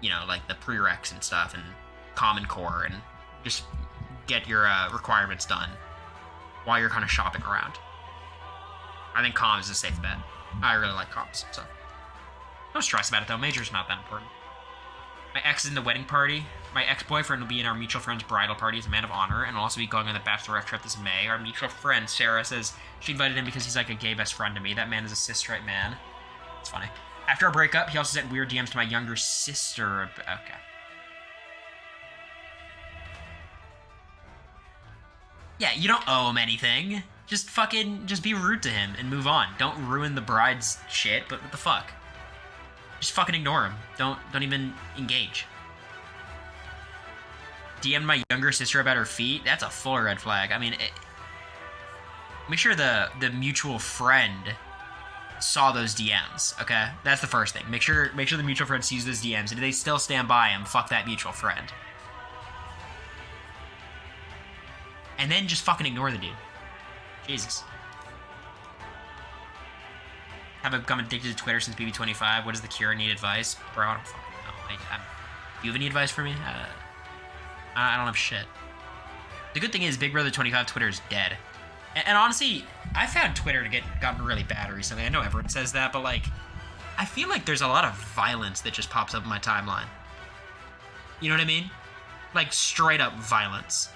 You know, like the prereqs and stuff, and Common Core, and just get your requirements done while you're kind of shopping around. I think comms is a safe bet. I really like comms, so don't stress about it though. Major's not that important. My ex is in the wedding party. My ex-boyfriend will be in our mutual friend's bridal party as a man of honor, and will also be going on the bachelorette trip this May. Our mutual friend, Sarah, says she invited him because he's like a gay best friend to me. That man is a cis-straight man. It's funny. After our breakup, he also sent weird DMs to my younger sister. Okay. Yeah, you don't owe him anything. Just be rude to him and move on. Don't ruin the bride's shit, but what the fuck? Just fucking ignore him. Don't even engage. DM my younger sister about her feet? That's a full red flag. I mean, make sure the mutual friend saw those DMs, okay? That's the first thing. Make sure the mutual friend sees those DMs, and if they still stand by him, fuck that mutual friend. And then just fucking ignore the dude. Jesus. Have I become addicted to Twitter since BB25? What is the cure? Need advice? Bro, I don't fucking know. Do you have any advice for me? I don't have shit. The good thing is Big Brother 25 Twitter is dead. And honestly, I found Twitter to gotten really bad recently. I know everyone says that, but like, I feel like there's a lot of violence that just pops up in my timeline. You know what I mean? Like, straight up violence.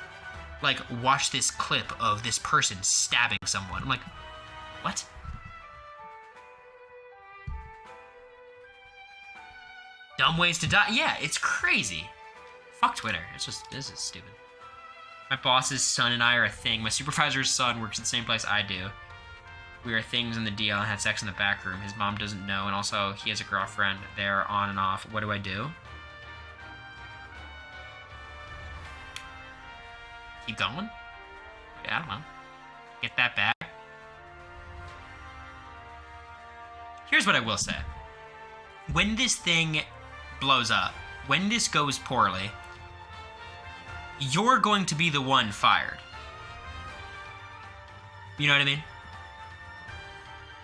Like, watch this clip of this person stabbing someone. I'm like, what? Dumb ways to die? Yeah, it's crazy. Fuck Twitter. This is stupid. My boss's son and I are a thing. My supervisor's son works at the same place I do. We are things in the deal and had sex in the back room. His mom doesn't know, and also he has a girlfriend. They're on and off. What do I do? Keep going? Yeah, I don't know. Get that back? Here's what I will say. When this thing blows up, when this goes poorly, you're going to be the one fired. You know what I mean?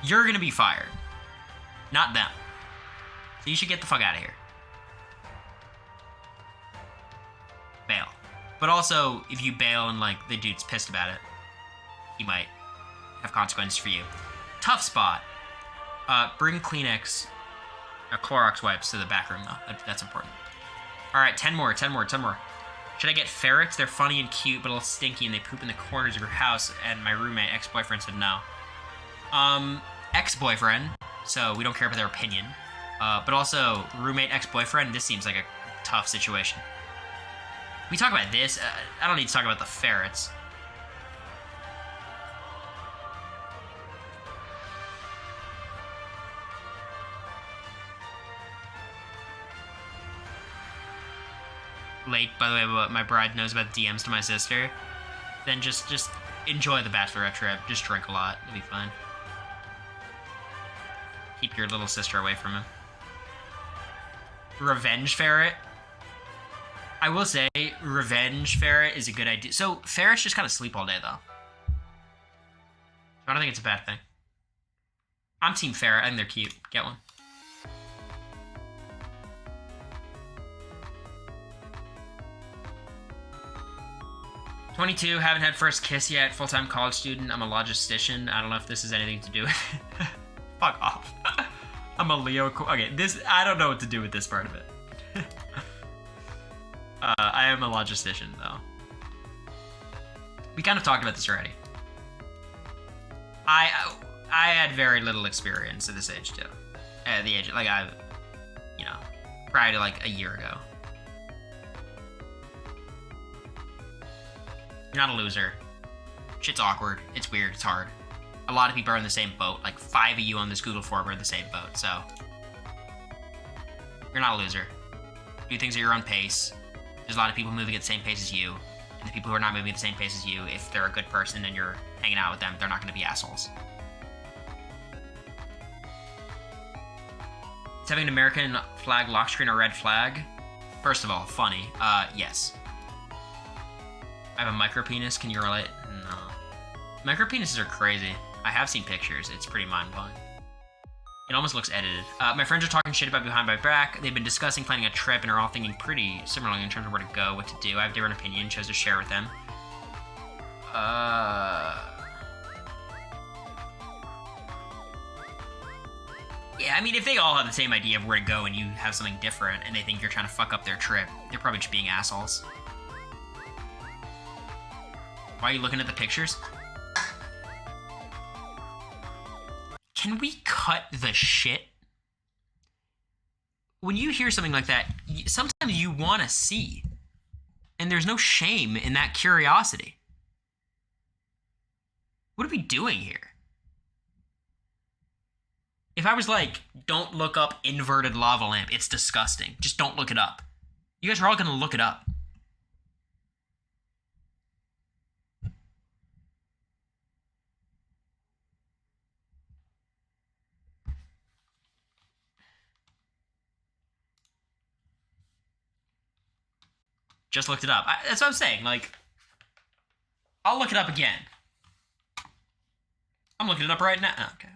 You're going to be fired. Not them. So you should get the fuck out of here. Bail. But also, if you bail and, like, the dude's pissed about it, he might have consequences for you. Tough spot. Bring Kleenex, Clorox wipes to the back room, though. That's important. Alright, 10 more. Should I get ferrets? They're funny and cute, but a little stinky, and they poop in the corners of your house, and my roommate, ex-boyfriend, said no. Ex-boyfriend, so we don't care about their opinion. But also, roommate, ex-boyfriend, this seems like a tough situation. We talk about this. I don't need to talk about the ferrets. late, by the way, what my bride knows about DMs to my sister, then just enjoy the bachelorette trip. Just drink a lot. It'll be fine. Keep your little sister away from him. Revenge Ferret. I will say, Revenge Ferret is a good idea. So, ferrets just kind of sleep all day, though. I don't think it's a bad thing. I'm Team Ferret. I think they're cute. Get one. "22, haven't had first kiss yet. Full-time college student. I'm a logistician. I don't know if this has anything to do with it." Fuck off. I'm a Leo. Okay, I don't know what to do with this part of it. I am a logistician, though. We kind of talked about this already. I had very little experience at this age, too. At the age, like, prior to, like, a year ago. You're not a loser. Shit's awkward. It's weird. It's hard. A lot of people are in the same boat. Like, 5 of you on this Google form are in the same boat, so... You're not a loser. Do things at your own pace. There's a lot of people moving at the same pace as you. And the people who are not moving at the same pace as you, if they're a good person and you're hanging out with them, they're not going to be assholes. Is having an American flag lock screen a red flag? First of all, funny. Yes. I have a micro penis. Can you relate? No. Micro penises are crazy. I have seen pictures. It's pretty mind-blowing. It almost looks edited. My friends are talking shit about behind my back. They've been discussing planning a trip and are all thinking pretty similarly in terms of where to go, what to do. I have different opinions, chose to share with them. Yeah, I mean, if they all have the same idea of where to go and you have something different and they think you're trying to fuck up their trip, they're probably just being assholes. Why are you looking at the pictures? Can we cut the shit? When you hear something like that, sometimes you want to see. And there's no shame in that curiosity. What are we doing here? If I was like, don't look up inverted lava lamp, it's disgusting. Just don't look it up. You guys are all going to look it up. Just looked it up. That's what I'm saying. Like, I'll look it up again. I'm looking it up right now. Okay.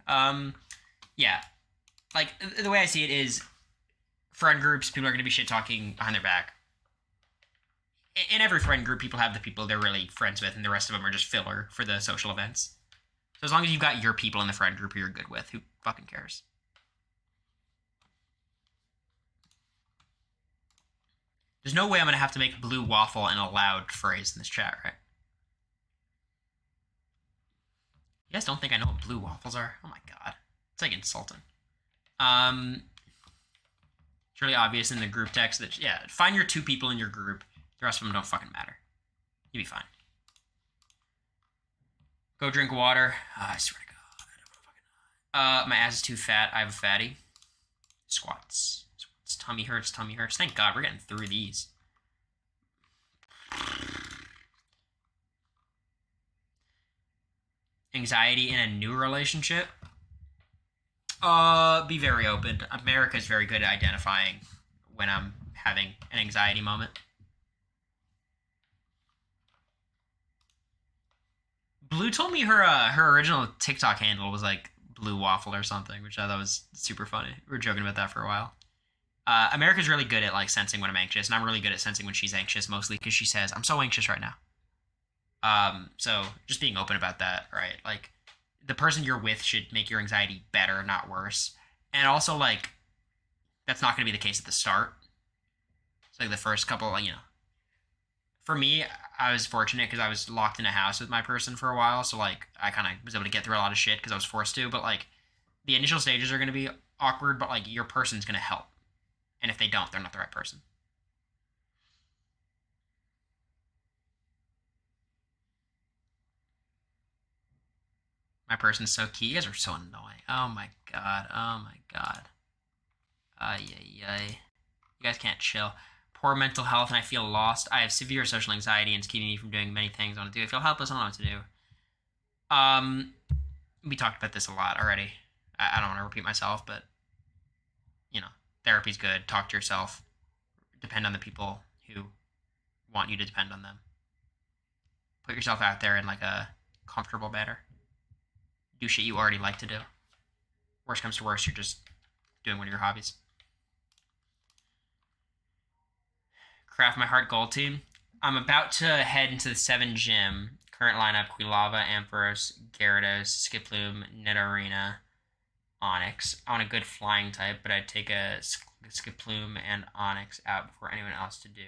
Yeah. Like, the way I see it is, friend groups, people are going to be shit-talking behind their back. In every friend group, people have the people they're really friends with, and the rest of them are just filler for the social events. So as long as you've got your people in the friend group who you're good with, who fucking cares? There's no way I'm going to have to make blue waffle an allowed phrase in this chat, right? You guys don't think I know what blue waffles are? Oh my god. It's like insulting. It's really obvious in the group text that, yeah, find your 2 people in your group. The rest of them don't fucking matter. You'll be fine. Go drink water. I swear to god. My ass is too fat. I have a fatty. Squats. Tummy hurts, tummy hurts. Thank God, we're getting through these. Anxiety in a new relationship? Be very open. America's very good at identifying when I'm having an anxiety moment. Blue told me her original TikTok handle was like Blue Waffle or something, which I thought was super funny. We were joking about that for a while. America's really good at like sensing when I'm anxious, and I'm really good at sensing when she's anxious, mostly because she says, "I'm so anxious right now." So just being open about that, right? Like, the person you're with should make your anxiety better, not worse. And also, like, that's not going to be the case at the start. It's like the first couple, like, for me, I was fortunate because I was locked in a house with my person for a while, so like I kind of was able to get through a lot of shit because I was forced to. But like, the initial stages are going to be awkward, but like your person's going to help. And if they don't, they're not the right person. My person's so key. You guys are so annoying. Oh my god. Oh my god. Ay, ay, ay. You guys can't chill. Poor mental health and I feel lost. I have severe social anxiety and it's keeping me from doing many things I want to do. I feel helpless. I don't know what to do. We talked about this a lot already. I don't want to repeat myself, but, you know, therapy's good. Talk to yourself. Depend on the people who want you to depend on them. Put yourself out there in like a comfortable manner. Do shit you already like to do. Worst comes to worst, you're just doing one of your hobbies. Craft My Heart Gold Team. I'm about to head into the 7 gym. Current lineup: Quilava, Ampharos, Gyarados, Skiploom, Nidorina, Onyx. I want a good flying type, but I'd take a Skiploom and Onyx out before anyone else to do.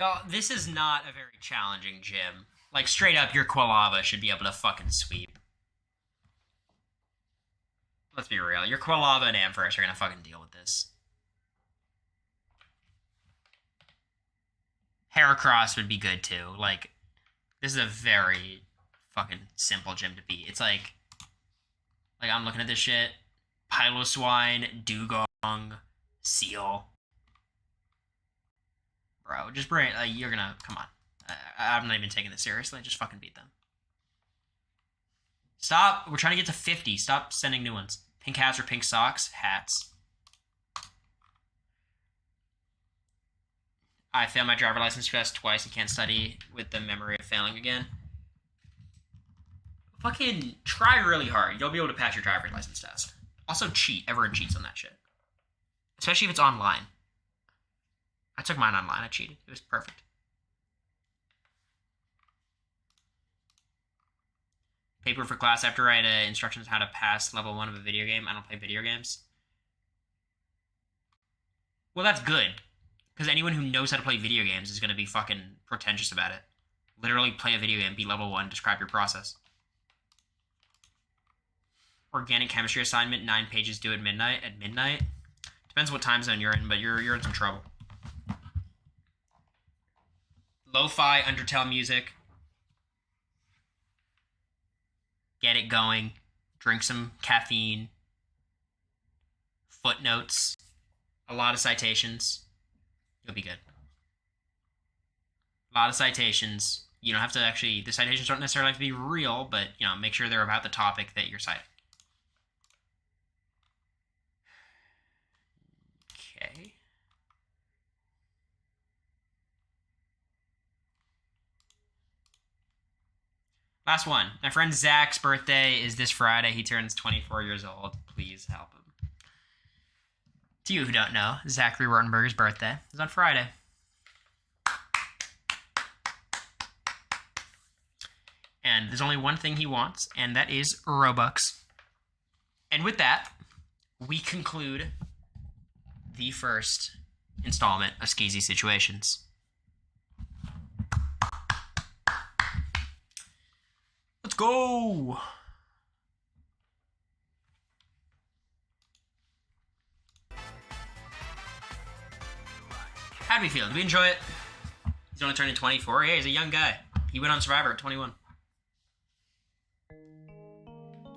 Oh, this is not a very challenging gym. Like, straight up, your Quilava should be able to fucking sweep. Let's be real. Your Quilava and Ampharos are gonna fucking deal with this. Heracross would be good, too. Like, this is a very fucking simple gym to beat. It's like I'm looking at this shit. Piloswine, Dugong, Seal. Bro, just bring it. You're gonna... Come on. I'm not even taking this seriously. Just fucking beat them. Stop. We're trying to get to 50. Stop sending new ones. Pink hats or pink socks? Hats. I failed my driver license test twice and can't study with the memory of failing again. Fucking try really hard. You'll be able to pass your driver's license test. Also cheat. Everyone cheats on that shit. Especially if it's online. I took mine online. I cheated. It was perfect. Paper for class after I had instructions how to pass level 1 of a video game. I don't play video games. Well, that's good. Because anyone who knows how to play video games is going to be fucking pretentious about it. Literally play a video game, be level 1, describe your process. Organic chemistry assignment, 9 pages due at midnight. At midnight? Depends what time zone you're in, but you're in some trouble. Lo-fi Undertale music. Get it going. Drink some caffeine. Footnotes. A lot of citations. You'll be good. A lot of citations. You don't have to actually... The citations don't necessarily have to be real, but, you know, make sure they're about the topic that you're citing. Okay. Last one. My friend Zach's birthday is this Friday. He turns 24 years old. Please help him. To you who don't know, Zachary Rottenberger's birthday is on Friday. And there's only one thing he wants, and that is Robux. And with that, we conclude the first installment of Skeezy Situations. Let's go! How'd we feel? Did we enjoy it? He's only turning 24. Yeah, he's a young guy. He went on Survivor at 21.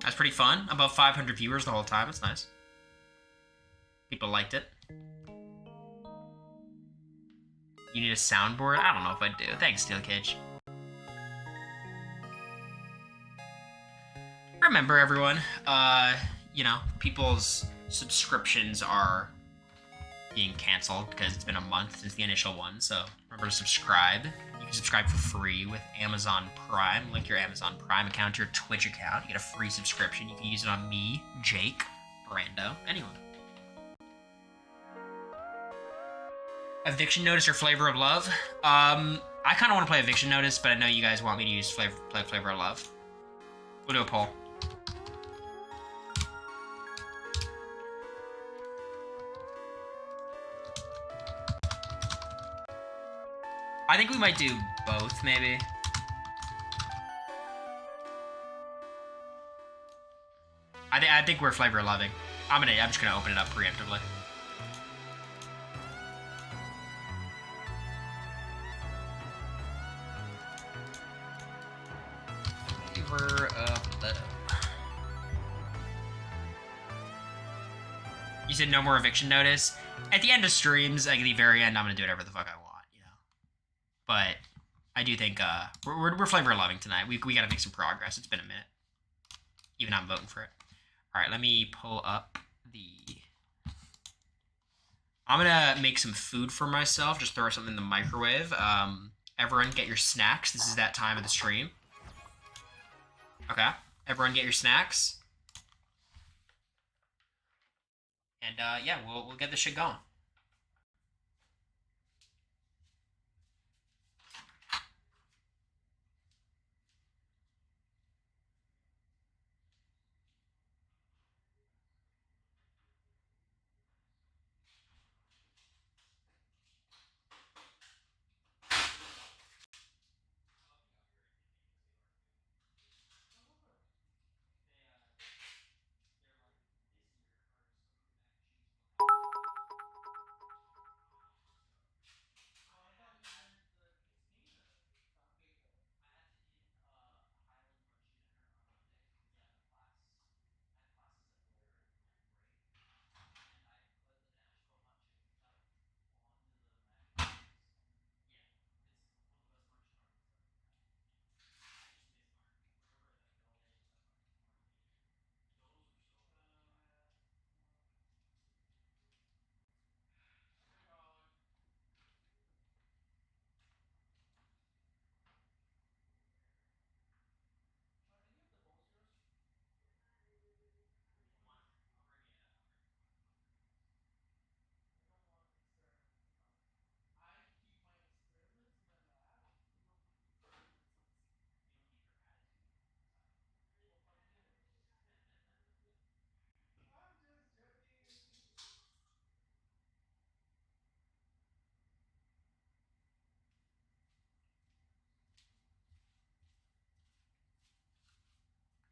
That's pretty fun. About 500 viewers the whole time. It's nice. People liked it. You need a soundboard? I don't know if I do. Thanks, Steel Cage. Remember, everyone, you know, people's subscriptions are being canceled because it's been a month since the initial one, so remember to subscribe. You can subscribe for free with Amazon Prime. Link your Amazon Prime account to your Twitch account. You get a free subscription. You can use it on me, Jake, Brando, anyone. Eviction Notice or Flavor of Love? I kind of want to play Eviction Notice, but I know you guys want me to use play Flavor of Love. We'll do a poll. I think we might do both, maybe. I think we're flavor loving. I'm just gonna open it up preemptively. Flavor of love. You said no more eviction notice. At the end of streams, like at the very end, I'm gonna do whatever the fuck I want, you know. But I do think we're flavor loving tonight. We gotta make some progress. It's been a minute. Even I'm voting for it. All right, let me pull up the. I'm gonna make some food for myself. Just throw something in the microwave. Everyone, get your snacks. This is that time of the stream. Okay, everyone, get your snacks. And yeah, we'll get this shit going.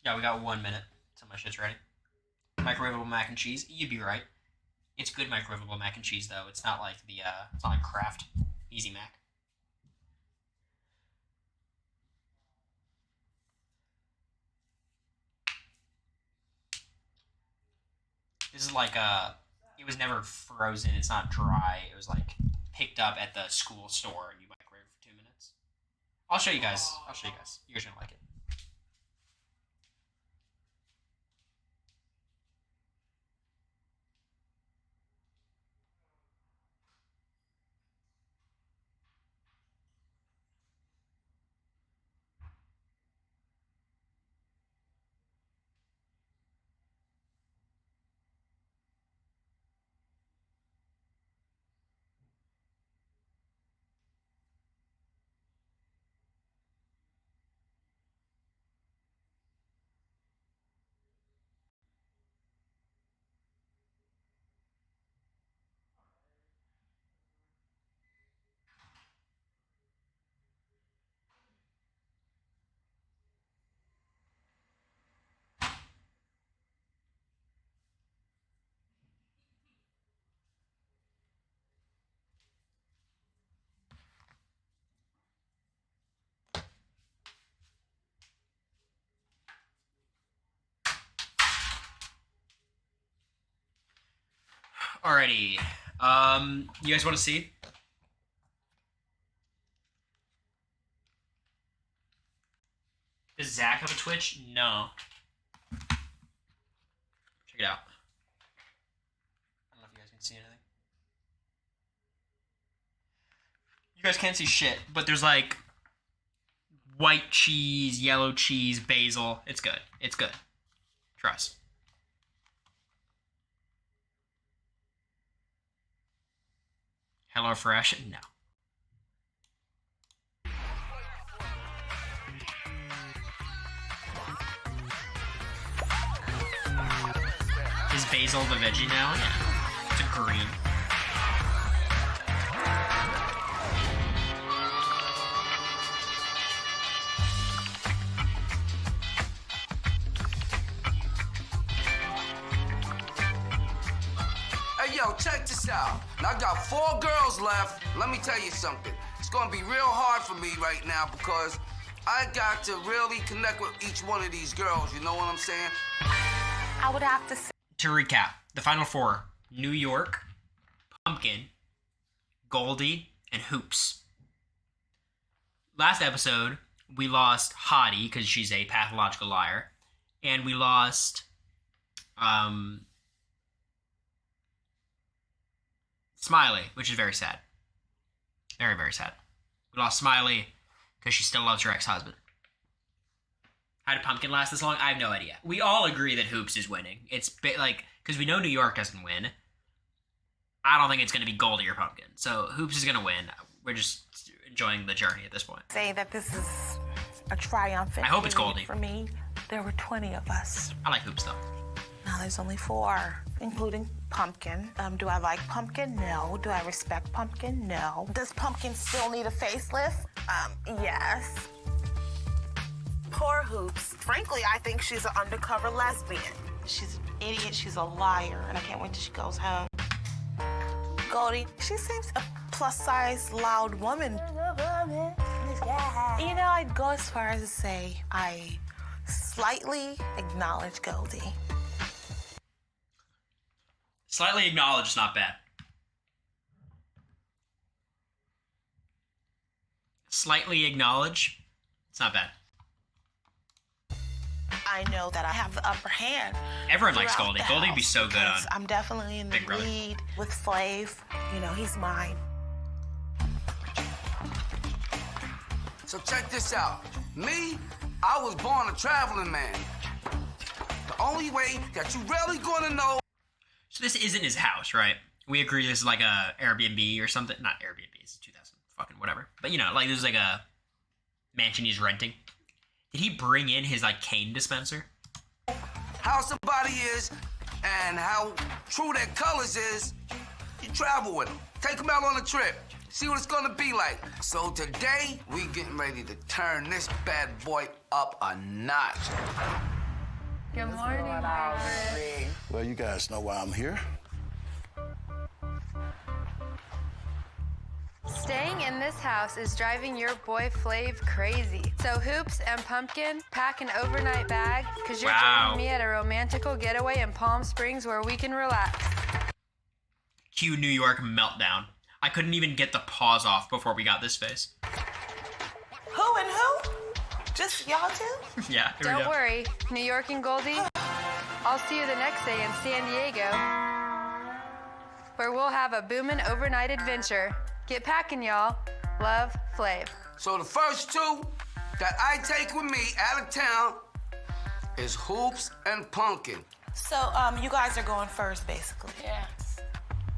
Yeah, we got 1 minute till my shit's ready. Microwavable mac and cheese. You'd be right. It's good microwavable mac and cheese though. It's not like it's not like Kraft Easy Mac. This is like it was never frozen. It's not dry. It was like picked up at the school store and you microwave it for 2 minutes. I'll show you guys. You guys are gonna like it. Alrighty. You guys want to see? Does Zach have a Twitch? No. Check it out. I don't know if you guys can see anything. You guys can't see shit, but there's like white cheese, yellow cheese, basil. It's good. It's good. Trust. Hello Fresh? No. Is basil the veggie now? Yeah. It's a green. Hey, yo, check this out. Now, I got 4 girls left. Let me tell you something. It's gonna be real hard for me right now because I got to really connect with each one of these girls. You know what I'm saying? I would have to say. To recap, the final 4: New York, Pumpkin, Goldie, and Hoops. Last episode, we lost Hottie because she's a pathological liar, and we lost Smiley, which is very sad. Very, very sad. We lost Smiley because she still loves her ex-husband. How did Pumpkin last this long? I have no idea. We all agree that Hoops is winning. It's because we know New York doesn't win. I don't think it's going to be Goldie or Pumpkin. So Hoops is going to win. We're just enjoying the journey at this point. Say that this is a triumphant I hope it's Goldie. For me. There were 20 of us. I like Hoops, though. Now there's only 4, including Pumpkin. Do I like Pumpkin? No. Do I respect Pumpkin? No. Does Pumpkin still need a facelift? Yes. Poor Hoops. Frankly, I think she's an undercover lesbian. She's an idiot, she's a liar, and I can't wait till she goes home. Goldie, she seems a plus-size, loud woman. You know, I'd go as far as to say I slightly acknowledge Goldie. Slightly acknowledge is not bad. Slightly acknowledge, it's not bad. I know that I have the upper hand. Everyone likes Goldie. Goldie would be so good on. I'm definitely in the lead with Flav. You know, he's mine. So check this out. Me, I was born a traveling man. The only way that you really gonna know. So this isn't his house, right? We agree this is like a Airbnb or something. Not Airbnb, it's 2000, fucking whatever. But you know, like this is like a mansion he's renting. Did he bring in his like cane dispenser? How somebody is and how true their colors is, you travel with them. Take them out on a trip. See what it's gonna be like. So today, we getting ready to turn this bad boy up a notch. Good morning, Margaret. Well, you guys know why I'm here. Staying in this house is driving your boy Flav crazy. So Hoops and Pumpkin, pack an overnight bag, because you're joining me at a romantical getaway in Palm Springs where we can relax. Cue New York meltdown. I couldn't even get the pause off before we got this face. Who and who? Just y'all two? Yeah, here we Don't go. worry, New York and Goldie, I'll see you the next day in San Diego, where we'll have a boomin' overnight adventure. Get packing, y'all. Love, Flav. So the first 2 that I take with me out of town is Hoops and Pumpkin. So, you guys are going first, basically. Yeah.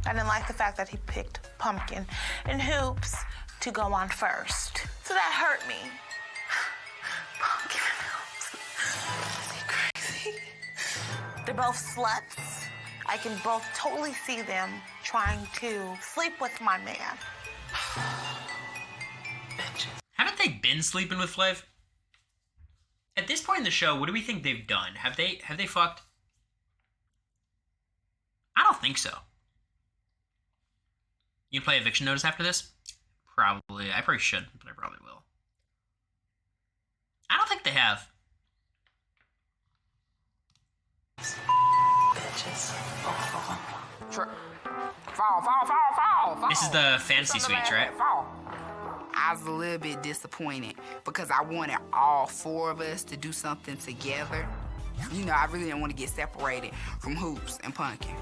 I didn't like the fact that he picked Pumpkin and Hoops to go on first. So that hurt me. Pumpkin and Hoops. Is he crazy? They're both sluts. I can both totally see them trying to sleep with my man. Haven't they been sleeping with Flav? At this point in the show, what do we think they've done? Have they fucked? I don't think so. You play eviction notice after this? Probably. I probably should, but I probably will. I don't think they have. Bitches. Fall. This is the fantasy suites, right? I was a little bit disappointed because I wanted all 4 of us to do something together. You know, I really didn't want to get separated from Hoops and Pumpkin.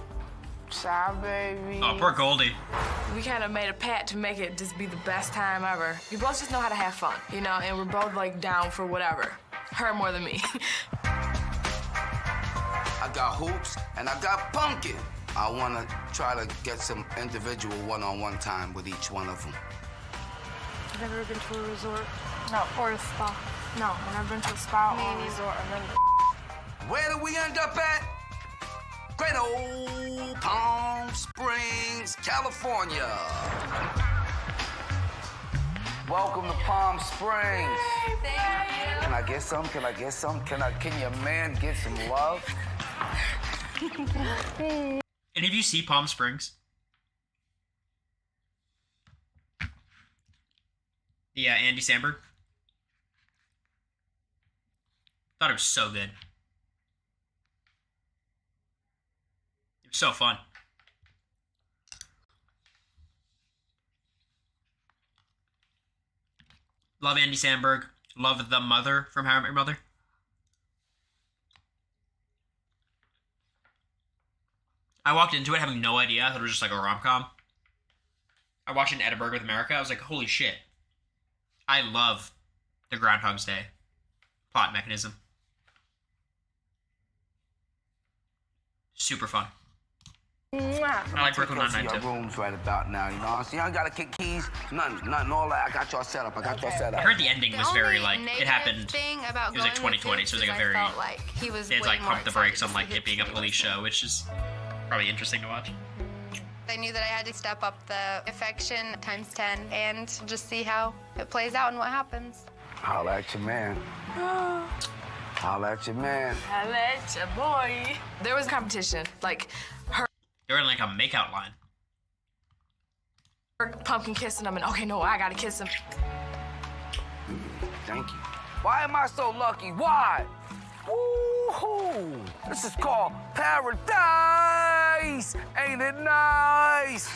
Shy baby. Oh, poor Goldie. We kind of made a pact to make it just be the best time ever. We both just know how to have fun, you know, and we're both like down for whatever. Her more than me. I got Hoops and I got Pumpkin. I want to try to get some individual one-on-one time with each one of them. I've never been to a resort. No. Or a spa. No, I've never been to a spa or a resort. Where do we end up at? Great old Palm Springs, California. Welcome to Palm Springs. Thank you. Can I get some? Can I get some? Can your man get some love? Any of you see Palm Springs? Yeah, Andy Samberg. Thought it was so good. It was so fun. Love Andy Samberg. Love the mother from How I Met Your Mother. I walked into it having no idea. I thought it was just like a rom-com. I watched it in Edinburgh with America. I was like, holy shit. I love the Groundhog's Day plot mechanism. Super fun. I like Brooklyn Nine-Nine too. Rooms right about now, you know what I'm saying? I gotta kick keys, nothing, all that. I got y'all set up. I heard the ending was very like it happened. It was like 2020, so it was like a very. They had like pumped the brakes on like it being a police show, which is probably interesting to watch. I knew that I had to step up the affection times 10 and just see how it plays out and what happens. Holla at your man. Holla at your man. Holla at your boy. There was competition, like her. They were in like a makeout line. Her Pumpkin kissing him, and okay, no, I gotta kiss him. Thank you. Why am I so lucky? Why? Woo-hoo! This is called paradise! Ain't it nice?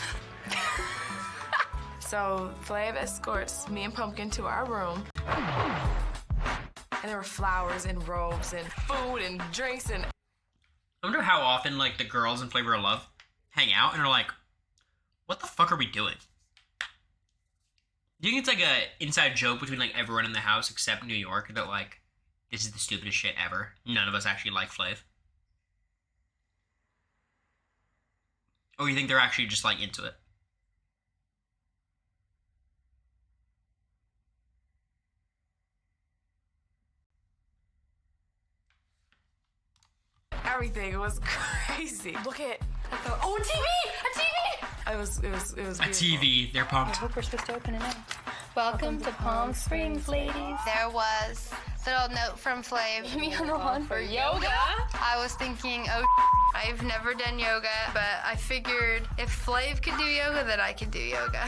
So Flav escorts me and Pumpkin to our room. And there were flowers and robes and food and drinks and... I wonder how often like the girls in Flavor of Love hang out and are like, what the fuck are we doing? Do you think it's like a inside joke between like everyone in the house except New York that like, this is the stupidest shit ever. None of us actually like Flav. Or you think they're actually just like into it? Everything was crazy. Look at oh, a TV! A TV! It was a TV. They're pumped. I hope we're supposed to open it now. Welcome to Palm Springs, ladies. There was a little note from Flav. Give me on one for yoga. I was thinking, oh, I've never done yoga, but I figured if Flav could do yoga, then I could do yoga.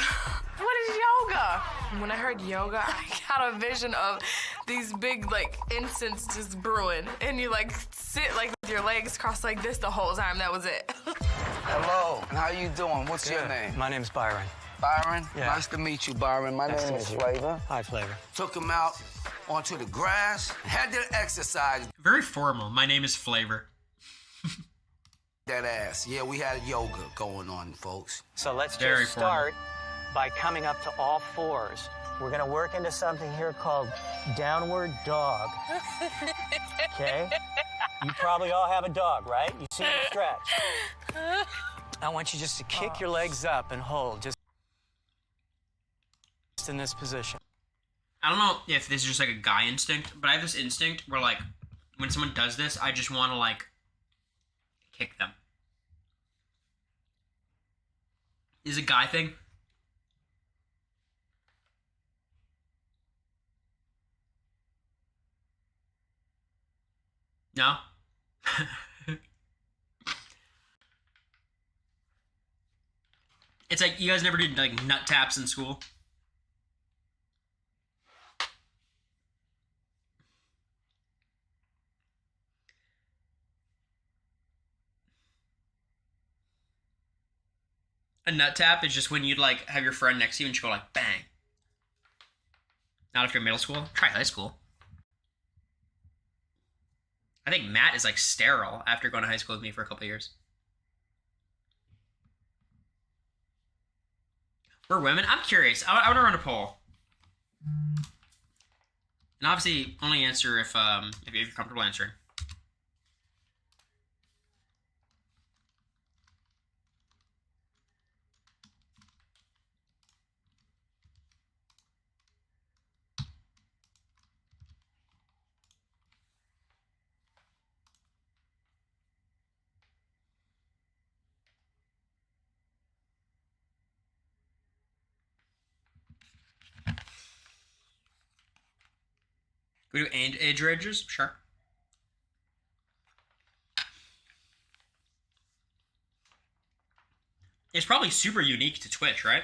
What is yoga? When I heard yoga, I got a vision of these big, like, incense just brewing. And you, like, sit, like, with your legs crossed like this the whole time. That was it. Hello, how you doing? What's your name? My name's Byron. Byron? Yeah. Nice to meet you, Byron. My name is Flavor. Hi, Flavor. Took him out onto the grass, had to exercise. Very formal. My name is Flavor. That ass. Yeah, we had yoga going on, folks. So let's Very just start by coming up to all fours. We're gonna work into something here called downward dog. Okay? You probably all have a dog, right? You see them stretch. I want you just to kick your legs up and hold, just in this position. I don't know if this is just like a guy instinct, but I have this instinct where like when someone does this, I just want to like kick them. Is it a guy thing? No? It's like you guys never did like nut taps in school? A nut tap is just when you'd like have your friend next to you and she'd go like bang. Not if you're middle school. Try high school. I think Matt is like sterile after going to high school with me for a couple of years. We're women? I'm curious. I want to run a poll. And obviously only answer if you're comfortable answering. We do age ranges? Sure. It's probably super unique to Twitch, right?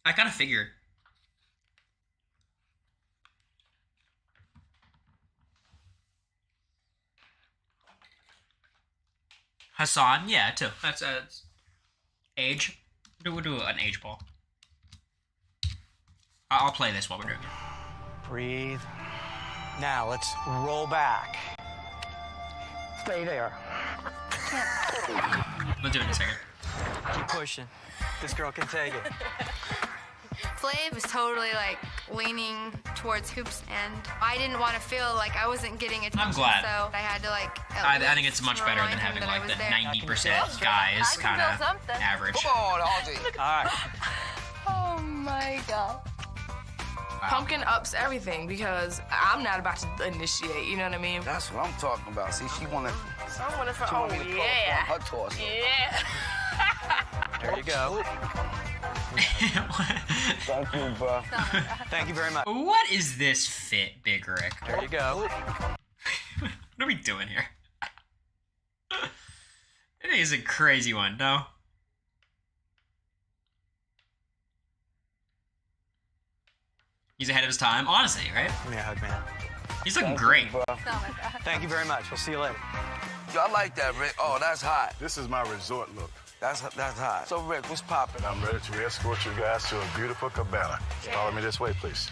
I kind of figured. Hassan, yeah, too. That's age. We'll do an age ball. I'll play this while we're doing it. Breathe. Now let's roll back. Stay there. We'll do it in a second. Keep pushing. This girl can take it. Flav was totally like leaning towards hoops, and I didn't want to feel like I wasn't getting attention. I'm glad. So I had to like. I think it's much better than having like the 90% guys kind of average. Come on, Halsey. All right. Oh my god. Pumpkin ups everything because I'm not about to initiate, you know what I mean? That's what I'm talking about. See, she wanted. I want to She want me to pull up on her torso. Yeah. There you go. Thank you, bro. Thank you very much. What is this fit, Big Rick? There you go. What are we doing here? I think it's a crazy one, no? He's ahead of his time, honestly, right? Give me a hug, man. He's looking great. Thank you very much. We'll see you later. Yo, I like that, Rick. Oh, that's hot. This is my resort look. That's hot. So, Rick, what's poppin'? I'm ready to escort you guys to a beautiful cabana. Follow me this way, please.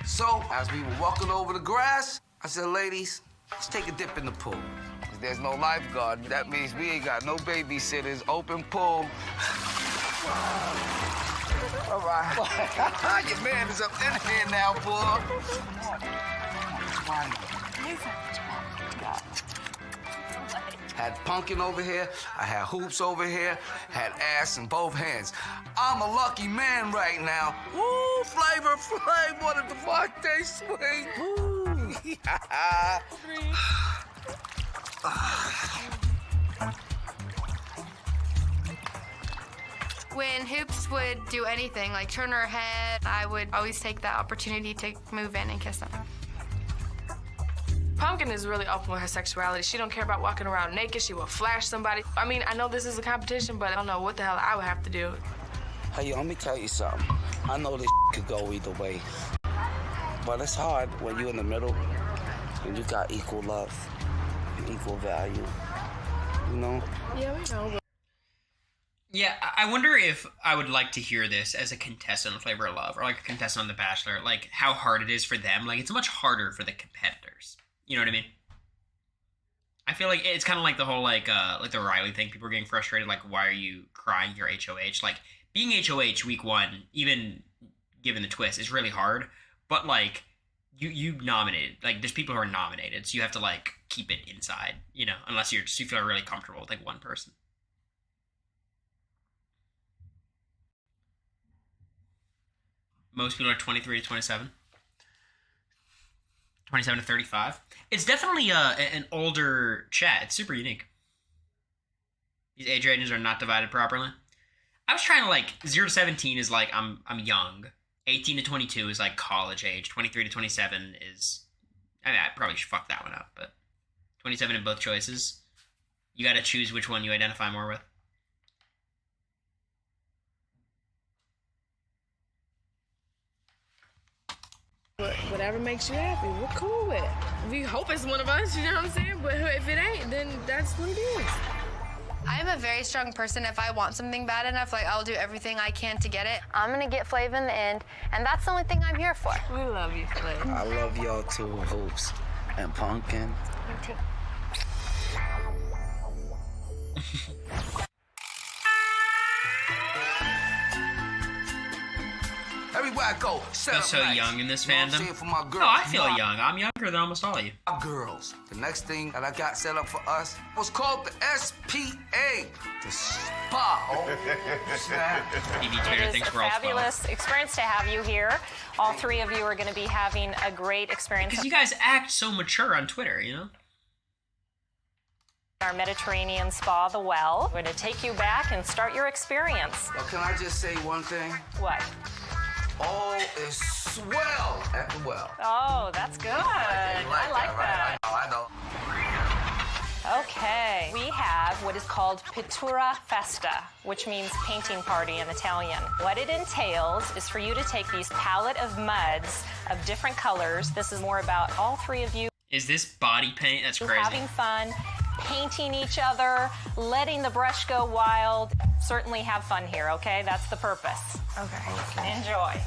So, as we were walking over the grass, I said, ladies, let's take a dip in the pool. If there's no lifeguard, that means we ain't got no babysitters, open pool. All right. Your man is up in here now, boy. Had pumpkin over here, I had hoops over here, had ass in both hands. I'm a lucky man right now. Woo, Flavor Flav, what a Devontae swing. Woo. When Hoops would do anything, like turn her head, I would always take that opportunity to move in and kiss him. Pumpkin is really open with her sexuality. She don't care about walking around naked. She will flash somebody. I mean, I know this is a competition, but I don't know what the hell I would have to do. Hey, let me tell you something. I know this could go either way, but it's hard when you're in the middle and you got equal love, equal value, you know? Yeah, we know. Yeah, I wonder if I would like to hear this as a contestant on Flavor of Love or like a contestant on The Bachelor, like how hard it is for them. Like it's much harder for the competitors. You know what I mean? I feel like it's kind of like the whole like the Riley thing. People are getting frustrated. Like, why are you crying your HOH? Like being HOH week one, even given the twist, is really hard. But like you nominated, like there's people who are nominated, so you have to like keep it inside. You know, unless you feel really comfortable with like one person. Most people are 23 to 27. 27 to 35. It's definitely an older chat. It's super unique. These age ranges are not divided properly. I was trying to like 0 to 17 is like I'm young. 18 to 22 is like college age. 23 to 27 is, I mean, I probably should fuck that one up, but 27 in both choices. You got to choose which one you identify more with. Whatever makes you happy, we're cool with it. We hope it's one of us, you know what I'm saying? But if it ain't, then that's what it is. I'm a very strong person. If I want something bad enough, like I'll do everything I can to get it. I'm gonna get Flav in the end, and that's the only thing I'm here for. We love you, Flav. I love y'all too, Hoops and Pumpkin. Me too. Everywhere I go, set Feel up so nice. young in this You know what I'm fandom. saying? For my girls. No, I feel young. I'm younger than almost all of you. My girls. The next thing that I got set up for us was called the SPA, the spa. Oh, snap. TV It Twitter is thinks a we're all 12. fabulous experience to have you here. All three of you are going to be having a great experience. Because you guys act so mature on Twitter, you know? Our Mediterranean spa, The Well. We're going to take you back and start your experience. Now, can I just say one thing? What? All is swell at the well. Oh, that's good. I like that. I know. Okay, we have what is called pittura festa, which means painting party in Italian. What it entails is for you to take these palette of muds of different colors. This is more about all three of you. Is this body paint? That's crazy. Having fun, painting each other, letting the brush go wild. Certainly have fun here, okay? That's the purpose. Okay. Enjoy.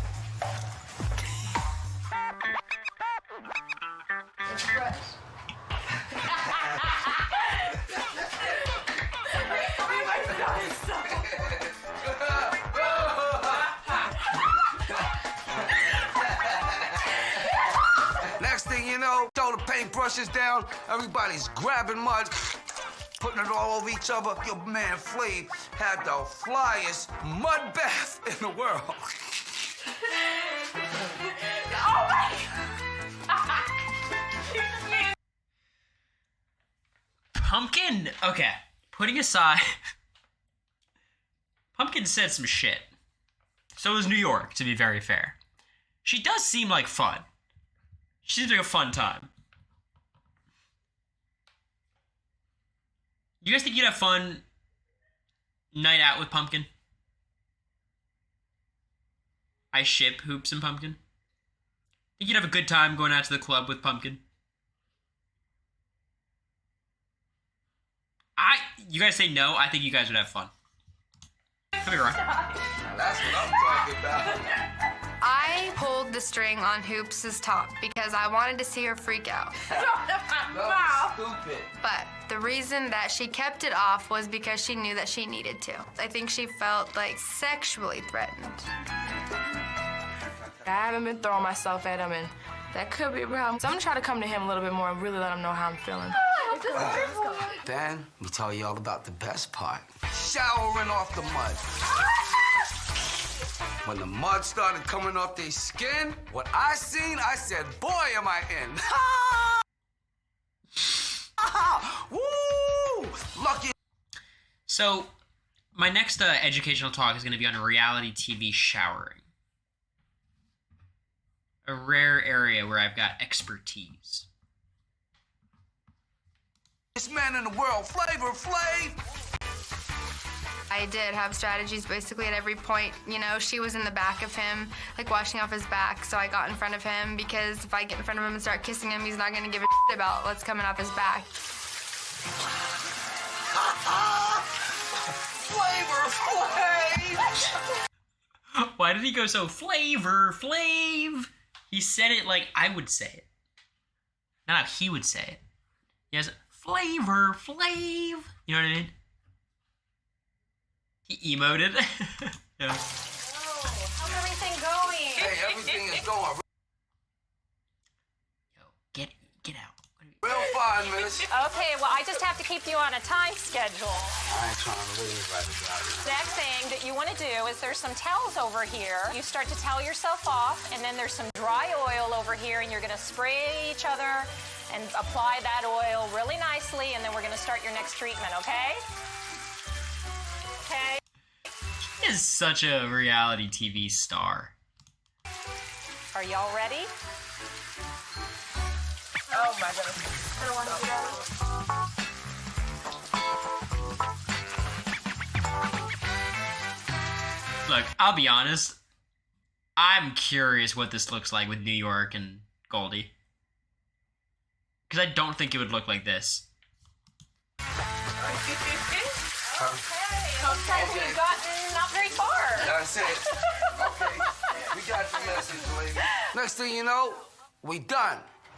Next thing you know, throw the paintbrushes down, everybody's grabbing mud, putting it all over each other. Your man Flav had the flyest mud bath in the world. Oh my! Pumpkin, okay, putting aside, Pumpkin said some shit. So is New York, to be very fair. She does seem like fun. She seems like a fun time. You guys think you'd have fun night out with Pumpkin? I ship Hoops and Pumpkin. Think you'd have a good time going out to the club with Pumpkin? You guys say no, I think you guys would have fun. Could be wrong. That's what I'm talking about. I pulled the string on Hoops' top because I wanted to see her freak out. That's stupid. But the reason that she kept it off was because she knew that she needed to. I think she felt like sexually threatened. I haven't been throwing myself at him, and that could be a problem. So I'm gonna try to come to him a little bit more and really let him know how I'm feeling. Then, let me tell you all about the best part. Showering off the mud. When the mud started coming off their skin, what I seen, I said, boy, am I in. Woo! Lucky. So, my next educational talk is going to be on reality TV showering. A rare area where I've got expertise. This man in the world, Flavor Flav. I did have strategies basically at every point. You know, she was in the back of him, like washing off his back, so I got in front of him because if I get in front of him and start kissing him, he's not gonna give a shit about what's coming off his back. Flavor Flav. Why did he go so Flavor Flav? He said it like I would say it. Not how he would say it. He has Flavor Flav. You know what I mean? He emoted. Yeah. Oh, how's everything going? Hey, everything is going Yo, get out. real fine, miss. Okay, well, I just have to keep you on a time schedule. I ain't trying to leave right about it. Next thing that you want to do is there's some towels over here. You start to towel yourself off, and then there's some dry oil over here, and you're going to spray each other and apply that oil really nicely, and then we're going to start your next treatment, okay? Okay. He is such a reality TV star. Are y'all ready? Oh my goodness. I don't want to do that. Look, I'll be honest. I'm curious what this looks like with New York and Goldie. Because I don't think it would look like this. Sometimes we've gotten not very far. That's it. Okay, we got the message, lady. Next thing you know, we done.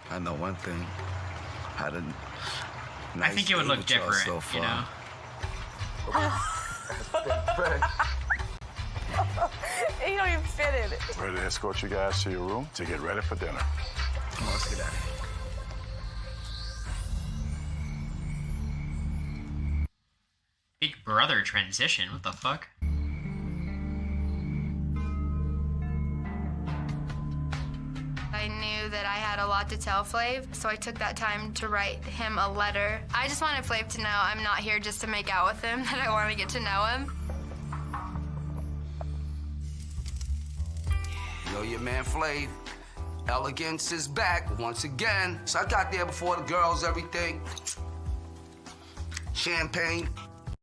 I know one thing. Had a nice I think it would look different, so you know? You don't even fit in it. Ready to escort you guys to your room to get ready for dinner. Come on, let's get out of here. Big Brother transition, what the fuck? I knew that I had a lot to tell Flav, so I took that time to write him a letter. I just wanted Flav to know I'm not here just to make out with him, that I want to get to know him. know your man Flav. Elegance is back once again. So I got there before the girls, everything. Champagne,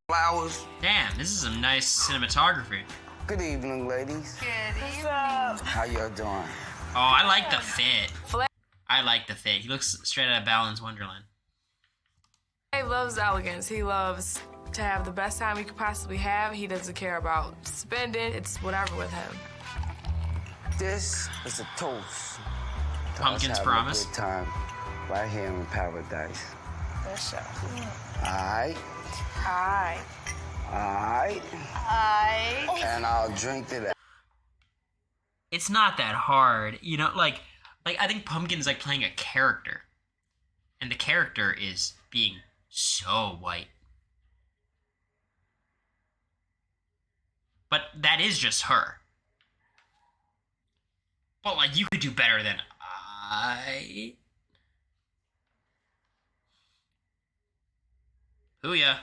flowers. Damn, this is some nice cinematography. Good evening, ladies. Good evening. How y'all doing? Oh, I like the fit. I like the fit. He looks straight out of Balin's Wonderland. He loves elegance. He loves to have the best time he could possibly have. He doesn't care about spending. It's whatever with him. This is a toast. to Pumpkin's us having Promise. A good time right here in paradise. For sure. Alright, Hi. alright. Hi. And I'll drink to that. It's not that hard, you know. Like I think Pumpkin's like playing a character, and the character is being so white. But that is just her. But like you could do better than I. Hooya.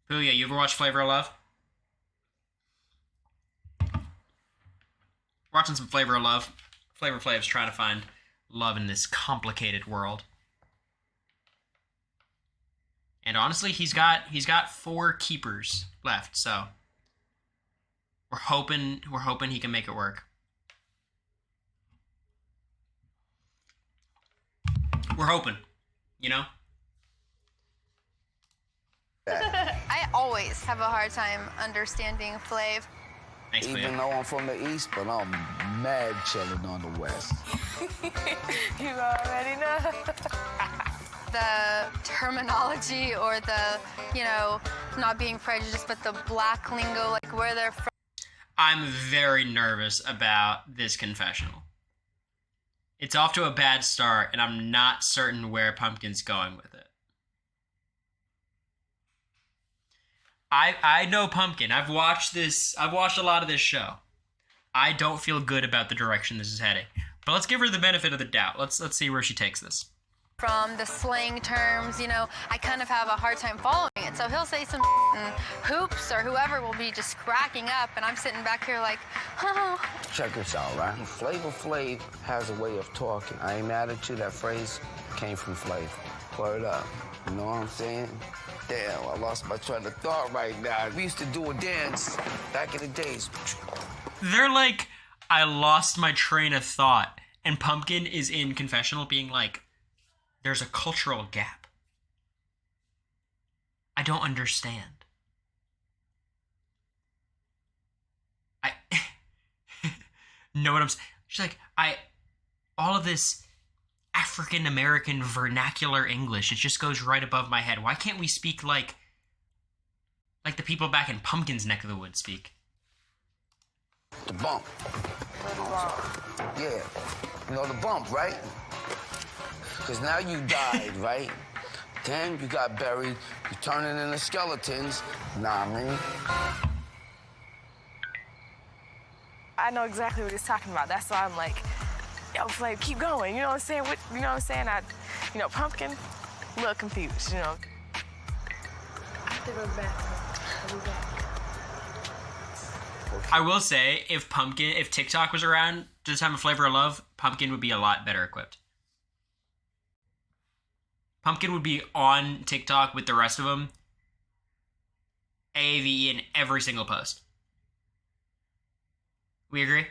Hooya, you ever watch Flavor of Love? Watching some Flavor of Love. Flavor Flav's trying to find love in this complicated world. And honestly, he's got 4 keepers left, so we're hoping he can make it work. We're hoping, you know? I always have a hard time understanding Flav. Thanks, Even Flav. though I'm from the East, but I'm mad chillin' on the West. You already know. The terminology or the, not being prejudiced, but the black lingo, like where they're from. I'm very nervous about this confessional. It's off to a bad start, and I'm not certain where Pumpkin's going with it. I know Pumpkin. I've watched a lot of this show. I don't feel good about the direction this is heading. But let's give her the benefit of the doubt. Let's see where she takes this. From the slang terms, I kind of have a hard time following it. So he'll say some and Hoops or whoever will be just cracking up, and I'm sitting back here like, oh. Check this out, right? Flavor Flav has a way of talking. I ain't mad at you. That phrase came from Flav. Word up. You know what I'm saying? Damn, I lost my train of thought right now. We used to do a dance back in the days. They're like, I lost my train of thought. And Pumpkin is in confessional being like, there's a cultural gap. I don't understand. I know what I'm saying. She's like, all of this African American vernacular English, it just goes right above my head. Why can't we speak like the people back in Pumpkin's neck of the woods speak? The bump. Yeah. You know the bump, right? Because now you died, right? Then you got buried. You're turning into skeletons. Nah, man. I know exactly what he's talking about. That's why I'm like, yo, Flav, keep going. You know what I'm saying? Pumpkin, a little confused, I have to go back. I'll be back. I will say, if TikTok was around to the time of Flavor of Love, Pumpkin would be a lot better equipped. Pumpkin would be on TikTok with the rest of them, AAVE in every single post. We agree?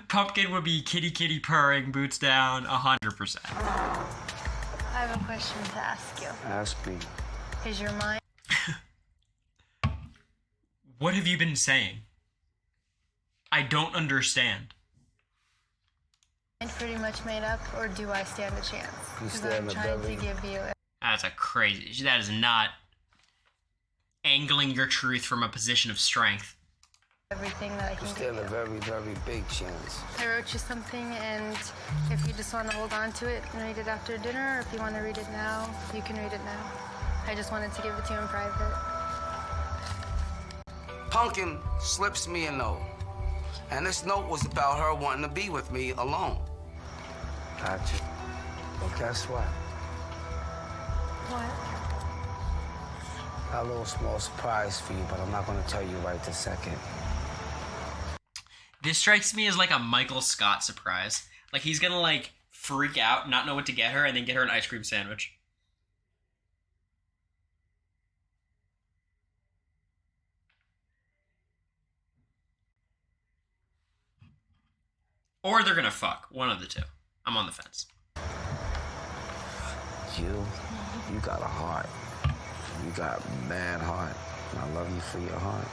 Pumpkin would be kitty kitty purring, boots down, 100%. I have a question to ask you. Ask me. Is your mind What have you been saying? I don't understand. pretty much made up, or do I stand a chance? You Because stand I'm a trying to very- give you That is not angling your truth from a position of strength. everything that I You can give stand a you. very, very big chance. I wrote you something, and if you just want to hold on to it and read it after dinner, or if you want to read it now, you can read it now. I just wanted to give it to you in private. Pumpkin slips me a note. And this note was about her wanting to be with me alone. Gotcha. Well, guess what? What? Got a little small surprise for you, but I'm not gonna tell you right this second. This strikes me as like a Michael Scott surprise. Like he's gonna like freak out, not know what to get her, and then get her an ice cream sandwich. Or they're gonna fuck. One of the two. I'm on the fence. You got a heart. You got mad heart. And I love you for your heart.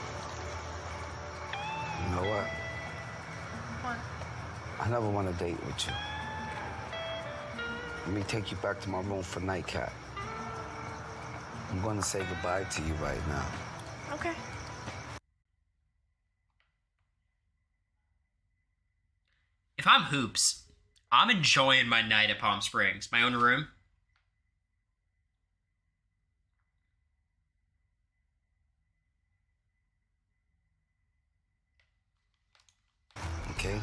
You know what? What? I never want to date with you. Let me take you back to my room for nightcap. I'm going to say goodbye to you right now. Okay. If I'm Hoops, I'm enjoying my night at Palm Springs. My own room. Okay?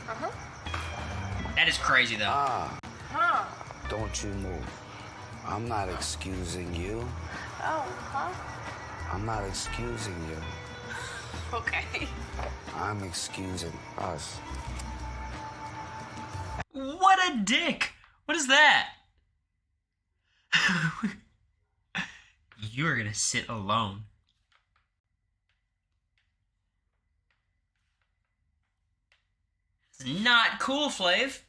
Uh-huh. That is crazy, though. Huh. Don't you move. I'm not excusing you. Oh, huh? I'm not excusing you. Okay. I'm excusing us. What a dick! What is that? You're gonna sit alone. It's not cool, Flav.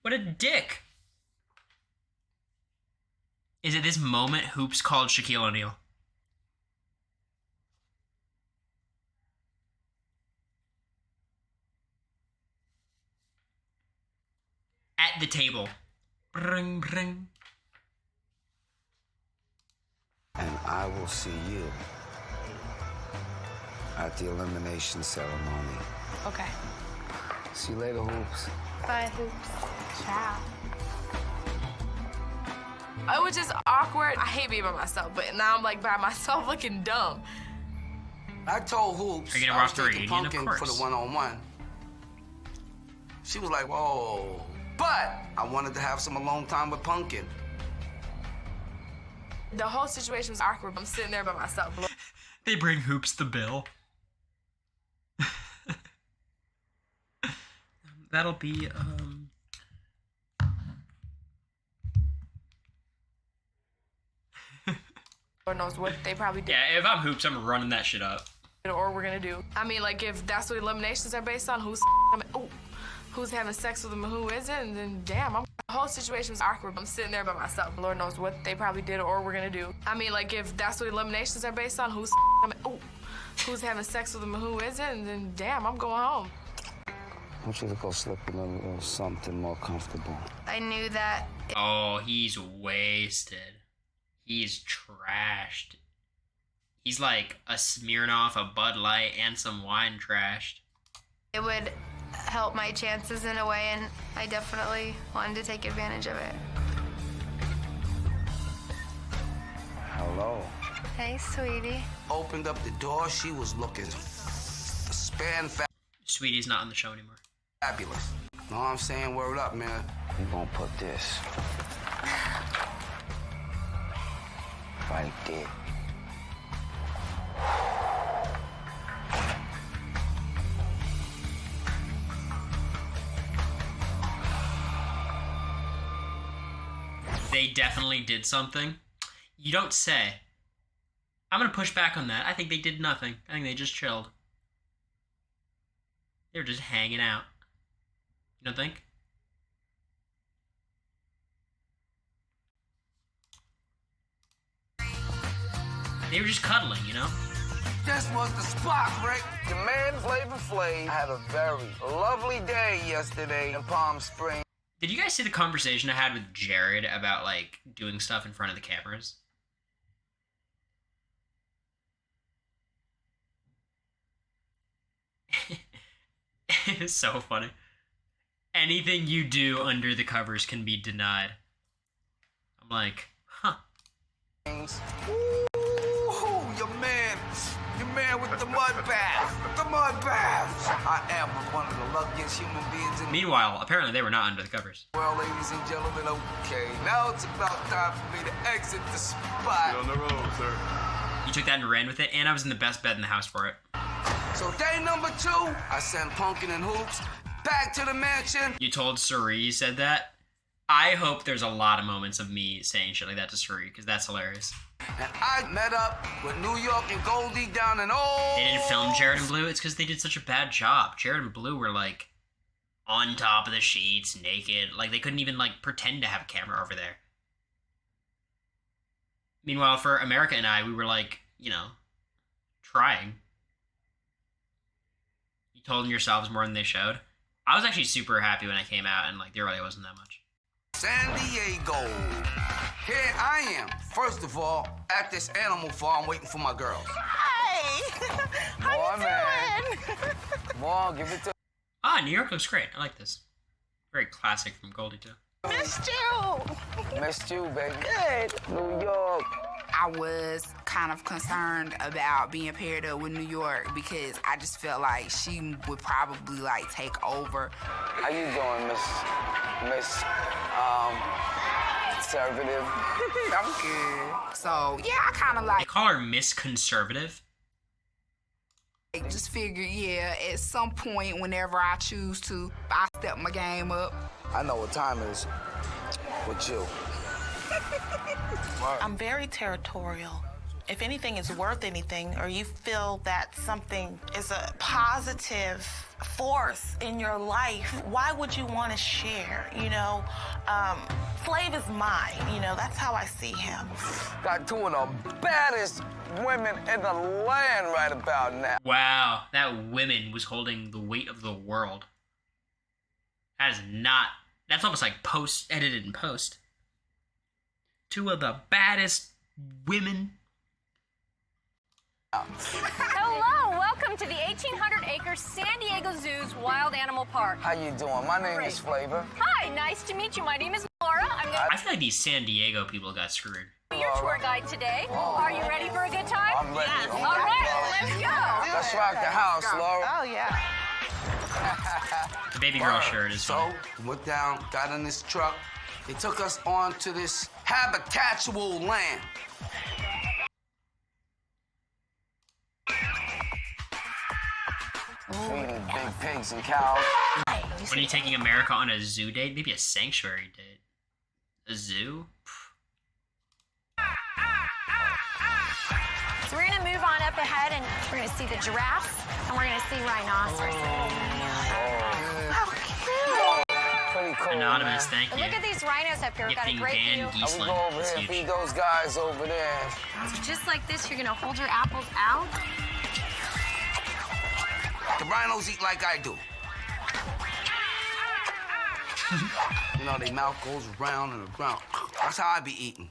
What a dick. Is it this moment Hoops called Shaquille O'Neal? At the table. Bring, bring. And I will see you at the elimination ceremony. Okay. See you later, Hoops. Bye, Hoops. Ciao. It was just awkward. I hate being by myself, but now I'm like by myself looking dumb. I told Hoops Are you gonna I watch was the taking reunion? Of Pumpkin for the course. one-on-one. She was like, whoa. But I wanted to have some alone time with Pumpkin. The whole situation was awkward. I'm sitting there by myself. They bring Hoops the bill. That'll be, Lord knows what they probably did. Yeah, if I'm Hoops, I'm running that shit up. Or we're gonna do. I mean, like, if that's what eliminations are based on, who's having sex with them and who isn't, and then damn, the whole situation was awkward. I'm sitting there by myself. Lord knows what they probably did or we're gonna do. I mean, like, if that's what eliminations are based on, who's having sex with them and who isn't, and then damn, I'm going home. I want you to go slip in a little something more comfortable. I knew that Oh, he's wasted. He's trashed. He's like a Smirnoff, a Bud Light, and some wine trashed. it would help my chances in a way, and I definitely wanted to take advantage of it. Hello. Hey, sweetie. Opened up the door, she was looking span Sweetie's not on the show anymore. fabulous. Know what I'm saying? Word up, man. We're gonna put this right there. They definitely did something. You don't say. I'm gonna push back on that. I think they did nothing. I think they just chilled. They were just hanging out. You don't think? They were just cuddling, you know? This was the spot, Rick. The man Flavor Flav had a very lovely day yesterday in Palm Springs. Did you guys see the conversation I had with Jared about, like, doing stuff in front of the cameras? It's so funny. Anything you do under the covers can be denied. I'm like, huh. Ooh, your man man with the mud bath. The mud bath. I am one of the luckiest human beings in the Meanwhile, apparently they were not under the covers. world, ladies and gentlemen. Okay, now it's about time for me to exit the spot. On the road, sir. You took that and ran with it, and I was in the best bed in the house for it. So day number 2, I sent Pumpkin and Hoops back to the mansion. You told Suri you said that? I hope there's a lot of moments of me saying shit like that to Suri, because that's hilarious. And I met up with New York and Goldie down in old... They didn't film Jared and Blue? It's because they did such a bad job. Jared and Blue were, like, on top of the sheets, naked. Like, they couldn't even, like, pretend to have a camera over there. Meanwhile, for America and I, we were, like, you know, trying. You told them yourselves more than they showed. I was actually super happy when I came out, and, like, there really wasn't that much. San Diego. Here I am. First of all, at this animal farm waiting for my girls. Hi! How you doing? Come on, give it to... Ah, New York looks great. I like this. Very classic from Goldie, too. Missed you! Missed you, baby. Good. New York. I was kind of concerned about being paired up with New York because I just felt like she would probably like take over. How you doing, Miss Conservative? I'm good. So yeah, I kind of They like call her Miss Conservative. just figured, yeah, at some point, whenever I choose to, I step my game up. I know what time it is with you. I'm very territorial. If anything is worth anything, or you feel that something is a positive force in your life, why would you want to share? You know, Flav is mine. You know, that's how I see him. Got 2 of the baddest women in the land right about now. Wow, that women was holding the weight of the world. That is not... That's almost like edited in post. 2 of the baddest women. Hello, welcome to the 1,800-acre San Diego Zoo's Wild Animal Park. How you doing? My name is Flavor. Hi, nice to meet you. My name is Laura. I'm I feel like these San Diego people got screwed. your tour guide today. Are you ready for a good time? I'm ready. Yes. All right, let's go. Let's rock the house, Laura. Oh, yeah. The baby girl shirt is So, fun. went down, got in this truck. They took us on to this habitatual land. Feeding big pigs and cows. When are you taking America on a zoo date? Maybe a sanctuary date. A zoo? So we're gonna move on up ahead, and we're gonna see the giraffes, and we're gonna see rhinoceroses. Pretty cool, Anonymous, man. thank you. Look at these rhinos up here. We've got a Gifting great Dan view. I Giesling. would go over That's here and huge. feed those guys over there. So just like this, you're gonna hold your apples out. The rhinos eat like I do. You know, their mouth goes around and around. That's how I be eating.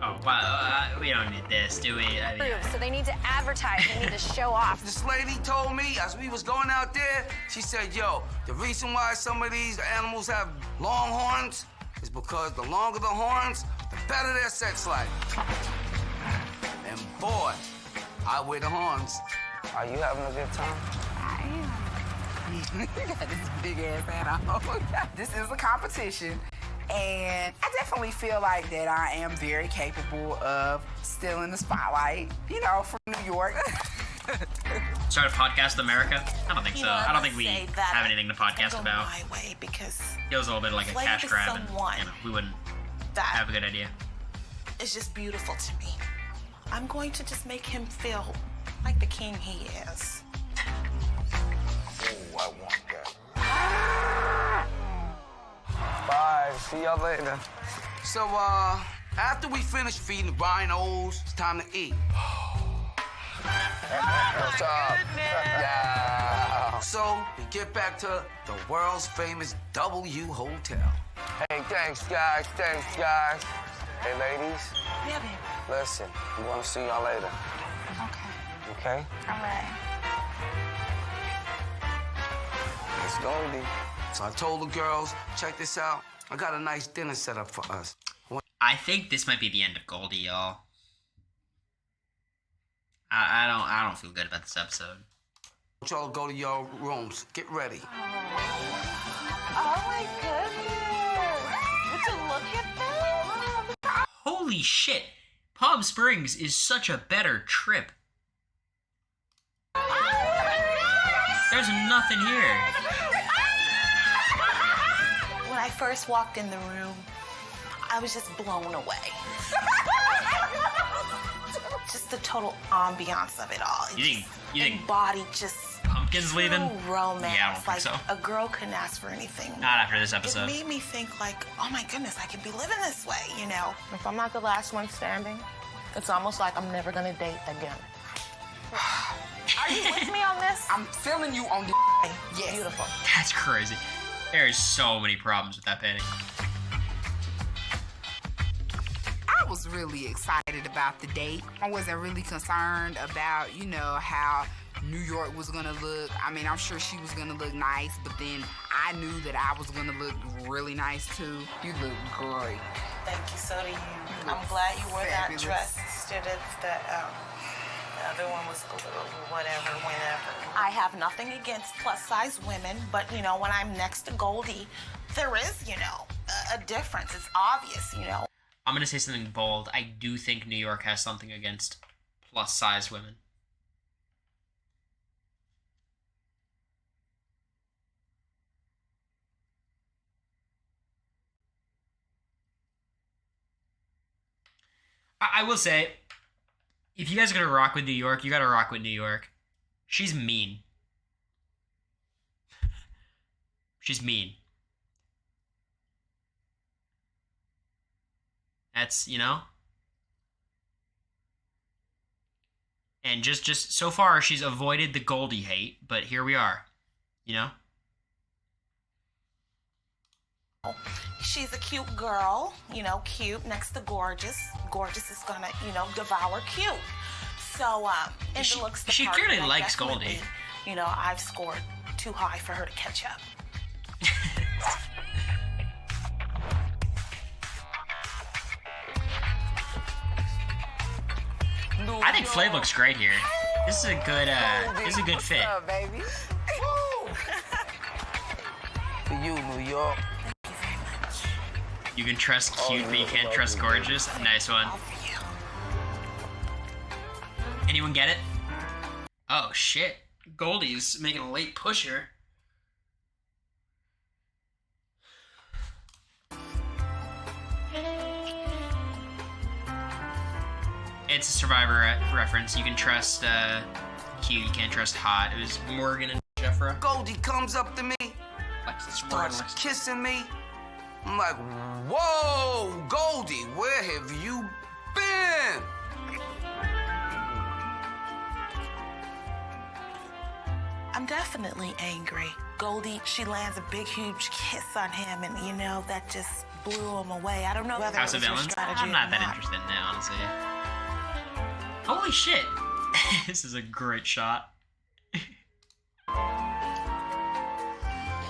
Oh, wow. We don't need this, do we? I mean, So they need to advertise. They need to show off. This lady told me as we was going out there, she said, yo, the reason why some of these animals have long horns is because the longer the horns, the better their sex life. And boy, I wear the horns. Are you having a good time? I am. You got this big ass hat on. This is a competition. And I definitely feel like that I am very capable of stealing the spotlight, you know, from New York. start a podcast with America? I don't think so. I don't think we say that have anything to podcast go about. my way, because Feels a little bit like a Flav cash is grab, and someone we wouldn't that have a good idea. is just beautiful to me. I'm going to just make him feel like the king he is. Oh, I want that. Bye. See y'all later. So, after we finish feeding the rhinos, it's time to eat. What's up? Yeah. So, we get back to the world's famous W Hotel. Hey, thanks, guys. Thanks, guys. Hey, ladies. Yeah, baby. Listen, I'm gonna see y'all later. Okay. Okay? All right. Let's go, D. So I told the girls, check this out. I got a nice dinner set up for us. I think this might be the end of Goldie, y'all. I don't feel good about this episode. I want y'all to go to your rooms. Get ready. Oh my goodness! Would you look at this? Holy shit! Palm Springs is such a better trip. There's nothing here. When I first walked in the room, I was just blown away. Just the total ambiance of it all. You think body just Pumpkin's leaving? Romance. Yeah, I don't think like so. A girl couldn't ask for anything. Not after this episode. It made me think like, oh my goodness, I could be living this way, you know? If I'm not the last one standing, it's almost like I'm never gonna date again. Are you with me on this? I'm feeling you on the. Yes. Beautiful. That's crazy. There's so many problems with that painting. I was really excited about the date. I wasn't really concerned about, you know, how New York was gonna look. I mean, I'm sure she was gonna look nice, but then I knew that I was gonna look really nice too. You look great. Thank you, so do you. I'm glad you wore that dress instead of the other one was a little whatever, whenever. I have nothing against plus-size women, but, you know, when I'm next to Goldie, there is, you know, a difference. It's obvious, you know. I'm going to say something bold. I do think New York has something against plus-size women. I will say, if you guys are going to rock with New York, you got to rock with New York. She's mean. She's mean. That's, you know? And just so far, she's avoided the Goldie hate, but here we are. You know? She's a cute girl, you know, cute next to gorgeous. Gorgeous is gonna, you know, devour cute. So, and she, the looks the she part, clearly and I likes definitely, Goldie. You know, I've scored too high for her to catch up. I think Flav looks great here. This is a good fit. What's up, baby? For you, New York. You can trust cute, but you can't trust gorgeous. Nice one. Anyone get it? Oh shit. Goldie's making a late pusher. It's a Survivor reference. You can trust cute, you can't trust hot. It was Morgan and Jeffra. Goldie comes up to me, starts kissing me. I'm like, whoa, Goldie, where have you been? I'm definitely angry. Goldie, she lands a big, huge kiss on him, and you know, that just blew him away. I don't know whether House it of was her Villains? strategy I'm not or that interested in that, honestly. Holy shit. This is a great shot.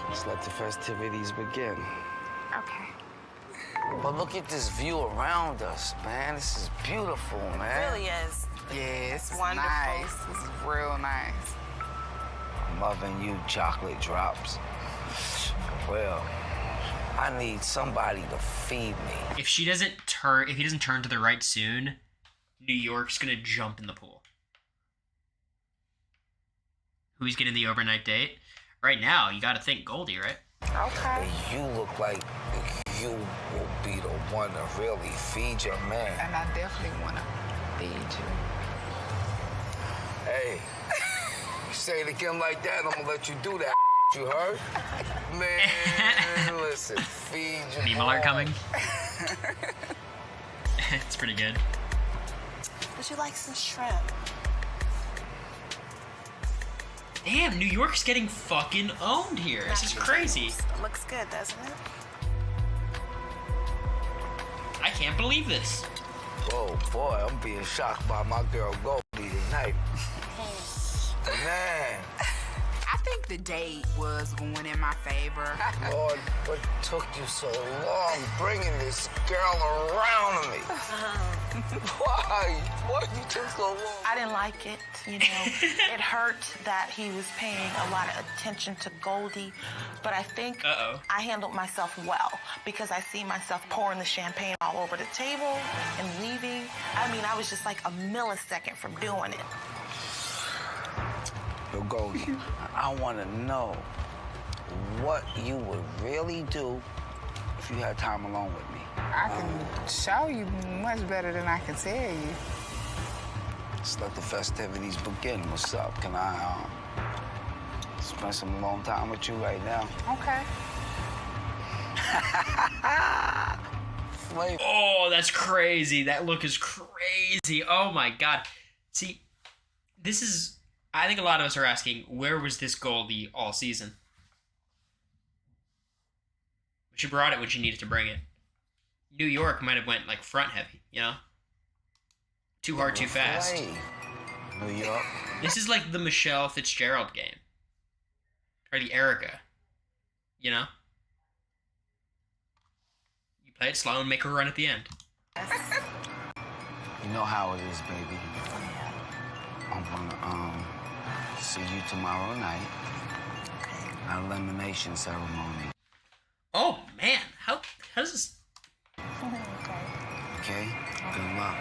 Let's let the festivities begin. Okay. But look at this view around us, man. This is beautiful, man. It really is. Yeah, it's Wonderful. nice. This is real nice. I'm loving you, chocolate drops. Well, I need somebody to feed me. If he doesn't turn to the right soon, New York's gonna jump in the pool. Who's getting the overnight date? Right now, you gotta think Goldie, right? Okay. You look like you will be the one to really feed your man. And I definitely want to feed you. Hey, you say it again like that, I'm gonna let you do that. You heard? Man, listen, feed your Meme alert coming. It's pretty good. Would you like some shrimp? Damn, New York's getting fucking owned here. This is crazy. It looks good, doesn't it? I can't believe this. Whoa, boy, I'm being shocked by my girl Goldie tonight. Man. I think the date was going in my favor. Lord, what took you so long bringing this girl around me? Why? Why you took so long? I didn't like it, you know. It hurt that he was paying a lot of attention to Goldie, but I think I handled myself well because I see myself pouring the champagne all over the table and leaving. I mean, I was just like a millisecond from doing it. Yo, Goldie, I want to know what you would really do if you had time alone with me. I can show you much better than I can tell you. Let's let the festivities begin. What's up? Can I spend some alone time with you right now? Okay. Oh, that's crazy. That look is crazy. Oh my God. See, this is, I think a lot of us are asking, where was this Goldie all season? She brought it when she needed to bring it. New York might have went like front heavy, you know? Too hard, too fast. New York. This is like the Michelle Fitzgerald game. Or the Erica. You know? You play it slow and make her run at the end. You know how it is, baby. I'm gonna see you tomorrow night. An elimination ceremony. Oh man, how does this? Okay. Good luck.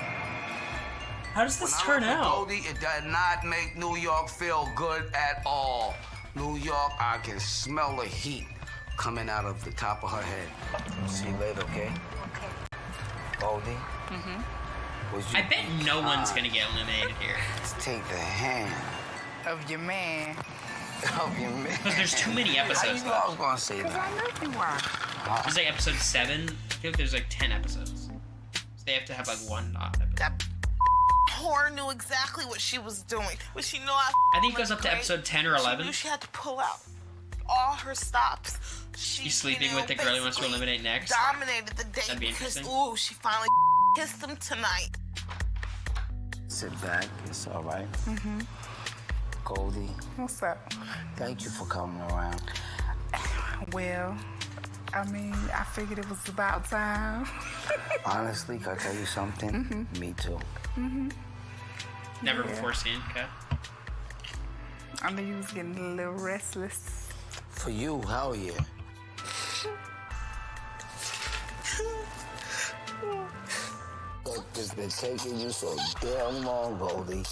How does this When turn I went to out? Goldie, it did not make New York feel good at all. New York, I can smell the heat coming out of the top of her head. See you later, okay? Okay. Goldie. I bet no one's gonna get eliminated here. Let's take the hand Of your man. of your man. Because there's too many How episodes you know I was left. gonna say Because that? I knew you were. There's like episode 7. I feel like there's like 10 episodes. So they have to have like one odd episode. That whore knew exactly what she was doing. But she knew I think it goes up to great. episode 10 or She 11. knew she had to pull out all her stops. She, He's sleeping with the girl he wants to basically eliminate next. dominated the date That'd be because, interesting. ooh, she finally kissed him tonight. Sit back. It's all right. Goldie, What's up? thank you for coming around. Well, I mean, I figured it was about time. Honestly, can I tell you something? Me too. Never before seen. Okay. I knew you was getting a little restless. For you, hell yeah. But this been taking you so damn long, Goldie.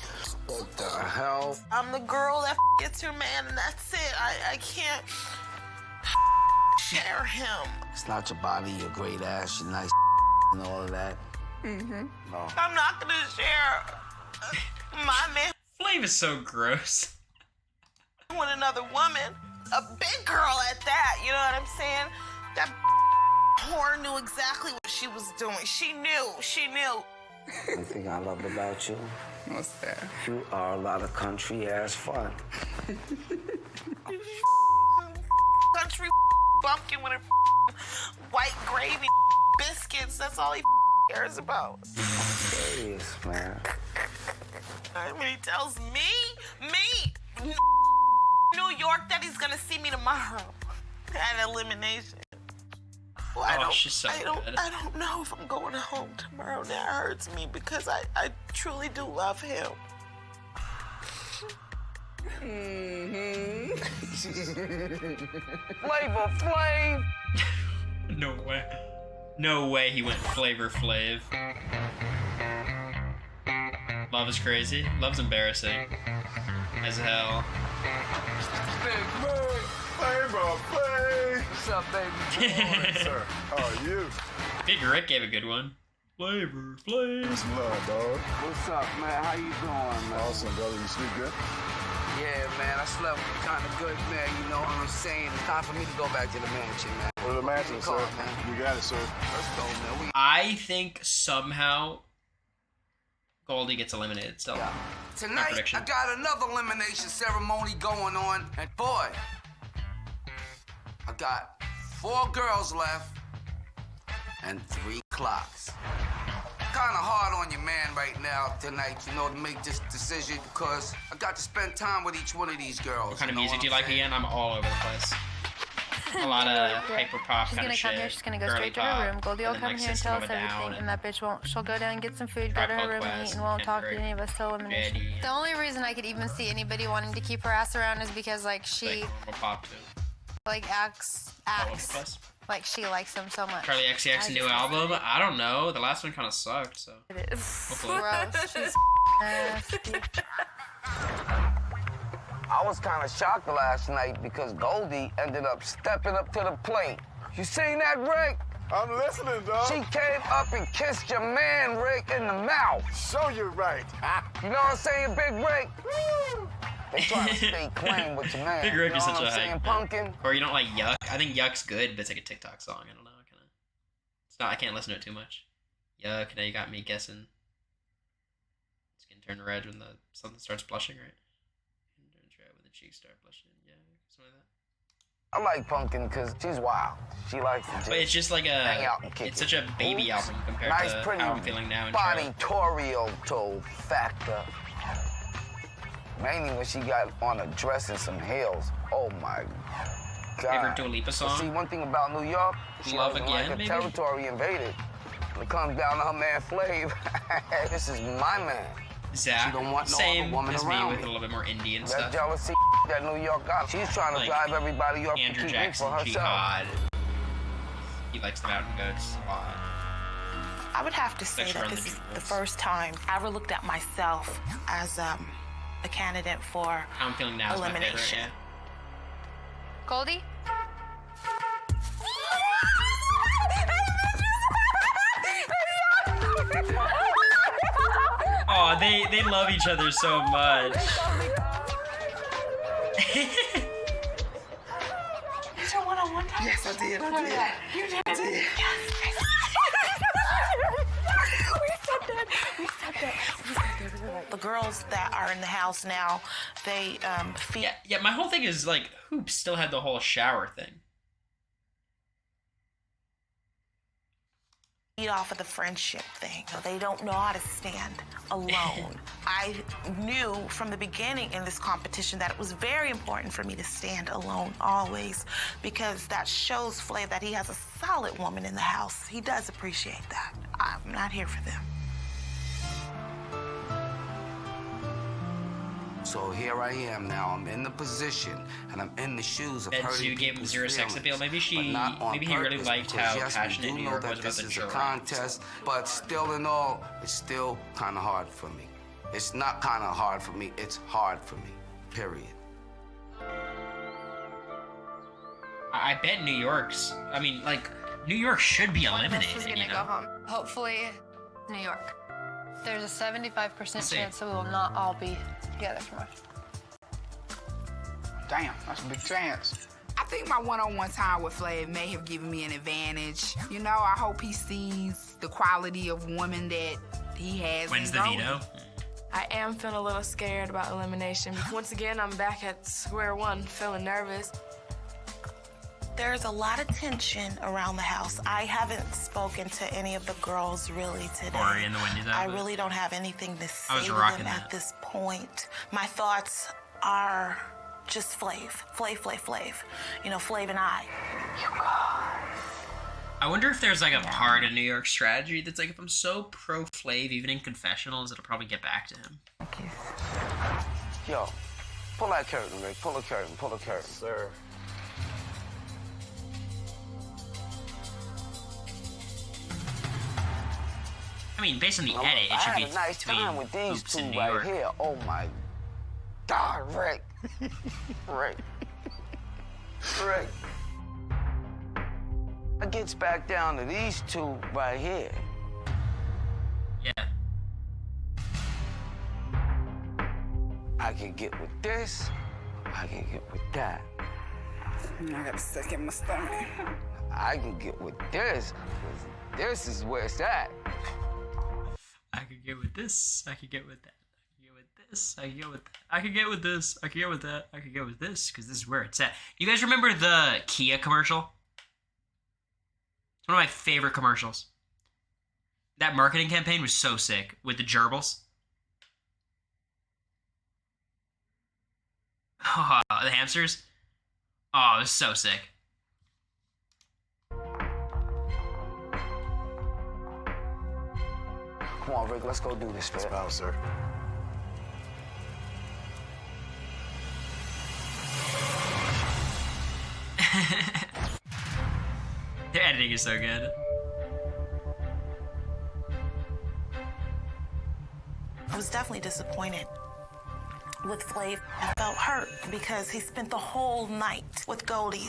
What the hell? I'm the girl that gets your man, and that's it. I can't share him. It's not your body, your great ass, your nice and all of that. No. I'm not gonna share my man Flav is so gross. with another woman. A big girl at that, you know what I'm saying? That whore knew exactly what she was doing. She knew. The thing I loved about you, What's that? you are a lot of country ass fun. Country bumpkin with her white gravy biscuits. That's all he cares about. Serious, man. When he tells me, New York, that he's gonna see me tomorrow at elimination. Well, Oh, she's so good. I don't know if I'm going home tomorrow. That hurts me because I truly do love him. Flavor Flav! No way. No way he went Flavor Flav. Love is crazy. Love's embarrassing. As hell. Flavor Flav! What's up, baby? Sir, how are you? Big Rick gave a good one. Flavor Flav. Some love, dog. What's up, man? How you doing, man? Awesome, brother. You sleep good? Yeah, man, I slept kind of good, man. You know what I'm saying? It's time for me to go back to the mansion, man. What are the matches, sir? Call, man. You got it, sir. Let's go, man. I think somehow Goldie gets eliminated still. Yeah. My Tonight, prediction. I got another elimination ceremony going on, and boy, I got 4 girls left and 3 clocks. kind of hard on your man right now tonight, you know, to make this decision because I got to spend time with each one of these girls. What kind of music do you like again? I'm all over the place. A lot of hyper pop kind of shit. She's gonna come here. She's gonna go straight to her room. Goldie will come here and tell us everything, and that bitch won't. She'll go down and get some food, go to her room and eat, and won't talk to any of us till elimination. The only reason I could even see anybody wanting to keep her ass around is because like she acts like she likes him so much. Charlie XCX's new album? I don't know. The last one kind of sucked, so. It is. Hopefully. Gross. She's nasty. I was kind of shocked last night because Goldie ended up stepping up to the plate. You seen that, Rick? I'm listening, dog. She came up and kissed your man, Rick, in the mouth. So you're right. You know what I'm saying, Big Rick? They trying to stay clean with your man. Big Rick is such a hype. Pumpkin? Or you don't like Yuck? I think Yuck's good, but it's like a TikTok song. I don't know. It's not. I can't listen to it too much. Yuck, now you got me guessing. It's gonna turn red when something starts blushing, right? When the cheeks start blushing, yeah, something like that. I like Pumpkin because she's wild. She likes to just But it's just like hang out and kick it's such a baby album compared nice, to pretty how I'm feeling now. body-torial factor. Mainly when she got on a dress and some heels. Oh my God. Favorite Dua Lipa song? See, one thing about New York, she Love doesn't Again, like a maybe? territory invaded. When it comes down to her man Flav, this is my man. Zach, she don't want no same other woman as me around with a little bit more Indian that stuff. jealousy that New York got. She's trying to Like drive everybody up Andrew to keep Jackson, me for herself. Jihad. He likes the Mountain Goats a lot. I would have to say that this is the first time I ever looked at myself as a candidate for How I'm feeling now is my favorite, elimination. yeah. Goldie? Oh, they love each other so much. Did you one-on-one time? Yes, I did. You did. I did. Yes. We said that. The girls that are in the house now, they feed. Yeah, my whole thing is like Hoops still had the whole shower thing. Off of the friendship thing. They don't know how to stand alone. I knew from the beginning in this competition that it was very important for me to stand alone always because that shows Flav that he has a solid woman in the house. He does appreciate that. I'm not here for them. So here I am now. I'm in the position, and I'm in the shoes of That hurting Zoo gave him people's zero sex feelings, appeal. but Maybe he really purpose, liked because how yes, passionate we New do York know was that about this the is a jury. contest, but still in all, it's still kind of hard for me. It's not kind of hard for me. It's hard for me. Period. I bet New York's. I mean, like New York should be One of us eliminated. is You gonna know? go home. Hopefully, New York. There's a 75% see. chance that we will not all be together tomorrow. Damn, that's a big chance. I think my one-on-one time with Flav may have given me an advantage. You know, I hope he sees the quality of woman that he has. When's in the Goldie. veto? I am feeling a little scared about elimination. Once again, I'm back at square one, feeling nervous. There's a lot of tension around the house. I haven't spoken to any of the girls really today. Cory and the Wendy's I outfit. really don't have anything to say was to rocking them that. at this point. My thoughts are just Flav. You know, Flav and I. I wonder if there's like a part of New York strategy that's like if I'm so pro Flav, even in confessionals, it'll probably get back to him. Yo, pull that curtain, Rick. Pull the curtain. Pull the curtain. Sir. I mean, based on the Now, edit, look, it should I be had a nice between time with these Hoops two and New right York. here. Oh my God, Rick. Rick. It gets back down to these two right here. Yeah. I can get with this. I can get with that. I got a sick in my stomach. I can get with this. 'Cause this is where it's at. I could get with this. I could get with that. I could get with this. I could get with that. I could get with this. I could get with that. I could get with this because this is where it's at. You guys remember the Kia commercial? It's one of my favorite commercials. That marketing campaign was so sick with the gerbils. Oh, the hamsters. Oh, it was so sick. Come on, Rick, let's go do this, man. Wow, sir. Their editing is so good. I was definitely disappointed with Flav. I felt hurt because he spent the whole night with Goldie.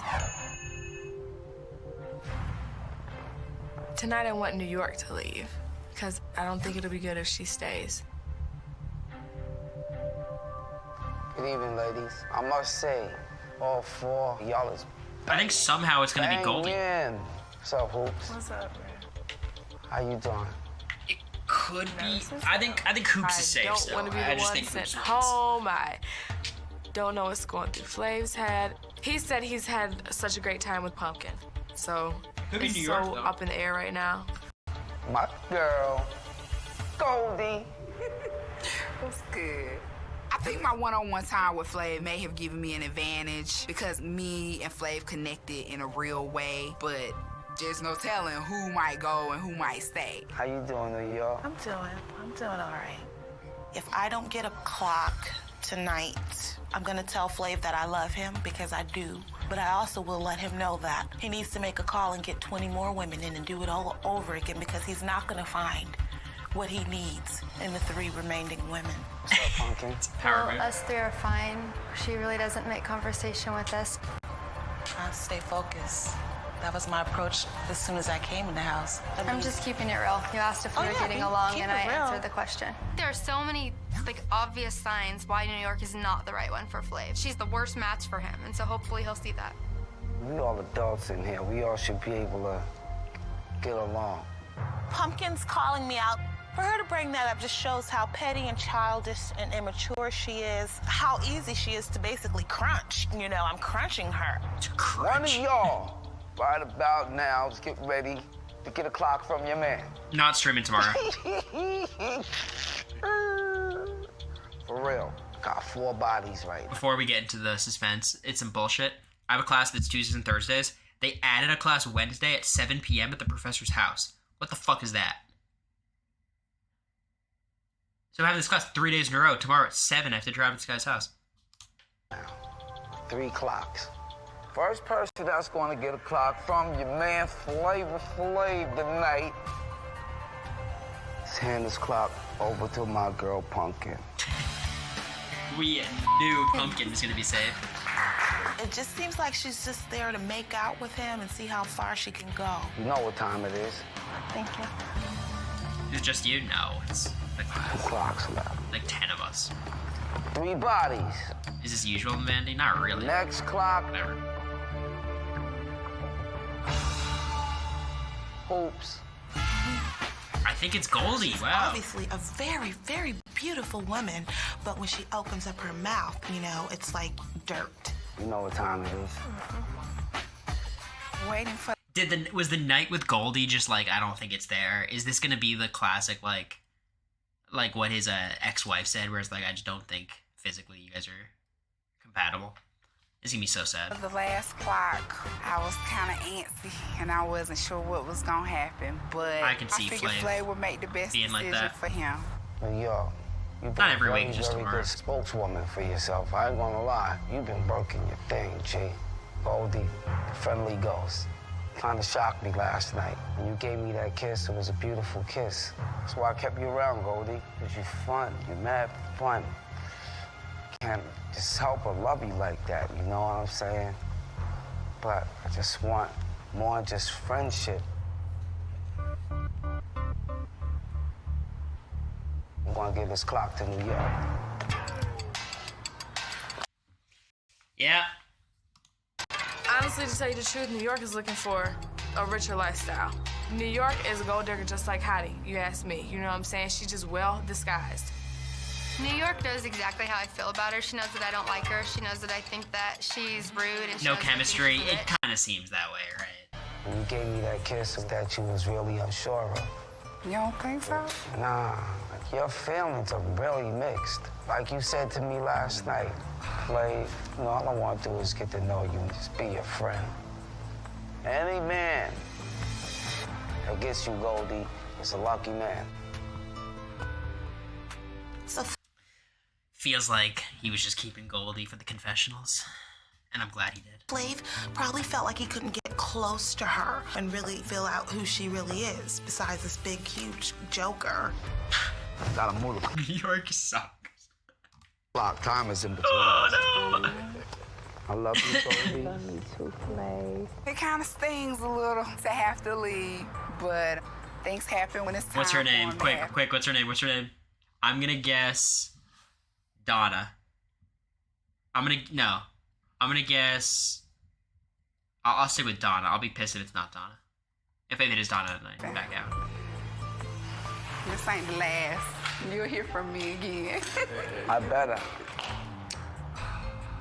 Tonight I want New York to leave because I don't think it'll be good if she stays. Good evening, ladies. I must say, all four of y'all is I think somehow it's gonna be Goldie. banging. What's up, Hoops? What's up, man? How you doing? It could be. I think Hoops is safe I still. don't want to be I the just one think sent Hoops wins. home. I don't know what's going through Flav's head. He said he's had such a great time with Pumpkin. So Could be it's New York, so though. up in the air right now. My girl, Goldie. What's good? I think my one-on-one time with Flav may have given me an advantage because me and Flav connected in a real way, but there's no telling who might go and who might stay. How you doing, New York? I'm doing all right. If I don't get a clock tonight, I'm gonna tell Flav that I love him because I do. But I also will let him know that he needs to make a call and get 20 more women in and do it all over again because he's not gonna find what he needs in the 3 remaining women. What's up, Pumpkin? Power Well, move. us 3 are fine. She really doesn't make conversation with us. Trying to stay focused. That was my approach as soon as I came in the house. I'm just keeping it real. You asked if we were getting along, keep and it I real. answered the question. There are so many obvious signs why New York is not the right one for Flav. She's the worst match for him, and so hopefully he'll see that. We all adults in here. We all should be able to get along. Pumpkin's calling me out. For her to bring that up just shows how petty and childish and immature she is, how easy she is to basically crunch. You know, I'm crunching her. One of y'all, right about now, is getting ready to get a clock from your man. Not streaming tomorrow. For real. Got 4 bodies right now. Before we get into the suspense, it's some bullshit. I have a class that's Tuesdays and Thursdays. They added a class Wednesday at 7 p.m. at the professor's house. What the fuck is that? So I'm having this class 3 days in a row. Tomorrow at 7, I have to drive to this guy's house. 3 clocks. First person that's going to get a clock from your man Flavor Flav tonight is hand this clock over to my girl Pumpkin. We knew Pumpkin was going to be safe. It just seems like she's just there to make out with him and see how far she can go. You know what time it is. Thank you. Is it just you? No, it's like 2 clocks left. like 10 of us. 3 bodies. Is this usual, Mandy? Not really. Next clock. Whatever. Hoops. I think it's Goldie. Wow. Obviously a very, very beautiful woman, but when she opens up her mouth, you know, it's like dirt. You know what time it is. Waiting for Was the night with Goldie just like, I don't think it's there? Is this gonna be the classic like what his ex-wife said, where it's like, I just don't think physically you guys are compatible? It's gonna be so sad. the last clock. I was kind of antsy, and I wasn't sure what was going to happen, but I can see figured Flav Flav would make the best being like decision that. for him. New York. You've been Not every a week, very, just very tomorrow. good spokeswoman for yourself. I ain't gonna lie. You've been working your thing, G. Goldie, friendly ghost. Kinda shocked me last night. When you gave me that kiss, it was a beautiful kiss. That's why I kept you around, Goldie. Because you're fun. You're mad fun. Can't just help but love you like that, you know what I'm saying? But I just want more just friendship. I'm gonna give this clock to New York. Yeah. Honestly, to tell you the truth, New York is looking for a richer lifestyle. New York is a gold digger just like Hattie, you ask me. You know what I'm saying? She's just well disguised. New York knows exactly how I feel about her. She knows that I don't like her. She knows that I think that she's rude and she No knows that chemistry. she's It rich. kind of seems that way, right? When you gave me that kiss that you was really unsure of, You don't think so? Nah, your feelings are really mixed. Like you said to me last night, Flav, you know, all I want to do is get to know you and just be your friend. Any man that gets you, Goldie, is a lucky man. So Feels like he was just keeping Goldie for the confessionals, and I'm glad he did. Flav probably felt like he couldn't get close to her and really feel out who she really is, besides this big, huge joker. Gotta move. New York sucks. Clock time is in between. Oh, no! I love you, Goldie. Love me too, Flav. It kind of stings a little to have to leave, but things happen when it's time. What's her name? For 'em to Quick, what's her name? What's her name? I'm gonna guess Donna. I'm gonna guess. I'll stick with Donna. I'll be pissed if it's not Donna. If it is Donna, then I back out. This ain't the last. You'll hear from me again. I better.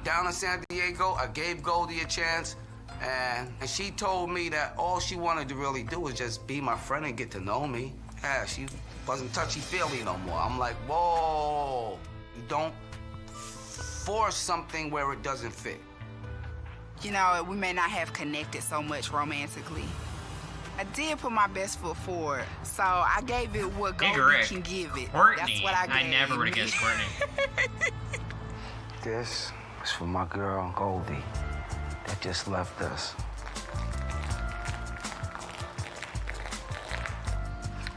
Down in San Diego, I gave Goldie a chance, and she told me that all she wanted to really do was just be my friend and get to know me. Yeah, she wasn't touchy-feely no more. I'm like, whoa, you don't force something where it doesn't fit. You know, we may not have connected so much romantically. I did put my best foot forward, so I gave it what Goldie can give it. Courtney. That's what I gave. I never would have guessed Courtney. This is for my girl, Goldie, that just left us.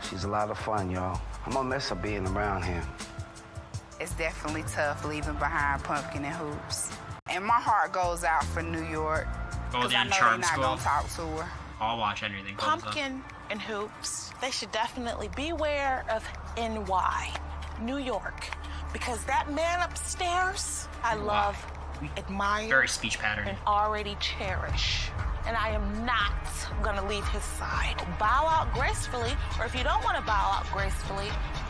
She's a lot of fun, y'all. I'm gonna miss her being around here. It's definitely tough leaving behind Pumpkin and Hoops. And my heart goes out for New York. Goldie I and know Charm they're not School. gonna talk to her. I'll watch anything. Goldie's on. Pumpkin and Hoops, they should definitely beware of NY, New York, because that man upstairs, I love, admire, Very speech pattern. and already cherish. And I am not gonna leave his side. Bow out gracefully, or if you don't want to bow out gracefully,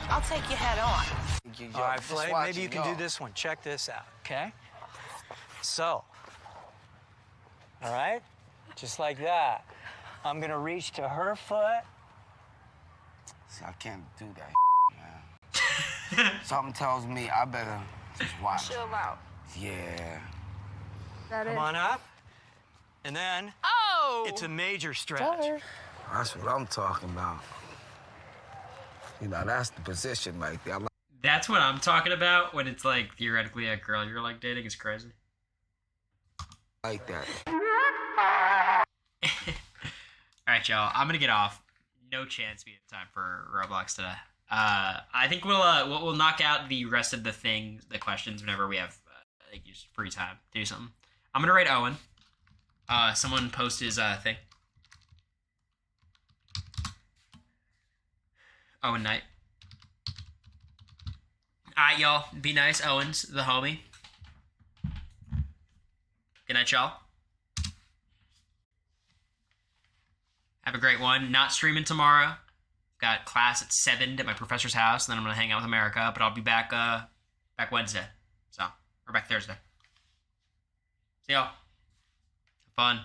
I'll take you head on. All right, Flav, maybe you can do this one. Check this out, okay? So, all right? Just like that. I'm gonna reach to her foot. See, I can't do that, man. Something tells me I better just watch. Chill out. Yeah. Come on up. And then, it's a major stretch. That's what I'm talking about. You know, that's the position right there. That's what I'm talking about when it's like theoretically a girl you're like dating is crazy. Like that. All right, y'all. I'm gonna get off. No chance we have time for Roblox today. I think we'll knock out the rest of the questions whenever we have like just free time to do something. I'm gonna rate Owen. Someone post his thing. Owen Knight. Alright, y'all. Be nice. Owen's the homie. Good night, y'all. Have a great one. Not streaming tomorrow. Got class at 7 at my professor's house, and then I'm gonna hang out with America, but I'll be back back Wednesday. Or back Thursday. See y'all. Have fun.